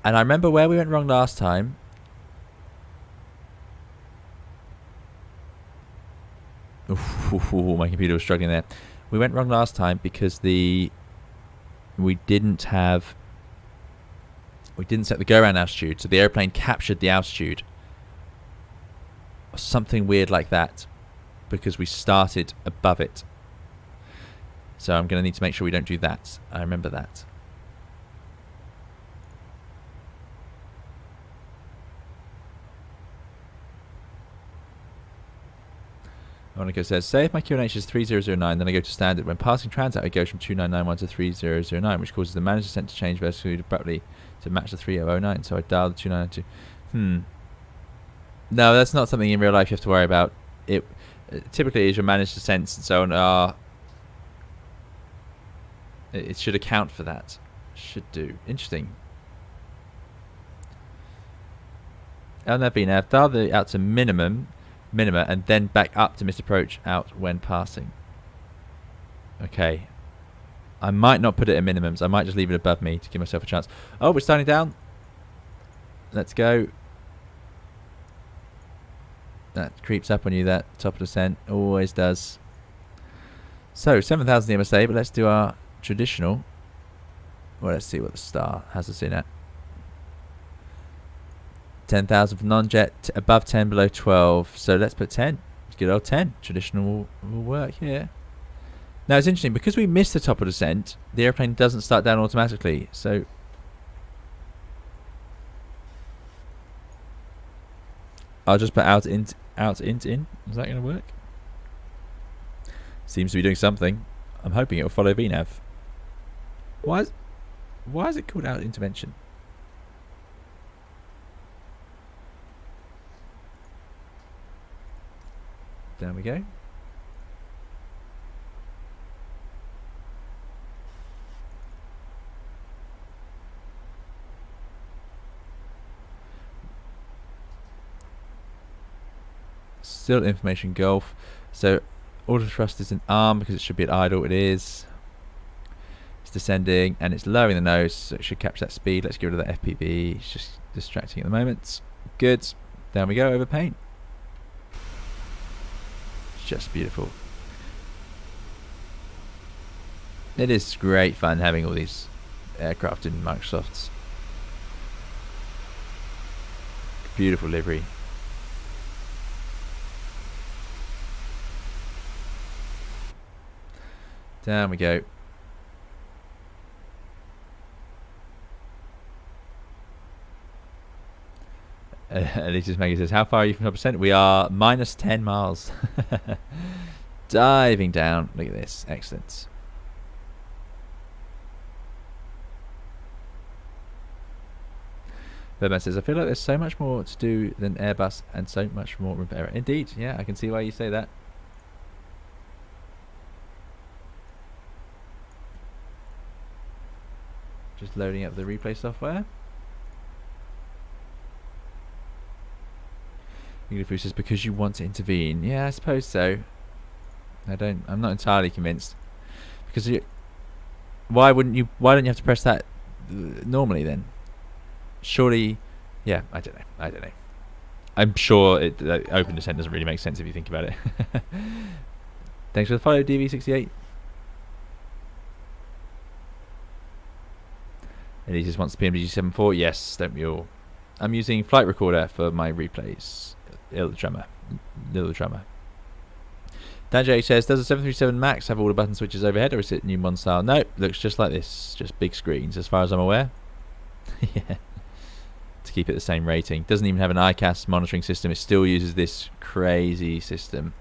And I remember where we went wrong last time. Ooh, my computer was struggling there. We went wrong last time because we didn't set the go-around altitude, so the airplane captured the altitude. Or something weird like that, because we started above it. So I'm going to need to make sure we don't do that. I remember that. Monica says, say if my QNH is 3009, then I go to standard. When passing transat, it goes from 2991 to 3009, which causes the manager descent to change vertically abruptly to match the 3009. So I dial the 2992. No, that's not something in real life you have to worry about. It typically is your managed descents and so on. It should account for that. Should do. Interesting. LNAV VNAV, dial out to minima, and then back up to misapproach out when passing. Okay. I might not put it at minimums. I might just leave it above me to give myself a chance. Oh, we're starting down. Let's go. That creeps up on you, that top of descent. Always does. So, 7,000 the MSA, but let's do our traditional. Well, let's see what the star has us in at. 10,000 for non-jet, above 10, below 12. So let's put 10. Good old 10. Traditional will work here. Now it's interesting, because we missed the top of descent, the airplane doesn't start down automatically. So I'll just put out, int, in. Is that going to work? Seems to be doing something. I'm hoping it will follow VNAV. Why is it called out intervention? There we go. Still information gulf. So auto thrust is an arm because it should be at idle. It is. It's descending, and it's lowering the nose, so it should capture that speed. Let's get rid of that FPV. It's just distracting at the moment. Good. Down we go over paint. It's just beautiful. It is great fun having all these aircraft in Microsoft's beautiful livery. Down we go. Elitis Maggie says, how far are you from 100%? We are minus 10 miles. Diving down. Look at this. Excellent. Birdman says, I feel like there's so much more to do than Airbus and so much more repair. Indeed. Yeah, I can see why you say that. Just loading up the replay software. Unifu says, because you want to intervene. Yeah, I suppose so. I'm not entirely convinced. Because why don't you have to press that normally then? Surely, yeah, I don't know. I'm sure open descent doesn't really make sense if you think about it. Thanks for the follow, DV68. And he just wants the PMDG 7.4. Yes, don't we all? I'm using Flight Recorder for my replays. Little drummer. Dan J says, does the 737 MAX have all the button switches overhead, or is it new Mon style? No, looks just like this. Just big screens, as far as I'm aware. Yeah. To keep it the same rating. Doesn't even have an ICAS monitoring system. It still uses this crazy system.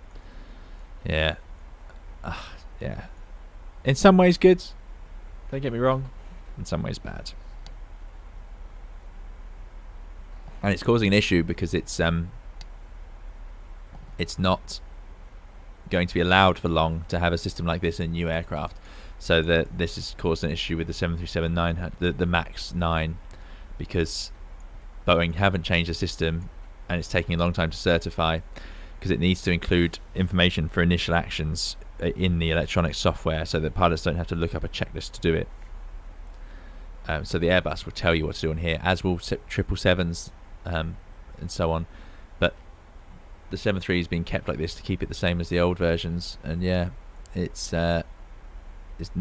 Yeah. Yeah. In some ways good. Don't get me wrong. In some ways bad. And it's causing an issue because it's not going to be allowed for long to have a system like this in new aircraft. So that this has caused an issue with the 737-9, the MAX 9, because Boeing haven't changed the system, and it's taking a long time to certify because it needs to include information for initial actions in the electronic software, so that pilots don't have to look up a checklist to do it. So the Airbus will tell you what to do on here, as will 777s and so on. But the 73 is being kept like this to keep it the same as the old versions, and yeah, it's not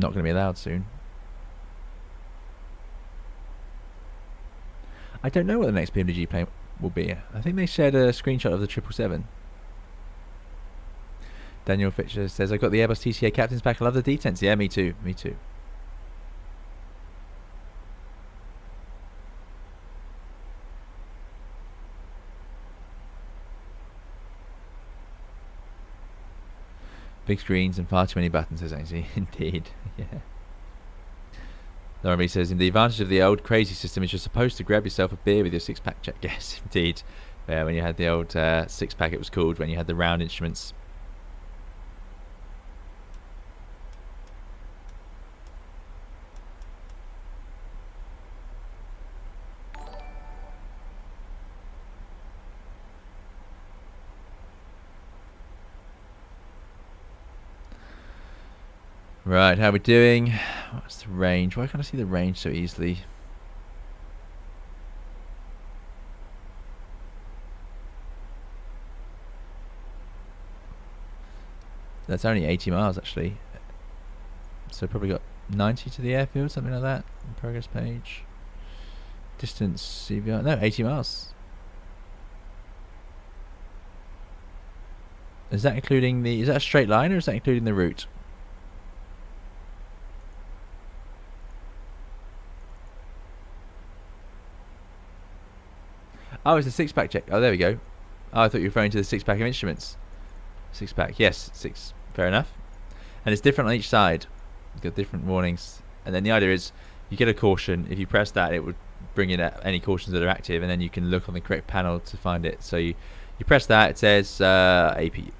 going to be allowed soon. I don't know what the next PMDG plane will be. I think they shared a screenshot of the 777. Daniel Fitcher says, I got the Airbus TCA captain's pack. I love the detents. Yeah, me too. Me too. Big screens and far too many buttons, says Ainsley. Indeed. Yeah. Laurie says, the advantage of the old crazy system is you're supposed to grab yourself a beer with your six-pack check. Yes, indeed. Yeah, when you had the old six-pack, it was called, when you had the round instruments. Right, how are we doing? What's the range? Why can't I see the range so easily? That's only 80 miles actually. So probably got 90 to the airfield, something like that. Progress page. Distance CVR. No, 80 miles. Is that including the... Is that a straight line or is that including the route? Oh, it's a six-pack check. Oh, there we go. Oh, I thought you were referring to the six-pack of instruments. Six-pack, yes, six. Fair enough. And it's different on each side. You've got different warnings. And then the idea is you get a caution. If you press that, it would bring in any cautions that are active, and then you can look on the correct panel to find it. So you press that, it says APU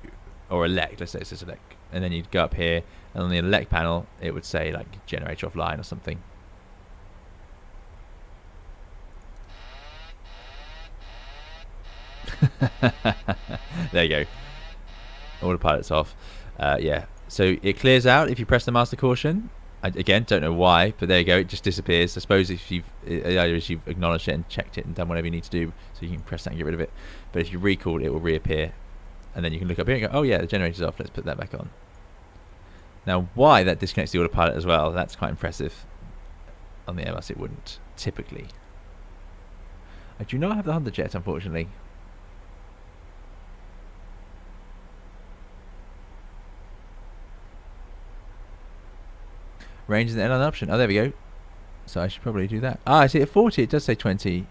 or elect. Let's say it says elect. And then you'd go up here, and on the elect panel, it would say like generator offline or something. There you go. Autopilot's off. Yeah, so it clears out if you press the master caution, I, again, don't know why, but there you go. It just disappears. I suppose if you've acknowledged it and checked it and done whatever you need to do, so you can press that and get rid of it. But if you recall, it will reappear, and then you can look up here and go, oh yeah, the generator's off. Let's put that back on. Now, why that disconnects the autopilot as well? That's quite impressive. On the Airbus, it wouldn't typically. I do not have the Honda jet, unfortunately. Range is an airline option. Oh, there we go. So I should probably do that. Ah, I see at 40. It does say 20.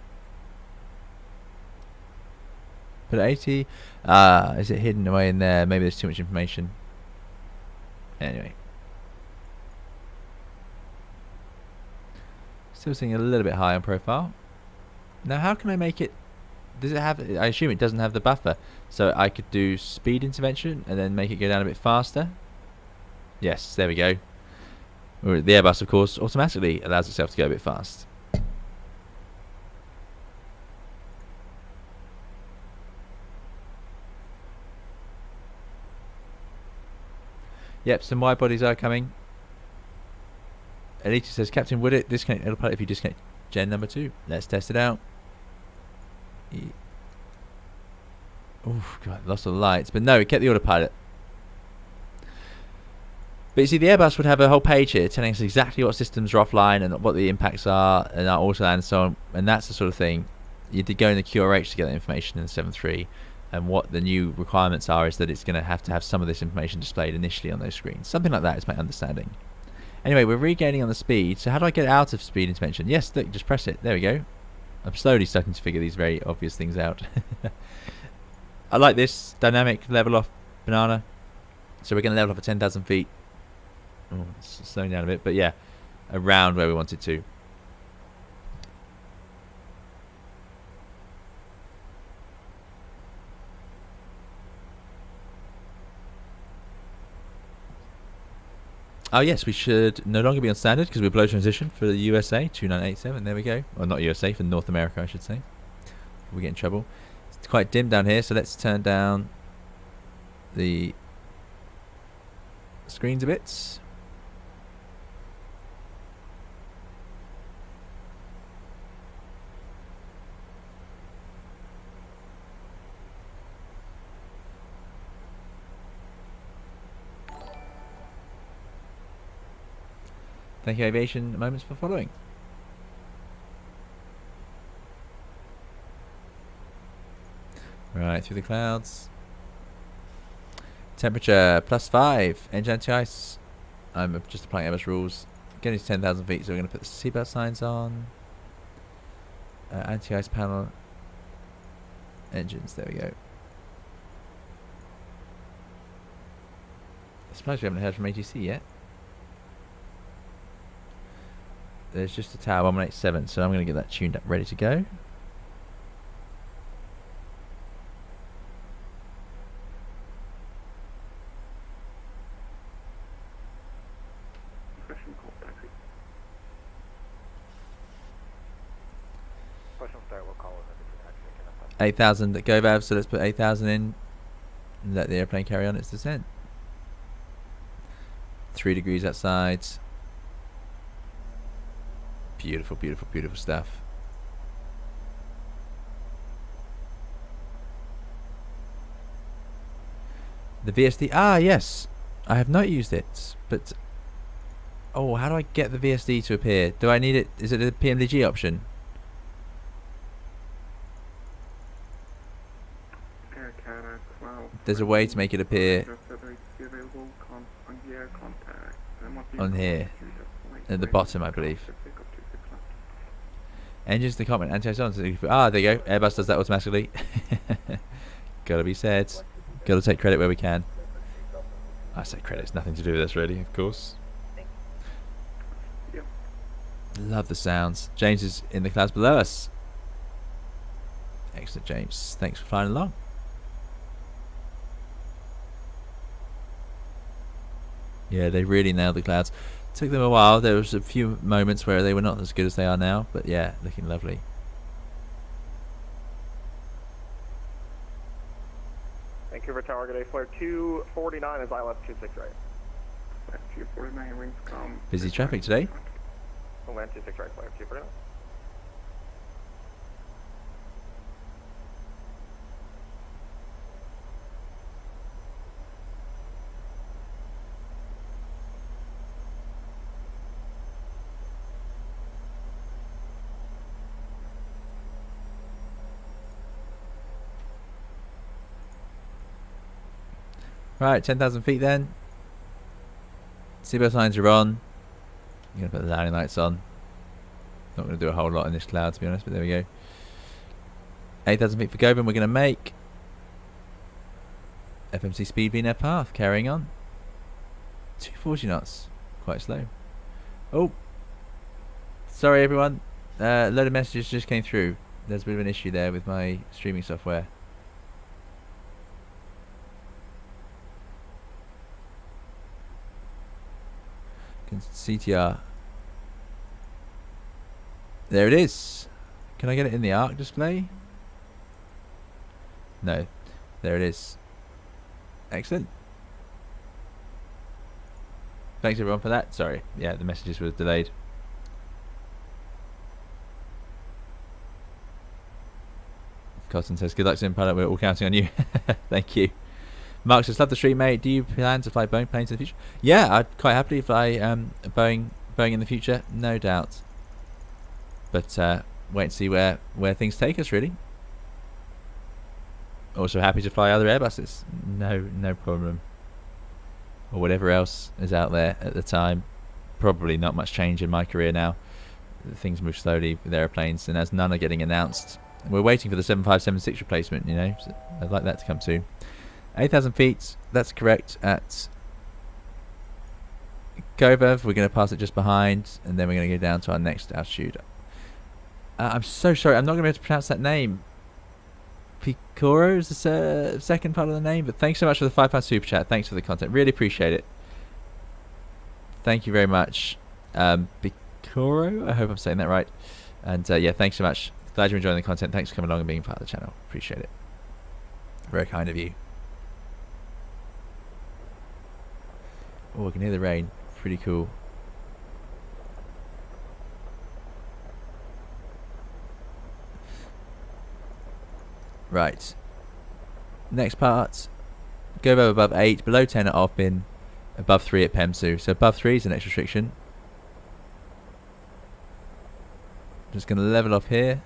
But at 80. Ah, is it hidden away in there? Maybe there's too much information. Anyway. Still seeing a little bit high on profile. Now, how can I make it? Does it have? I assume it doesn't have the buffer. So I could do speed intervention and then make it go down a bit faster. Yes, there we go. The Airbus, of course, automatically allows itself to go a bit fast. Yep, some wide bodies are coming. Elite says, Captain, would it disconnect autopilot if you disconnect gen number 2? Let's test it out. Oh, God, lost all the lights. But no, it kept the autopilot. But you see, the Airbus would have a whole page here telling us exactly what systems are offline and what the impacts are and our autoland and so on. And that's the sort of thing. You did go in the QRH to get that information in the 7.3. And what the new requirements are is that it's going to have some of this information displayed initially on those screens. Something like that is my understanding. Anyway, we're regaining on the speed. So how do I get out of speed intervention? Yes, look, just press it. There we go. I'm slowly starting to figure these very obvious things out. I like this dynamic level off banana. So we're going to level off at 10,000 feet. Oh, it's slowing down a bit, but yeah, around where we want it to. Oh yes, we should no longer be on standard because we're below transition for the USA 2987. There we go. Well, not USA, for North America, I should say. We get in trouble. It's quite dim down here, so let's turn down the screens a bit. Thank you, Aviation Moments, for following. Right, through the clouds. Temperature +5. Engine anti-ice. I'm just applying Airbus rules. Getting to 10,000 feet, so we're going to put the seatbelt signs on. Anti-ice panel. Engines, there we go. I suppose we haven't heard from ATC yet. There's just a tower 187, so I'm going to get that tuned up, ready to go.
Question call taxi. Question start, we'll call it
8,000 at GoVav, so let's put 8,000 in and let the airplane carry on its descent. 3 degrees outside. Beautiful, beautiful, beautiful stuff. The VSD. Ah, yes. I have not used it, but oh, how do I get the VSD to appear? Do I need it? Is it a PMDG option? There's a way to make it appear on here at the bottom, I believe. Engines to comment, anti-ice. Ah, there you go. Airbus does that automatically. Gotta be said. Gotta take credit where we can. I say credit, it's nothing to do with us really, of course.
Yep.
Love the sounds. James is in the clouds below us. Excellent, James. Thanks for flying along. Yeah, they really nailed the clouds. Took them a while. There was a few moments where they were not as good as they are now, but yeah, looking lovely.
Vancouver Tower, good day, flare 249 is ILS 26 right.
249 wings come.
Busy traffic today.
Land 26 right, fire 249.
Right, 10,000 feet then. Seatbelt signs are on. I'm going to put the landing lights on. Not going to do a whole lot in this cloud, to be honest, but there we go. 8,000 feet for Govan, we're going to make. FMC speed being their path, carrying on. 240 knots, quite slow. Oh, sorry everyone. A load of messages just came through. There's a bit of an issue there with my streaming software. CTR. There it is. Can I get it in the ARC display? No. There it is. Excellent. Thanks everyone for that. Sorry. Yeah, the messages were delayed. Costin says, good luck to pilot. We're all counting on you. Thank you. Mark says, love the stream, mate. Do you plan to fly Boeing planes in the future? Yeah, I'd quite happily fly Boeing in the future, no doubt. But wait and see where things take us, really. Also happy to fly other Airbuses. No problem. Or whatever else is out there at the time. Probably not much change in my career now. Things move slowly with airplanes, and as none are getting announced, we're waiting for the 7576 replacement, you know. So I'd like that to come soon. 8,000 feet, that's correct at Goverve. We're going to pass it just behind, and then we're going to go down to our next altitude. I'm so sorry, I'm not going to be able to pronounce that name. Picoro is the second part of the name, but thanks so much for the £5 super chat. Thanks for the content, really appreciate it. Thank you very much. Picoro, I hope I'm saying that right. And yeah, thanks so much. Glad you're enjoying the content. Thanks for coming along and being part of the channel. Appreciate it. Very kind of you. Oh, I can hear the rain. Pretty cool. Right. Next part. Go above 8, below 10 at Offbin, above 3 at PEMSU. So above 3 is the next restriction. Just going to level off here.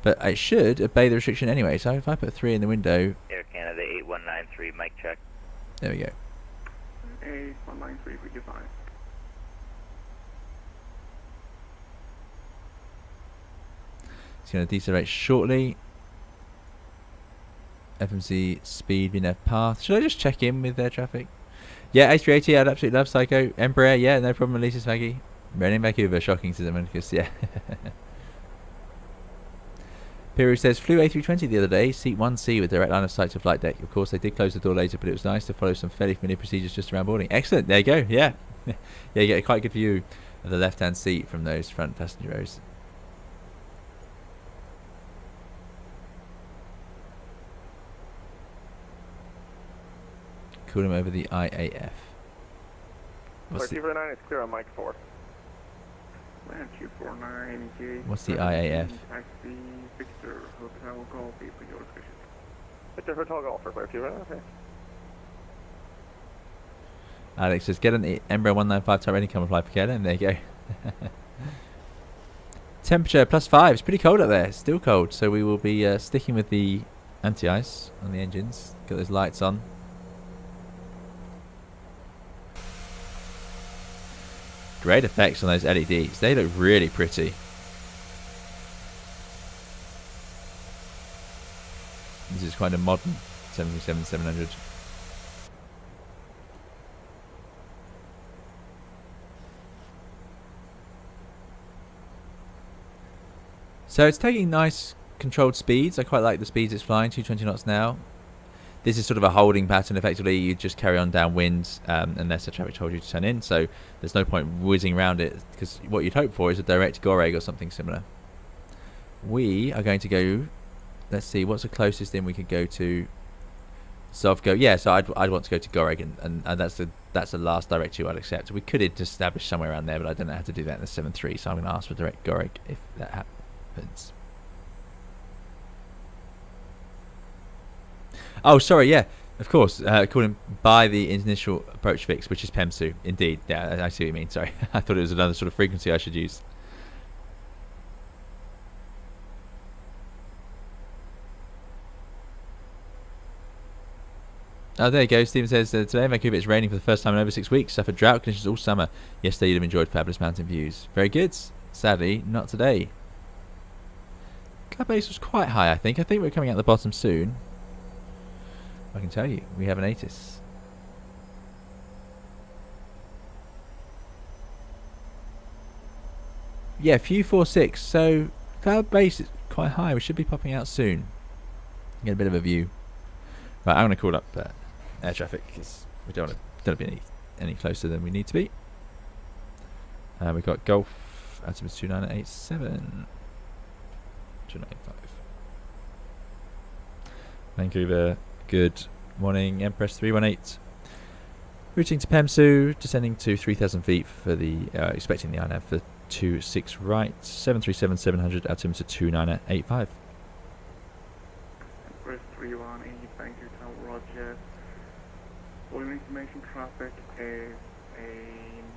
But I should obey the restriction anyway. So if I put 3 in the window.
Air Canada 8193, mic check.
There we go.
8193, we get fine.
It's going to decelerate shortly. FMC speed VNF path. Should I just check in with their traffic? Yeah, A380, I'd absolutely love Psycho. Embraer, yeah, no problem. Elisa Svaggy. Red in Vancouver, shocking to them, because yeah. Piru says, flew A320 the other day, seat 1C with direct line of sight to flight deck. Of course, they did close the door later, but it was nice to follow some fairly familiar procedures just around boarding. Excellent, there you go, yeah. Yeah, you get a quite good view of the left-hand seat from those front passenger rows. Call him over the IAF.
What's 249 is clear on mic 4.
Land 249, gate.
What's the IAF?
Taxi, Victor, Hotel, Golf, for your discussion.
Victor Hotel Golf for 249, okay.
Alex says, get an Embraer 195 type ready, come apply for KLM. There you go. Temperature +5. It's pretty cold up there. It's still cold. So we will be sticking with the anti-ice on the engines. Got those lights on. Great effects on those LEDs. They look really pretty. This is quite a modern 737-700. So it's taking nice controlled speeds. I quite like the speeds it's flying, 220 knots now. This is sort of a holding pattern. Effectively, you just carry on downwind unless the traffic told you to turn in. So there's no point whizzing around it, because what you'd hope for is a direct Goreg or something similar. We are going to go, let's see, what's the closest in we could go to Sovgo, yeah, so I'd want to go to Goreg, and that's the last direct to I'd accept. We could establish somewhere around there, but I don't know how to do that in the 7-3, so I'm going to ask for direct Goreg if that happens. Oh, sorry, yeah, of course, calling by the initial approach fix, which is PEMSU, indeed. Yeah, I see what you mean, sorry. I thought it was another sort of frequency I should use. Oh, there you go. Steven says, today in Vancouver it's raining for the first time in over 6 weeks. Suffered drought conditions all summer. Yesterday you'd have enjoyed fabulous mountain views. Very good. Sadly, not today. Cloud base was quite high, I think. I think we're coming out the bottom soon. I can tell you, we have an ATIS. Yeah, few 4-6. So, cloud base is quite high. We should be popping out soon. Get a bit of a view. Right, I'm going to call up air traffic because we don't want to be any closer than we need to be. We've got Gulf, altimeter 2987, 2985. Vancouver, good morning, Empress 318. Routing to PEMSU, descending to 3,000 feet for the, expecting the INAV for 26 right, 737-700, altimeter 2985.
Empress 318, thank you, Tower Roger. All information traffic is a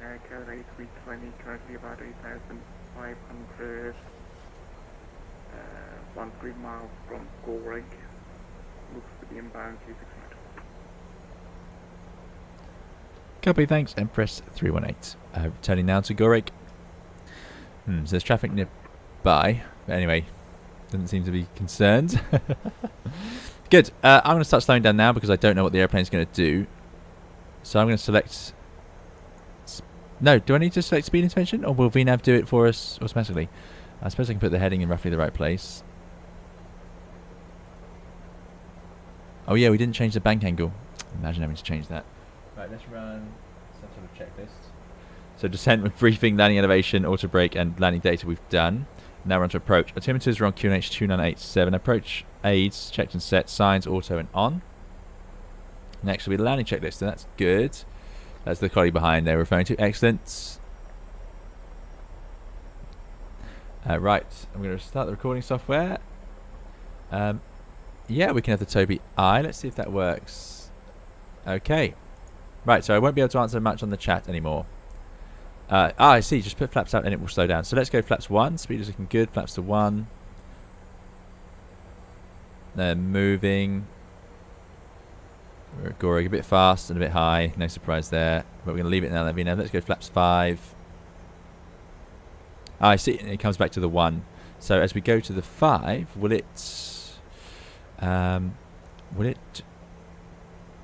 NACA A320, currently about 8,500, 13 miles from Goreg. Looks to be inbound 26 right.
Copy, thanks, Empress 318. Returning now to Goreg. So there's traffic nearby, but anyway, doesn't seem to be concerned. Good. I'm going to start slowing down now because I don't know what the airplane's going to do. So I'm going to select... No, do I need to select speed intervention, or will VNAV do it for us automatically? I suppose I can put the heading in roughly the right place. Oh yeah, we didn't change the bank angle. Imagine having to change that. Right, let's run some sort of checklist. So descent with briefing, landing elevation, auto brake, and landing data we've done. Now we're on to approach. Altimeters are on QNH 2987. Approach aids, checked and set, signs, auto, and on. Next will be the landing checklist, and that's good. That's the colleague behind there referring to. Excellent. Right, I'm going to start the recording software. Yeah, we can have the Toby I. Let's see if that works. Okay. Right, so I won't be able to answer much on the chat anymore. I see. Just put flaps out and it will slow down. So let's go flaps 1. Speed is looking good. Flaps to 1. They're moving. We're at Goreg a bit fast and a bit high. No surprise there. But we're going to leave it now. Let's go flaps 5. I see. It comes back to the 1. So as we go to the 5, will it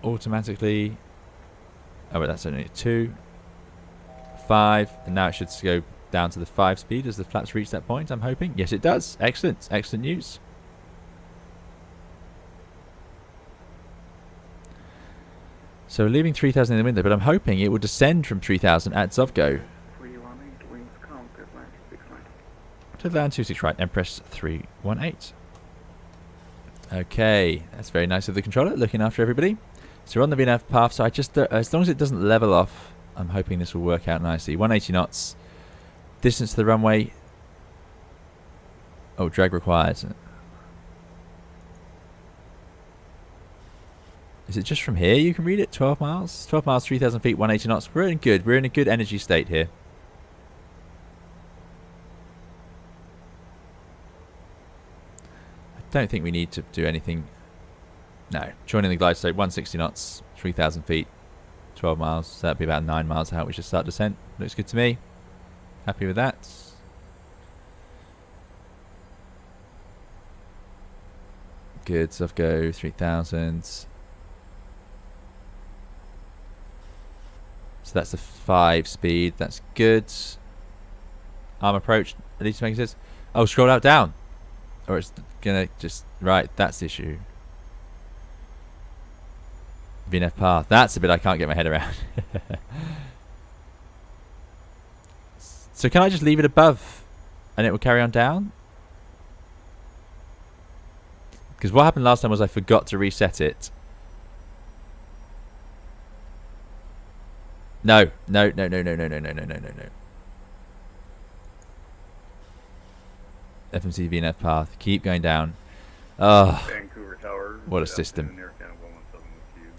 automatically... Oh, but that's only a 2. 5, and now it should go down to the 5 speed as the flaps reach that point, I'm hoping. Yes, it does. Excellent. Excellent news. So we're leaving 3,000 in the window, but I'm hoping it will descend from 3,000 at Zovgo.
318, wings counted, land 26 right.
To land 26 right, Empress 318. Okay, that's very nice of the controller, looking after everybody. So we're on the VNAV path, so I just, as long as it doesn't level off, I'm hoping this will work out nicely. 180 knots. Distance to the runway. Oh, drag required. Is it just from here you can read it? 12 miles? 12 miles, 3,000 feet, 180 knots. We're in good. We're in a good energy state here. I don't think we need to do anything. No. Joining the glide slope, 160 knots, 3,000 feet. 12 miles, so that'd be about 9 miles out. We should start descent. Looks good to me. Happy with that. Good, so I've go 3,000. So that's the 5 speed. That's good. Arm approach. At least makes sense. Oh, scroll out down. Or it's gonna just right. That's the issue. VNF path. That's the bit I can't get my head around. So can I just leave it above and it will carry on down? Because what happened last time was I forgot to reset it. No, no, no, no, no, no, no, no, no, no, no, no. FMC VNF path. Keep going down. Oh,
Vancouver Tower.
what a
Good
system.
afternoon, Air Canada 117 with you.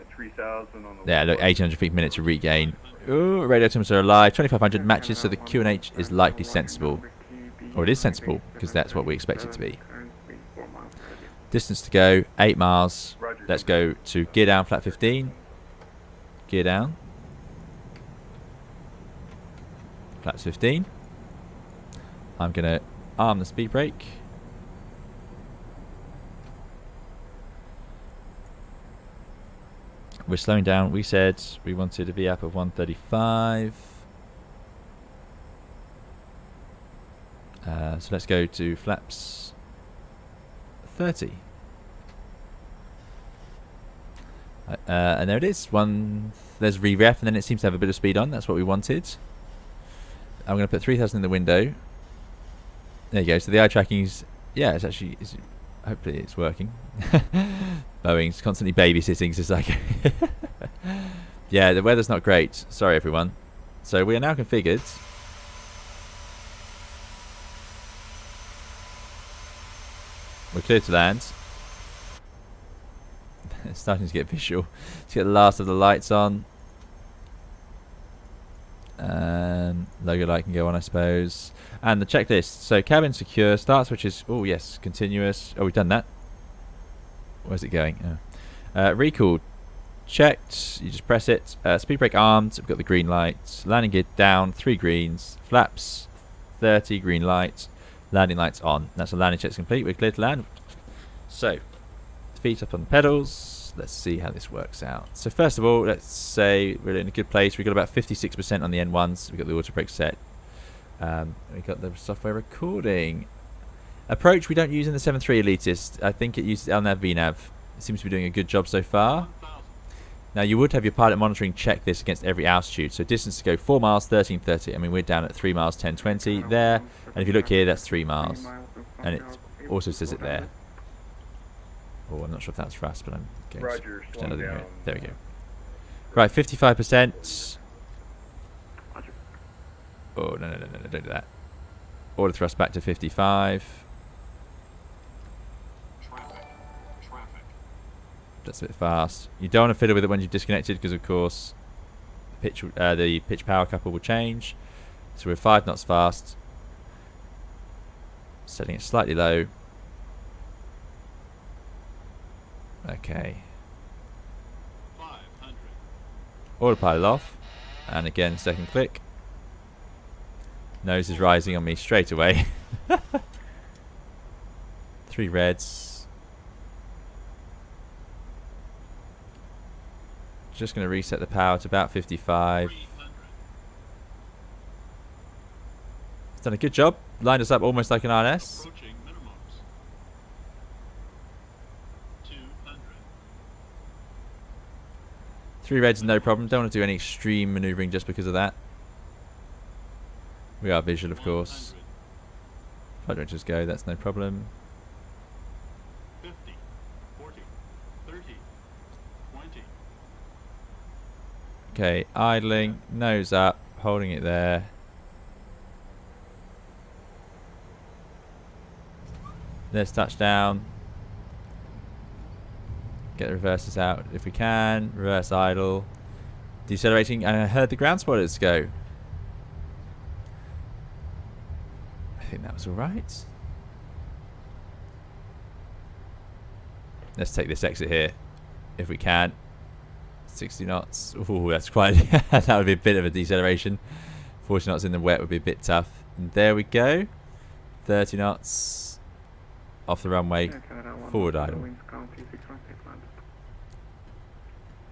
At 3,000 on the
Yeah, look, 1800 feet per minute to regain. Ooh, radio altimeters are alive. 2500 matches, so the QNH is likely sensible. Or it is sensible, because that's what we expect it to be. Distance to go, 8 miles. Let's go to gear down, flat 15. Gear down. Flaps 15. I'm going to arm the speed brake. We're slowing down. We said we wanted a VAP of 135. So let's go to flaps 30. And there it is. There's re-ref, and then it seems to have a bit of speed on. That's what we wanted. I'm going to put 3000 in the window. There you go. So the eye tracking is, yeah, it's actually, hopefully it's working. Boeing's constantly babysitting. So it's like, yeah, the weather's not great. Sorry, everyone. So we are now configured. We're clear to land. It's starting to get visual. Let's get the last of the lights on. Logo light can go on, I suppose. And the checklist. So cabin secure. Start switch is, oh yes, continuous. Oh, we've done that. Where's it going? Oh. Recall checked. You just press it. Speed brake armed. We've got the green light. Landing gear down. 3 greens. Flaps 30. Green light. Landing lights on. That's the landing checks complete. We're clear to land. So, feet up on the pedals. Let's see how this works out. So first of all, let's say we're in a good place. We've got about 56% on the N1s. We've got the auto brake set. We've got the software recording. Approach we don't use in the 7.3 Elitist. I think it uses LNAV VNAV. It seems to be doing a good job so far. Now you would have your pilot monitoring check this against every altitude. So distance to go 4 miles, 1330. I mean, we're down at 3 miles, 1020 there. And if you look here, that's 3 miles. And it also says it there. Oh, I'm not sure if that's for us, but I'm going
Roger,
to pretend I didn't hear it.
down.
There we go. Right, 55%. Oh, no, don't do that. Order thrust back to 55. That's a bit fast. You don't want to fiddle with it when you've disconnected because, of course, the pitch power couple will change. So we're 5 knots fast. Setting it slightly low. Okay.
500.
Autopilot off. And again, second click. Nose is rising on me straight away. 3 reds. Just going to reset the power to about 55.
300.
It's done a good job. Lined us up almost like an RNS.
Approaching minimums. 200.
3 reds, no problem. Don't want to do any extreme maneuvering just because of that. We are visual, of course.
100.
If I don't just go, that's no problem.
50. 40. 30. 20.
Okay, idling, nose up, holding it there. There's touchdown. Get the reverses out if we can. Reverse idle. Decelerating, and I heard the ground spotters go. I think that was alright. Let's take this exit here if we can. 60 knots. Ooh, that's quite. That would be a bit of a deceleration. 40 knots in the wet would be a bit tough. And there we go. 30 knots off the runway. Forward idle.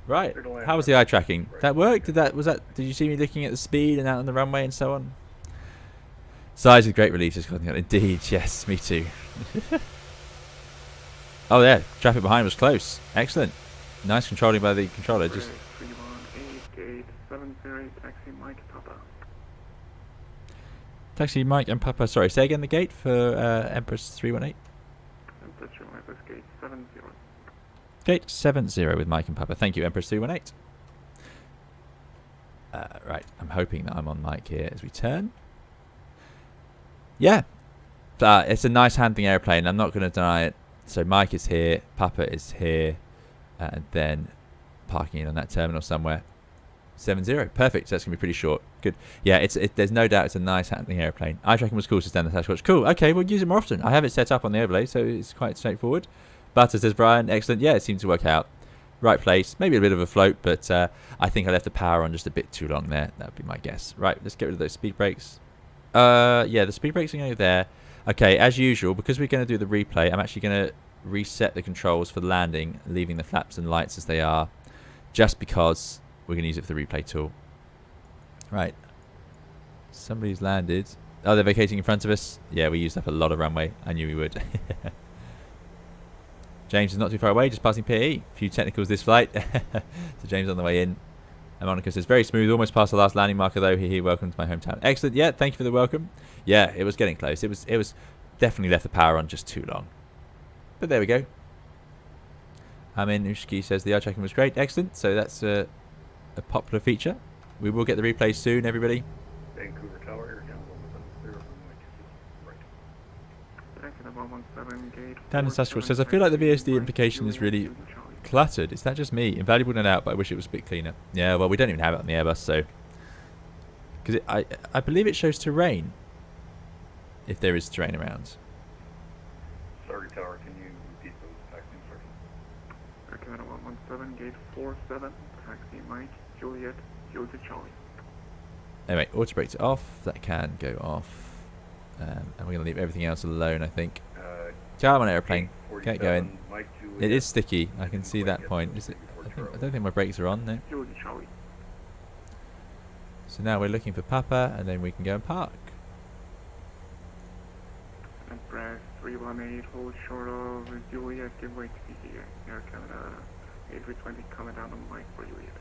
Right. How was the eye tracking? That worked? Did you see me looking at the speed and out on the runway and so on? Size with great relief. Indeed, yes, me too. Oh yeah, traffic behind was close. Excellent. Nice controlling by the controller. Just
318 gate 70 taxi Mike Papa.
taxi Mike and Papa. Sorry, say again the gate for Empress 318.
Empress 318 gate 70.
Gate 70 with Mike and Papa. Thank you, Empress 318. Right, I'm hoping that I'm on mic here as we turn. Yeah, it's a nice handling airplane. I'm not going to deny it. So Mike is here, Papa is here, and then parking in on that terminal somewhere. 7-0, perfect. So that's gonna be pretty short. Good. Yeah, there's no doubt it's a nice handling airplane. Eye tracking was cool to stand the Sasquatch. Cool. Okay, we'll use it more often. I have it set up on the overlay, so it's quite straightforward. Butter, says Brian. Excellent. Yeah, it seemed to work out. Right place. Maybe a bit of a float, but I think I left the power on just a bit too long there. That would be my guess. Right, let's get rid of those speed brakes. Yeah, the speed brakes are going to go there. Okay, as usual, because we're going to do the replay, I'm actually going to reset the controls for landing, leaving the flaps and lights as they are, just because we're going to use it for the replay tool. Right. Somebody's landed. Oh, they're vacating in front of us. Yeah, we used up a lot of runway. I knew we would. James is not too far away, just passing PE. Few technicals this flight. So James on the way in. And Monica says, very smooth, almost past the last landing marker though. Hee, welcome to my hometown. Excellent. Yeah, thank you for the welcome. Yeah, it was getting close. It was definitely left the power on just too long. But there we go. Ushki says the eye tracking was great. Excellent. So that's a popular feature. We will get the replay soon, everybody.
Vancouver Tower, Air Canada 170 right.
Dan and Sasquatch says, I feel like the VSD implication is really cluttered. Is that just me? Invaluable no doubt, but I wish it was a bit cleaner. Yeah, well, we don't even have it on the Airbus, so... Because I believe it shows terrain. If there is terrain around.
Sorry, Tower, can you repeat those taxi instructions?
Air Canada 117, gate 47, taxi Mike, Juliet, Georgia Charlie.
Anyway, auto brakes are off. That can go off. And we're going to leave everything else alone, I think. Come on, airplane. Get going. It is sticky. I can see that point. I don't think my brakes are on, no.
Georgia Charlie.
So now we're looking for Papa, and then we can go and park.
And press 318, hold short of Juliet, give way to here. Air Canada A320 coming down on Mike for Juliet.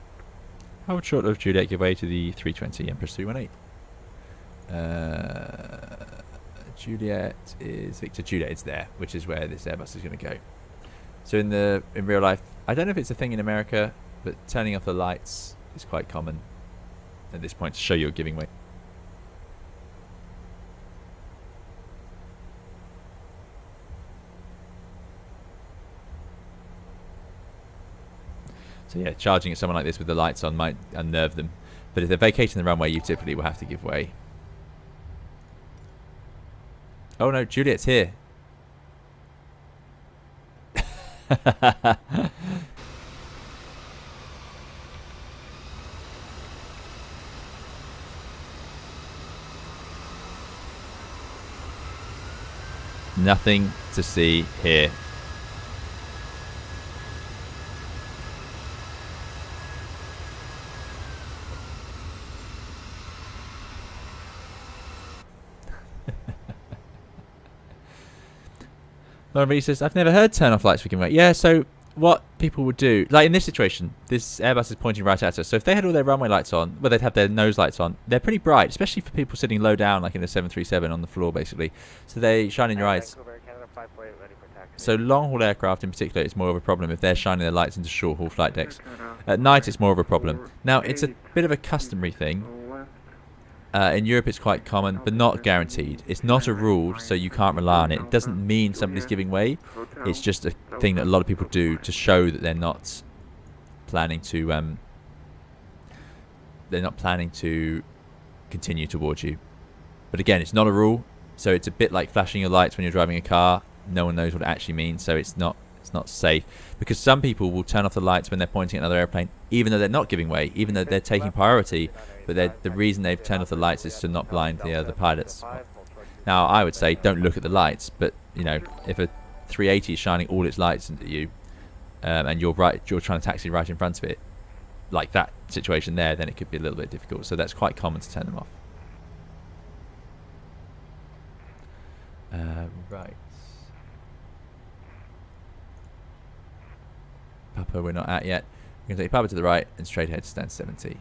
Hold short of Juliet, give way to the 320 Empress 318. Juliet is Victor. Juliet is there, which is where this Airbus is going to go. So in real life, I don't know if it's a thing in America, but turning off the lights is quite common at this point to show you're giving way. So yeah, charging at someone like this with the lights on might unnerve them. But if they're vacating the runway, you typically will have to give way. Oh no, Juliet's here. Nothing to see here. Lauren B says, I've never heard turn off lights for giving way. Yeah, so what people would do, like in this situation, this Airbus is pointing right at us. So if they had all their runway lights on, well, they'd have their nose lights on. They're pretty bright, especially for people sitting low down, like in a 737 on the floor, basically. So they shine in your eyes. So long-haul aircraft in particular, it's more of a problem if they're shining their lights into short-haul flight decks. At night, it's more of a problem. Now, it's a bit of a customary thing. In Europe, it's quite common, but not guaranteed. It's not a rule, so you can't rely on it. It doesn't mean somebody's giving way. It's just a thing that a lot of people do to show that they're not planning to. They're not planning to continue towards you. But again, it's not a rule, so it's a bit like flashing your lights when you're driving a car. No one knows what it actually means, so it's not safe. Because some people will turn off the lights when they're pointing at another airplane, even though they're not giving way, even though they're taking priority. But the reason they've turned off the lights is to not blind the other pilots. Now, I would say don't look at the lights, but you know, if a 380 is shining all its lights into you, and you're trying to taxi right in front of it, like that situation there, then it could be a little bit difficult. So that's quite common to turn them off. Right. Papa, we're not at yet. We're going to take Papa to the right and straight ahead to stand 70.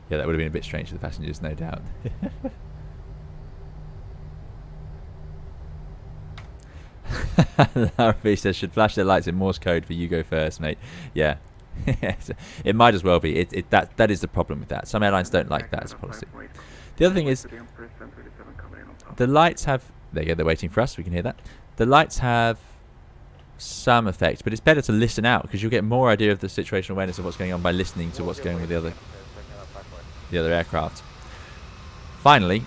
Yeah, that would have been a bit strange for the passengers, no doubt. Larry says, should flash their lights in Morse code for you go first, mate. Yeah. It might as well be. That is the problem with that. Some airlines don't like that as a policy. The other thing is, the lights have... There you go, they're waiting for us. We can hear that. The lights have some effect, but it's better to listen out because you'll get more idea of the situational awareness of what's going on by listening to what's going on with the other aircraft. Finally,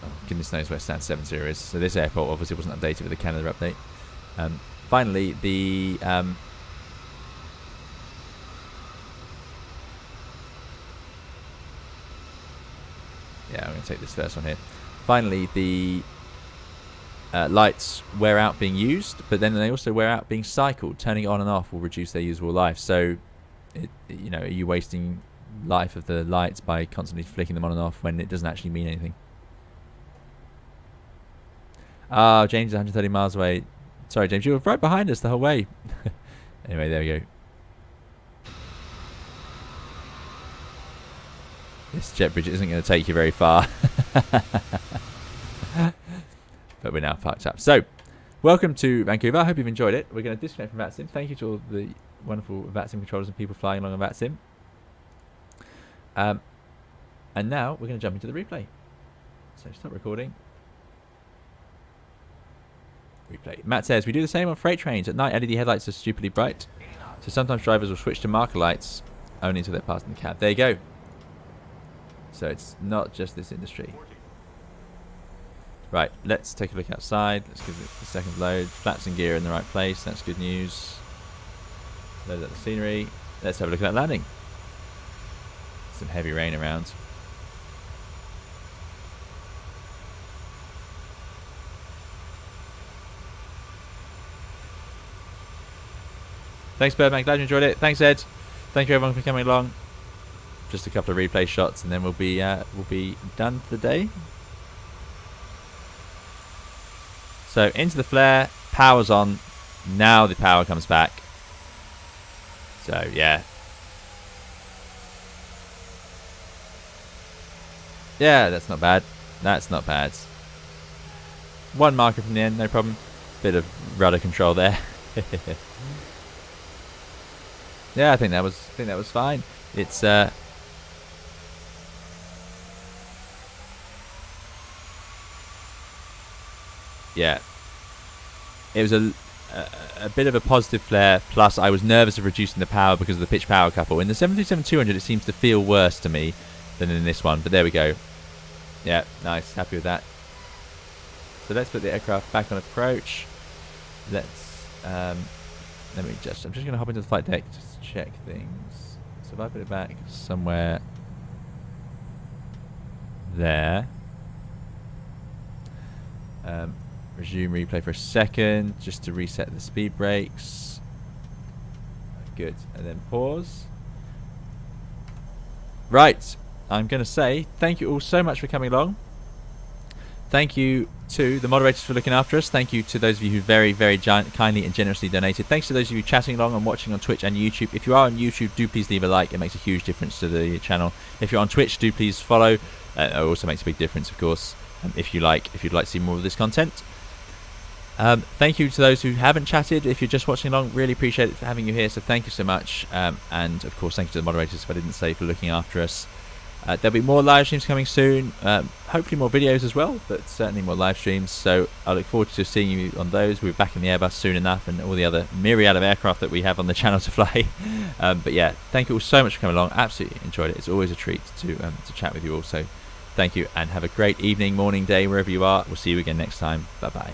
oh, goodness knows where Stan 70 is. So this airport obviously wasn't updated with the Canada update. Finally, the yeah, I'm going to take this first one here. Finally, the lights wear out being used, but then they also wear out being cycled. Turning it on and off will reduce their usable life. So, you know, are you wasting life of the lights by constantly flicking them on and off when it doesn't actually mean anything? Ah, James is 130 miles away. Sorry, James, you were right behind us the whole way. Anyway, there we go. This jet bridge isn't going to take you very far. But we're now parked up. So, welcome to Vancouver. I hope you've enjoyed it. We're going to disconnect from VATSIM. Thank you to all the wonderful VATSIM controllers and people flying along on VATSIM. And now we're going to jump into the replay. So stop recording. Replay. Matt says, we do the same on freight trains. At night, LED headlights are stupidly bright. So sometimes drivers will switch to marker lights only until they're passing the cab. There you go. So it's not just this industry. Right, let's take a look outside. Let's give it a second load. Flaps and gear in the right place. That's good news. Load up the scenery. Let's have a look at that landing. Some heavy rain around. Thanks, Birdman. Glad you enjoyed it. Thanks, Ed. Thank you, everyone, for coming along. Just a couple of replay shots, and then we'll be done for the day. So into the flare, power's on. Now the power comes back. So yeah. Yeah, that's not bad. That's not bad. One marker from the end, no problem. Bit of rudder control there. Yeah, I think that was fine. It's yeah. It was a bit of a positive flare, plus I was nervous of reducing the power because of the pitch power couple. In the 737-200 it seems to feel worse to me than in this one, but there we go. Yeah, nice, happy with that. So let's put the aircraft back on approach. Let's let me just, I'm just going to hop into the flight deck just to check things. So if I put it back somewhere there. Resume replay for a second just to reset the speed brakes. Good. And then pause. Right. I'm going to say thank you all so much for coming along. Thank you to the moderators for looking after us. Thank you to those of you who very, very kindly and generously donated. Thanks to those of you chatting along and watching on Twitch and YouTube. If you are on YouTube, do please leave a like. It makes a huge difference to the channel. If you're on Twitch, do please follow. It also makes a big difference, of course, if you'd like to see more of this content. Thank you to those who haven't chatted. If you're just watching along, really appreciate it for having you here. So thank you so much. And of course, thank you to the moderators, if I didn't say, for looking after us. There'll be more live streams coming soon. Hopefully more videos as well, but certainly more live streams. So I look forward to seeing you on those. We're back in the Airbus soon enough, and all the other myriad of aircraft that we have on the channel to fly. But yeah, thank you all so much for coming along. Absolutely enjoyed it. It's always a treat to chat with you all. So thank you, and have a great evening, morning, day, wherever you are. We'll see you again next time. Bye bye.